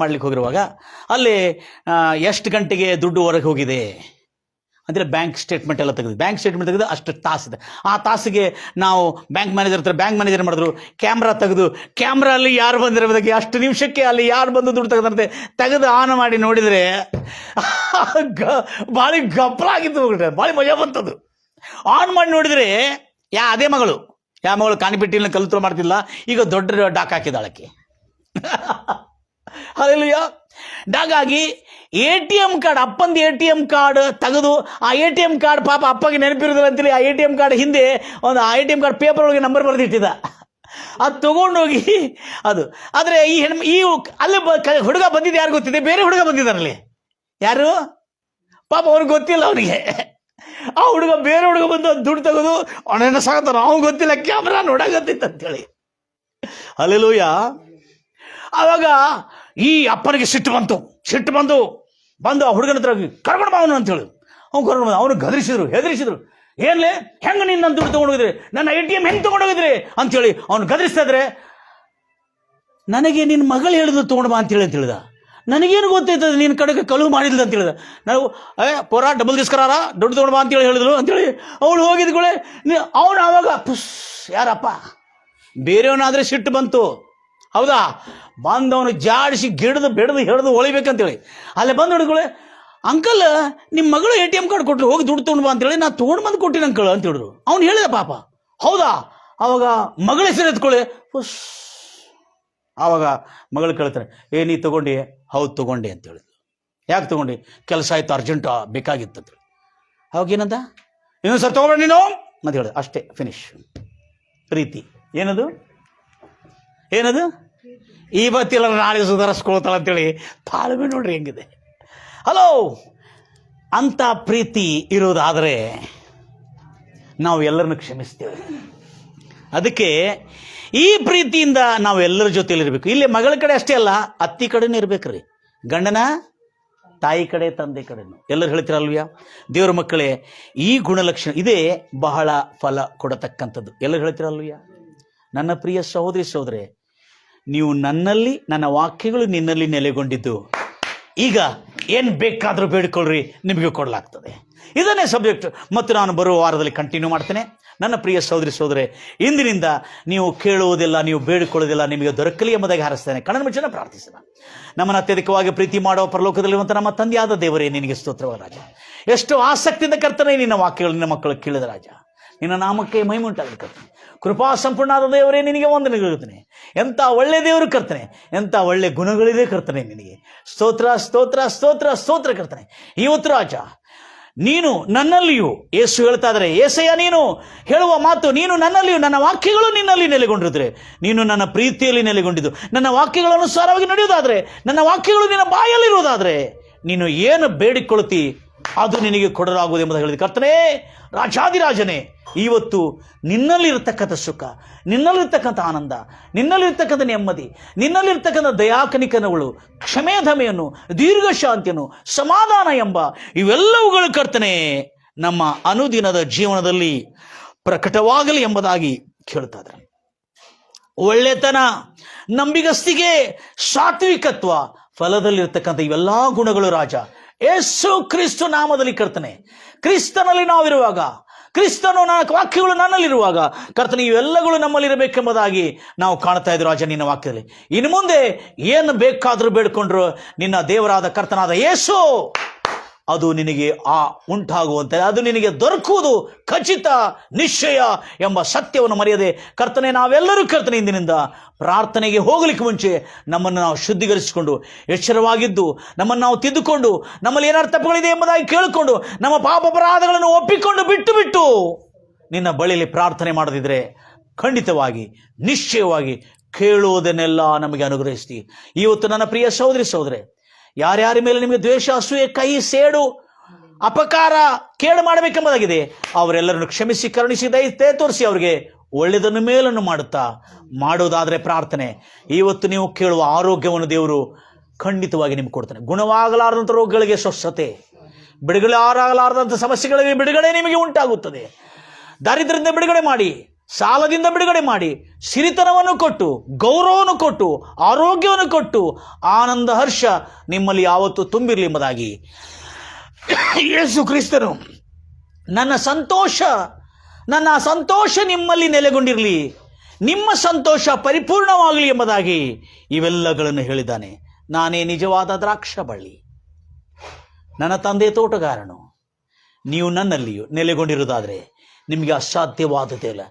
ಮಾಡ್ಲಿಕ್ಕೆ ಹೋಗಿರುವಾಗ ಅಲ್ಲಿ ಎಷ್ಟು ಗಂಟೆಗೆ ದುಡ್ಡು ಹೊರಗೆ ಹೋಗಿದೆ ಅಂತೇಳಿ ಬ್ಯಾಂಕ್ ಸ್ಟೇಟ್ಮೆಂಟ್ ಎಲ್ಲ ತೆಗೆದು ಅಷ್ಟು ತಾಸಿದೆ. ಆ ತಾಸಿಗೆ ನಾವು ಬ್ಯಾಂಕ್ ಮ್ಯಾನೇಜರ್ ಮಾಡಿದ್ರು, ಕ್ಯಾಮ್ರಾ ತೆಗೆದು ಕ್ಯಾಮ್ರಾ ಅಲ್ಲಿ ಯಾರು ಬಂದಿರೋದಕ್ಕೆ ಅಷ್ಟು ನಿಮಿಷಕ್ಕೆ ಅಲ್ಲಿ ಯಾರು ಬಂದು ದುಡ್ಡು ತೆಗೆದಂತೆ ತೆಗೆದು ಆನ್ ಮಾಡಿ ನೋಡಿದರೆ ಭಾಳ ಗಪ್ಪಲಾಗಿತ್ತು, ಭಾಳ ಮಜಾ ಬಂತದ್ದು. ಆನ್ ಮಾಡಿ ನೋಡಿದರೆ ಅದೇ ಮಗಳು, ಮಗಳು ಕಾಣಿಪೆಟ್ಟಿನ ಕಲ್ತು ಮಾಡ್ತಿಲ್ಲ, ಈಗ ದೊಡ್ಡ ಡಾಕ್ ಹಾಕಿದಾಳಕ್ಕೆ. ಅಲ್ಲೆಲ್ಲೂಯ. ಹಾಗಾಗಿ ATM ಕಾರ್ಡ್, ಅಪ್ಪಂದು ATM ಕಾರ್ಡ್ ತೆಗೆದು, ಆ ATM ಕಾರ್ಡ್ ಪಾಪ ಅಪ್ಪಗೆ ನೆನಪಿರೋದಿಲ್ಲ ಅಂತೇಳಿ ಆ ATM ಕಾರ್ಡ್ ಹಿಂದೆ ಒಂದು ATM ಕಾರ್ಡ್ ಪೇಪರ್ ಒಳಗೆ ನಂಬರ್ ಬರೆದಿಟ್ಟಿದ್ದ. ಅದು ತಗೊಂಡೋಗಿ ಅದು. ಆದರೆ ಈ ಅಲ್ಲಿ ಹುಡುಗ ಬಂದಿದ್ದು ಯಾರು ಗೊತ್ತಿದೆ? ಬೇರೆ ಹುಡುಗ ಬಂದಿದ್ದಾನಲ್ಲಿ. ಯಾರು? ಪಾಪ ಅವ್ನಿಗೆ ಗೊತ್ತಿಲ್ಲ. ಅವನಿಗೆ ಆ ಹುಡುಗ ಬೇರೆ ಹುಡುಗ ಬಂದು ದುಡ್ಡು ತೆಗೆದು ಅವನೇನ ಸಾಗತಾನ, ಅವ್ನು ಗೊತ್ತಿಲ್ಲ, ಕ್ಯಾಮ್ರಾ ನೋಡಾಗತ್ತಿತ್ತು ಅಂತೇಳಿ. ಹಲ್ಲೆಲೂಯಾ. ಆವಾಗ ಈ ಅಪ್ಪನಿಗೆ ಸಿಟ್ಟು ಬಂದು ಆ ಹುಡುಗನ ಹತ್ರ ಕರ್ಕೊಂಡು ಬಾ ಅವನು ಅಂತೇಳಿ ಅವ್ನು ಕರ್ಕೊಂಡು ಬಂದ. ಅವನು ಹೆದರಿಸಿದ್ರು. ಏನ್ಲೇ, ಹೆಂಗೆ ನೀನು ನನ್ನ ದುಡ್ಡು ತೊಗೊಂಡೋಗಿದ್ರಿ, ನನ್ನ ATM ಹೆಂಗೆ ತೊಗೊಂಡೋಗಿದ್ರಿ ಅಂತೇಳಿ ಅವ್ನು ಗದರಿಸ್ತಾ ಇದ್ರೆ, ನನಗೆ ನಿನ್ನ ಮಗಳು ಹೇಳಿದ್ರು ತೊಗೊಂಡು ಬಾ ಅಂತೇಳಿ ಅಂತ ಹೇಳಿದ. ನನಗೇನು ಗೊತ್ತೈತದ ನೀನು ಕಡೆಗೆ ಕಳುವು ಮಾಡಿಲ್ಲ ಅಂತ ಹೇಳಿದ. ನಾವು ಪೋರಾ ಡಬಲ್ ದಿಸ್ಕರಾರ ದುಡ್ಡು ತೊಗೊಂಡು ಬಾ ಅಂತೇಳಿ ಹೇಳಿದ್ರು ಅಂತೇಳಿ ಅವಳು ಹೋಗಿದ್ಗಳೇ. ಅವನು ಆವಾಗ ಯಾರಪ್ಪ, ಬೇರೆಯವನಾದರೆ ಸಿಟ್ಟು ಬಂತು, ಹೌದಾ? ಬಂದವನು ಜಾಡಿಸಿ ಹಿಡಿದು ಹೊಳಿಬೇಕಂತೇಳಿ ಅಲ್ಲೇ ಬಂದು ಹುಡುಗಳೆ, ಅಂಕಲ್ ನಿಮ್ಮ ಮಗಳು ATM ಕಾರ್ಡ್ ಕೊಟ್ಟರು, ಹೋಗಿ ದುಡ್ಡು ತೊಗೊಂಡು ಬಾ ಅಂತೇಳಿ ನಾನು ತೊಗೊಂಡು ಬಂದು ಕೊಟ್ಟಿನ ಅಂಕಲ್ ಅಂತ ಹೇಳಿದ್ರು. ಅವ್ನು ಹೇಳಿದ ಪಾಪ. ಹೌದಾ? ಆವಾಗ ಮಗಳ ಹೆಸರು ಎತ್ಕೊಳ್ಳಿ. ಆವಾಗ ಮಗಳು ಕೇಳ್ತಾರೆ, ನೀ ತಗೊಂಡಿ? ಹೌದು ತಗೊಂಡೆ ಅಂತ ಹೇಳಿದ್ರು. ಯಾಕೆ ತಗೊಂಡು? ಕೆಲಸ ಆಯ್ತು, ಅರ್ಜೆಂಟ್ ಬೇಕಾಗಿತ್ತು ಅಂತೇಳಿ. ಅವಾಗ ಏನಂದ? ಇನ್ನೊಂದು ಸರ್ ತಗೊಬೇಡ ನೀನು ಅಂತ ಹೇಳಿದೆ. ಅಷ್ಟೇ, ಫಿನಿಶ್. ಪ್ರೀತಿ ಏನದು? ಇವತ್ತಿಲ್ಲ ನಾಳೆ ಸುಧಾರಿಸ್ಕೊಳ್ತಾಳೆ ಅಂತೇಳಿ ತಾಳ್ಮೆ ನೋಡ್ರಿ ಹೆಂಗಿದೆ. ಹಲೋ, ಅಂತ ಪ್ರೀತಿ ಇರೋದಾದರೆ ನಾವು ಎಲ್ಲರನ್ನು ಕ್ಷಮಿಸ್ತೇವೆ. ಅದಕ್ಕೆ ಈ ಪ್ರೀತಿಯಿಂದ ನಾವು ಎಲ್ಲರ ಜೊತೆಯಲ್ಲಿ ಇರಬೇಕು. ಇಲ್ಲಿ ಮಗಳ ಕಡೆ ಅಷ್ಟೇ ಅಲ್ಲ, ಅತ್ತಿ ಕಡೆನೂ ಇರ್ಬೇಕ್ರಿ, ಗಂಡನ ತಾಯಿ ಕಡೆ, ತಂದೆ ಕಡೆನೂ. ಎಲ್ಲರೂ ಹೇಳ್ತೀರಲ್ವ್ಯಾ? ದೇವರ ಮಕ್ಕಳೇ, ಈ ಗುಣಲಕ್ಷಣ ಇದೇ ಬಹಳ ಫಲ ಕೊಡತಕ್ಕಂಥದ್ದು. ಎಲ್ಲರೂ ಹೇಳ್ತೀರಲ್ವ್ಯಾ? ನನ್ನ ಪ್ರಿಯ ಸಹೋದರಿ ಸಹೋದರೇ, ನೀವು ನನ್ನಲ್ಲಿ, ನನ್ನ ವಾಕ್ಯಗಳು ನಿನ್ನಲ್ಲಿ ನೆಲೆಗೊಂಡಿದ್ದು. ಈಗ ಏನು ಬೇಕಾದರೂ ಬೇಡಿಕೊಳ್ಳ್ರಿ, ನಿಮಗೆ ಕೊಡಲಾಗ್ತದೆ. ಇದನ್ನೇ ಸಬ್ಜೆಕ್ಟ್ ಮತ್ತು ನಾನು ಬರುವ ವಾರದಲ್ಲಿ ಕಂಟಿನ್ಯೂ ಮಾಡ್ತೇನೆ. ನನ್ನ ಪ್ರಿಯ ಸಹೋದರಿ ಸಹೋದರೇ, ಇಂದಿನಿಂದ ನೀವು ಕೇಳುವುದಿಲ್ಲ, ನೀವು ಬೇಡಿಕೊಳ್ಳುವುದಿಲ್ಲ, ನಿಮಗೆ ದೊರಕಲಿ ಎಂಬುದಾಗಿ ಹಾರಿಸ್ತೇನೆ. ಕಣ್ಣನ್ನು ಮುಚ್ಚನ ಪ್ರಾರ್ಥಿಸೋಣ. ನಮ್ಮನ್ನು ಅತ್ಯಧಿಕವಾಗಿ ಪ್ರೀತಿ ಮಾಡುವ ಪರಲೋಕದಲ್ಲಿರುವಂಥ ನಮ್ಮ ತಂದೆಯಾದ ದೇವರೇ, ನಿನಗೆ ಸ್ತೋತ್ರವ ರಾಜ. ಎಷ್ಟು ಆಸಕ್ತಿಯಿಂದ ಕರ್ತನೆ ನಿನ್ನ ವಾಕ್ಯಗಳು ನಿನ್ನ ಮಕ್ಕಳು ಕೇಳಿದ ರಾಜ. ನಿನ್ನ ನಾಮಕ್ಕೆ ಮಹಿಮೆ ಉಂಟಾಗಲಿ ಕರ್ತನೆ. ಕೃಪಾ ಸಂಪೂರ್ಣಾದ ದೇವರೇ, ನಿನಗೆ ವಂದನೆಗಳಿರುತ್ತೇನೆ. ಎಂಥ ಒಳ್ಳೆ ದೇವರು ಕರ್ತನೆ, ಎಂಥ ಒಳ್ಳೆ ಗುಣಗಳಿದೆ ಕರ್ತನೆ. ನಿನಗೆ ಸ್ತೋತ್ರ ಸ್ತೋತ್ರ ಸ್ತೋತ್ರ ಸ್ತೋತ್ರ ಕರ್ತನೆ. ಇವತ್ತು ರಾಜ, ನೀನು ನನ್ನಲ್ಲಿಯೂ, ಯೇಸು ಹೇಳ್ತಾ ಇದ್ದಾರೆ, ಏಸಯ್ಯ ನೀನು ಹೇಳುವ ಮಾತು, ನೀನು ನನ್ನಲ್ಲಿಯೂ, ನನ್ನ ವಾಕ್ಯಗಳು ನಿನ್ನಲ್ಲಿ ನೆಲೆಗೊಂಡಿರುತ್ತದೆ. ನೀನು ನನ್ನ ಪ್ರೀತಿಯಲ್ಲಿ ನೆಲೆಗೊಂಡಿದ್ದು, ನನ್ನ ವಾಕ್ಯಗಳ ಅನುಸಾರವಾಗಿ ನಡೆಯುವುದಾದರೆ, ನನ್ನ ವಾಕ್ಯಗಳು ನಿನ್ನ ಬಾಯಲ್ಲಿರುವುದಾದರೆ, ನೀನು ಏನು ಬೇಡಿಕೊಳ್ಳುತ್ತಿ ಅದು ನಿನಗೆ ಕೊಡಲಾಗುವುದು ಎಂಬುದು ಹೇಳಿದೆ. ಕರ್ತನೇ, ರಾಜಾದಿರಾಜನೇ, ಇವತ್ತು ನಿನ್ನಲ್ಲಿರ್ತಕ್ಕಂಥ ಸುಖ, ನಿನ್ನಲ್ಲಿರ್ತಕ್ಕಂಥ ಆನಂದ, ನಿನ್ನಲ್ಲಿರ್ತಕ್ಕಂಥ ನೆಮ್ಮದಿ, ನಿನ್ನಲ್ಲಿರ್ತಕ್ಕಂಥ ದಯಾಕನಿಕನಗಳು, ಕ್ಷಮೆಧಮೆಯನ್ನು, ದೀರ್ಘ ಶಾಂತಿಯನ್ನು, ಸಮಾಧಾನ ಎಂಬ ಇವೆಲ್ಲವುಗಳು ಕರ್ತನೆ ನಮ್ಮ ಅನುದಿನದ ಜೀವನದಲ್ಲಿ ಪ್ರಕಟವಾಗಲಿ ಎಂಬುದಾಗಿ ಕೇಳ್ತಾ ಇದ್ದಾರೆ. ಒಳ್ಳೆತನ, ನಂಬಿಗಸ್ತಿಗೆ, ಸಾತ್ವಿಕತ್ವ, ಫಲದಲ್ಲಿರ್ತಕ್ಕಂಥ ಇವೆಲ್ಲ ಗುಣಗಳು ರಾಜ ಯೇಸು ಕ್ರಿಸ್ತು ನಾಮದಲ್ಲಿ ಕರ್ತನೆ, ಕ್ರಿಸ್ತನಲ್ಲಿ ನಾವಿರುವಾಗ, ಕ್ರಿಸ್ತನು ವಾಕ್ಯಗಳು ನನ್ನಲ್ಲಿರುವಾಗ ಕರ್ತನೆ ಇವೆಲ್ಲಗಳು ನಮ್ಮಲ್ಲಿರಬೇಕೆಂಬುದಾಗಿ ನಾವು ಕಾಣ್ತಾ ಇದ್ರು ರಾಜ ನಿನ್ನ ವಾಕ್ಯದಲ್ಲಿ. ಇನ್ನು ಮುಂದೆ ಏನು ಬೇಕಾದರೂ ಬೇಡ್ಕೊಂಡ್ರು ನಿನ್ನ ದೇವರಾದ ಕರ್ತನಾದ ಯೇಸು ಅದು ನಿನಗೆ ಉಂಟಾಗುವಂತೆ, ಅದು ನಿನಗೆ ದೊರಕುವುದು ಖಚಿತ, ನಿಶ್ಚಯ ಎಂಬ ಸತ್ಯವನ್ನು ಮರೆಯದೆ ಕರ್ತನೆ, ನಾವೆಲ್ಲರೂ ಕರ್ತನೆ ಇಂದಿನಿಂದ ಪ್ರಾರ್ಥನೆಗೆ ಹೋಗಲಿಕ್ಕೆ ಮುಂಚೆ ನಮ್ಮನ್ನು ನಾವು ಶುದ್ಧೀಕರಿಸಿಕೊಂಡು, ಎಚ್ಚರವಾಗಿದ್ದು, ನಮ್ಮನ್ನು ನಾವು ತಿದ್ದುಕೊಂಡು, ನಮ್ಮಲ್ಲಿ ಏನಾದ್ರು ತಪ್ಪುಗಳಿದೆ ಎಂಬುದಾಗಿ ಕೇಳಿಕೊಂಡು, ನಮ್ಮ ಪಾಪ ಅಪರಾಧಗಳನ್ನು ಒಪ್ಪಿಕೊಂಡು ಬಿಟ್ಟು ನಿನ್ನ ಬಳಿಯಲ್ಲಿ ಪ್ರಾರ್ಥನೆ ಮಾಡದಿದ್ದರೆ ಖಂಡಿತವಾಗಿ, ನಿಶ್ಚಯವಾಗಿ ಕೇಳುವುದನ್ನೆಲ್ಲ ನಮಗೆ ಅನುಗ್ರಹಿಸ್ತಿ. ಇವತ್ತು ನನ್ನ ಪ್ರಿಯ ಸಹೋದರಿ ಸಹೋದರೇ, ಯಾರ್ಯಾರ ಮೇಲೆ ನಿಮಗೆ ದ್ವೇಷ, ಅಸೂಯೆ, ಕೈ ಸೇಡು, ಅಪಕಾರ, ಕೇಡು ಮಾಡಬೇಕೆಂಬುದಾಗಿದೆ, ಅವರೆಲ್ಲರನ್ನು ಕ್ಷಮಿಸಿ, ಕರುಣಿಸಿ, ದಯೆ ತೋರಿಸಿ ಅವರಿಗೆ ಒಳ್ಳೆಯದನ್ನು ಮೇಲನ್ನು ಮಾಡುವುದಾದರೆ ಪ್ರಾರ್ಥನೆ, ಇವತ್ತು ನೀವು ಕೇಳುವ ಆರೋಗ್ಯವನ್ನು ದೇವರು ಖಂಡಿತವಾಗಿ ನಿಮ್ಗೆ ಕೊಡ್ತಾನೆ. ಗುಣವಾಗಲಾರದಂಥ ರೋಗಗಳಿಗೆ ಸ್ವಸ್ಥತೆ, ಬಿಡುಗಡೆ ಆಗಲಾರದಂಥ ಸಮಸ್ಯೆಗಳಿಗೆ ಬಿಡುಗಡೆ ನಿಮಗೆ ಉಂಟಾಗುತ್ತದೆ. ದಾರಿದ್ರ್ಯದಿಂದ ಬಿಡುಗಡೆ ಮಾಡಿ, ಸಾಲದಿಂದ ಬಿಡುಗಡೆ ಮಾಡಿ, ಸಿರಿತನವನ್ನು ಕೊಟ್ಟು, ಗೌರವವನ್ನು ಕೊಟ್ಟು, ಆರೋಗ್ಯವನ್ನು ಕೊಟ್ಟು, ಆನಂದ ಹರ್ಷ ನಿಮ್ಮಲ್ಲಿ ಯಾವತ್ತೂ ತುಂಬಿರಲಿ ಎಂಬುದಾಗಿ ಯೇಸು ಕ್ರಿಸ್ತನು ನನ್ನ ಸಂತೋಷ ನಿಮ್ಮಲ್ಲಿ ನೆಲೆಗೊಂಡಿರಲಿ, ನಿಮ್ಮ ಸಂತೋಷ ಪರಿಪೂರ್ಣವಾಗಲಿ ಎಂಬುದಾಗಿ ಇವೆಲ್ಲಗಳನ್ನು ಹೇಳಿದ್ದಾನೆ. ನಾನೇ ನಿಜವಾದ ದ್ರಾಕ್ಷ ಬಳ್ಳಿ, ನನ್ನ ತಂದೆ ತೋಟಗಾರನು. ನೀವು ನನ್ನಲ್ಲಿಯೂ ನೆಲೆಗೊಂಡಿರುವುದಾದರೆ ನಿಮಗೆ ಅಸಾಧ್ಯವಾದದೇ ಇಲ್ಲ.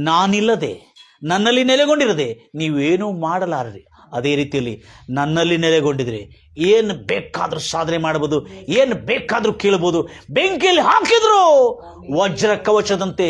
ನಾನಿಲ್ಲದೆ, ನನ್ನಲ್ಲಿ ನೆಲೆಗೊಂಡಿರದೆ ನೀವೇನೂ ಮಾಡಲಾರರಿ. ಅದೇ ರೀತಿಯಲ್ಲಿ ನನ್ನಲ್ಲಿ ನೆಲೆಗೊಂಡಿದ್ರೆ ಏನು ಬೇಕಾದರೂ ಸಾಧನೆ ಮಾಡಬಹುದು, ಏನು ಬೇಕಾದರೂ ಕೇಳಬಹುದು. ಬೆಂಕಿಯಲ್ಲಿ ಹಾಕಿದ್ರು ವಜ್ರ ಕವಚದಂತೆ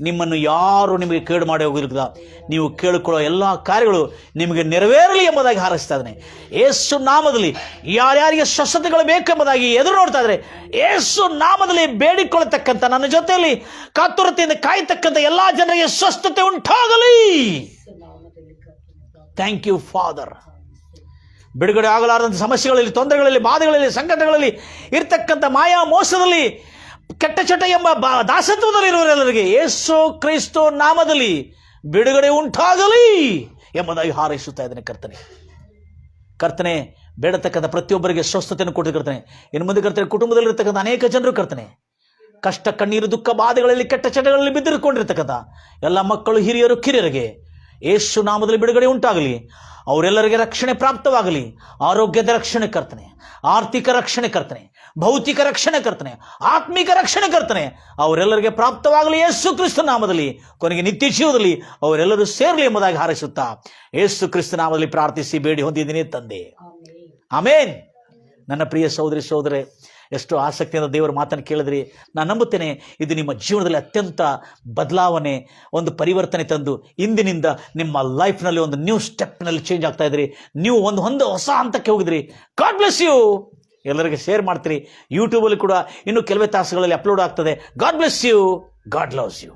ನಿಮ್ಮನ್ನು ಯಾರು ನಿಮಗೆ ಕೇಡು ಮಾಡಿ ಹೋಗಿಲ್ಲ. ನೀವು ಕೇಳಿಕೊಳ್ಳೋ ಎಲ್ಲ ಕಾರ್ಯಗಳು ನಿಮಗೆ ನೆರವೇರಲಿ ಎಂಬುದಾಗಿ ಹಾರೈಸ್ತಾ ಇದ್ದಾನೆ. ಯೇಸು ನಾಮದಲ್ಲಿ ಯಾರ್ಯಾರಿಗೆ ಸ್ವಸ್ಥತೆಗಳು ಬೇಕೆಂಬುದಾಗಿ ಎದುರು ನೋಡ್ತಾ ಇದ್ದಾರೆ, ಯೇಸು ನಾಮದಲ್ಲಿ ಬೇಡಿಕೊಳ್ಳತಕ್ಕಂಥ, ನನ್ನ ಜೊತೆಯಲ್ಲಿ ಕಾತುರತೆಯಿಂದ ಕಾಯ್ತಕ್ಕಂಥ ಎಲ್ಲ ಜನರಿಗೆ ಸ್ವಸ್ಥತೆ ಉಂಟಾಗಲಿ. Thank you Father. ಬಿಡುಗಡೆ ಆಗಲಾರದಂಥ ಸಮಸ್ಯೆಗಳಲ್ಲಿ, ತೊಂದರೆಗಳಲ್ಲಿ, ಬಾಧೆಗಳಲ್ಲಿ, ಸಂಕಟಗಳಲ್ಲಿ ಇರ್ತಕ್ಕಂಥ ಮಾಯಾ ಮೋಸದಲ್ಲಿ, ಕೆಟ್ಟ ಚಟ ಎಂಬ ದಾಸತ್ವದಲ್ಲಿ ಇರುವವರೆಲ್ಲರಿಗೆ ಯೇಸು ಕ್ರಿಸ್ತು ನಾಮದಲ್ಲಿ ಬಿಡುಗಡೆ ಉಂಟಾಗಲಿ ಎಂಬುದಾಗಿ ಹಾರೈಸುತ್ತಾ ಇದ್ದೇನೆ. ಕರ್ತನೆ ಬೇಡತಕ್ಕಂಥ ಪ್ರತಿಯೊಬ್ಬರಿಗೆ ಸ್ವಸ್ಥತೆಯನ್ನು ಕೊಟ್ಟಿರ್ತಾನೆ. ಇನ್ನು ಮುಂದೆ ಕರ್ತನೆ ಕುಟುಂಬದಲ್ಲಿರ್ತಕ್ಕಂಥ ಅನೇಕ ಜನರು ಕರ್ತನೆ ಕಷ್ಟ, ಕಣ್ಣೀರು, ದುಃಖ, ಬಾಧೆಗಳಲ್ಲಿ, ಕೆಟ್ಟ ಚಟಗಳಲ್ಲಿ ಬಿದ್ದಿರುಕೊಂಡಿರ್ತಕ್ಕಂಥ ಎಲ್ಲ ಮಕ್ಕಳು, ಹಿರಿಯರು, ಕಿರಿಯರಿಗೆ ಯೇಸು ನಾಮದಲ್ಲಿ ಬಿಡುಗಡೆ ಉಂಟಾಗಲಿ. ಅವರೆಲ್ಲರಿಗೆ ರಕ್ಷಣೆ ಪ್ರಾಪ್ತವಾಗಲಿ. ಆರೋಗ್ಯದ ರಕ್ಷಣೆ ಕರ್ತನೆ, ಆರ್ಥಿಕ ರಕ್ಷಣೆ ಕರ್ತನೆ, ಭೌತಿಕ ರಕ್ಷಣೆ ಕರ್ತನೆ, ಆತ್ಮಿಕ ರಕ್ಷಣೆ ಕರ್ತನೆ ಅವರೆಲ್ಲರಿಗೆ ಪ್ರಾಪ್ತವಾಗಲಿ ಯೇಸು ಕ್ರಿಸ್ತ ನಾಮದಲ್ಲಿ. ಕೊನೆಗೆ ನಿತ್ಯ ಜೀವದಲ್ಲಿ ಅವರೆಲ್ಲರೂ ಸೇರಲಿ ಎಂಬುದಾಗಿ ಹಾರೈಸುತ್ತಾ ಯೇಸು ಕ್ರಿಸ್ತ ನಾಮದಲ್ಲಿ ಪ್ರಾರ್ಥಿಸಿ ಬೇಡಿ ಹೊಂದಿದ್ದೀನಿ ತಂದೆ, ಆಮೇನ್. ನನ್ನ ಪ್ರಿಯ ಸಹೋದರಿ ಸಹೋದರೇ, ಎಷ್ಟು ಆಸಕ್ತಿಯಿಂದ ದೇವರ ಮಾತನ್ನು ಕೇಳಿದ್ರಿ. ನಾನು ನಂಬುತ್ತೇನೆ ಇದು ನಿಮ್ಮ ಜೀವನದಲ್ಲಿ ಅತ್ಯಂತ ಬದಲಾವಣೆ, ಒಂದು ಪರಿವರ್ತನೆ ತಂದು ಇಂದಿನಿಂದ ನಿಮ್ಮ ಲೈಫ್ನಲ್ಲಿ ಒಂದು ನ್ಯೂ ಸ್ಟೆಪ್ನಲ್ಲಿ ಚೇಂಜ್ ಆಗ್ತಾ ಇದ್ರಿ. ನೀವು ಒಂದು ಹೊಸ ಹಂತಕ್ಕೆ ಹೋಗಿದ್ರಿ. God bless you. ಎಲ್ಲರಿಗೆ ಶೇರ್ ಮಾಡ್ತೀರಿ. ಯೂಟ್ಯೂಬಲ್ಲಿ ಕೂಡ ಇನ್ನು ಕೆಲವೇ ತಾಸುಗಳಲ್ಲಿ ಅಪ್ಲೋಡ್ ಆಗ್ತದೆ. God bless you. God loves you.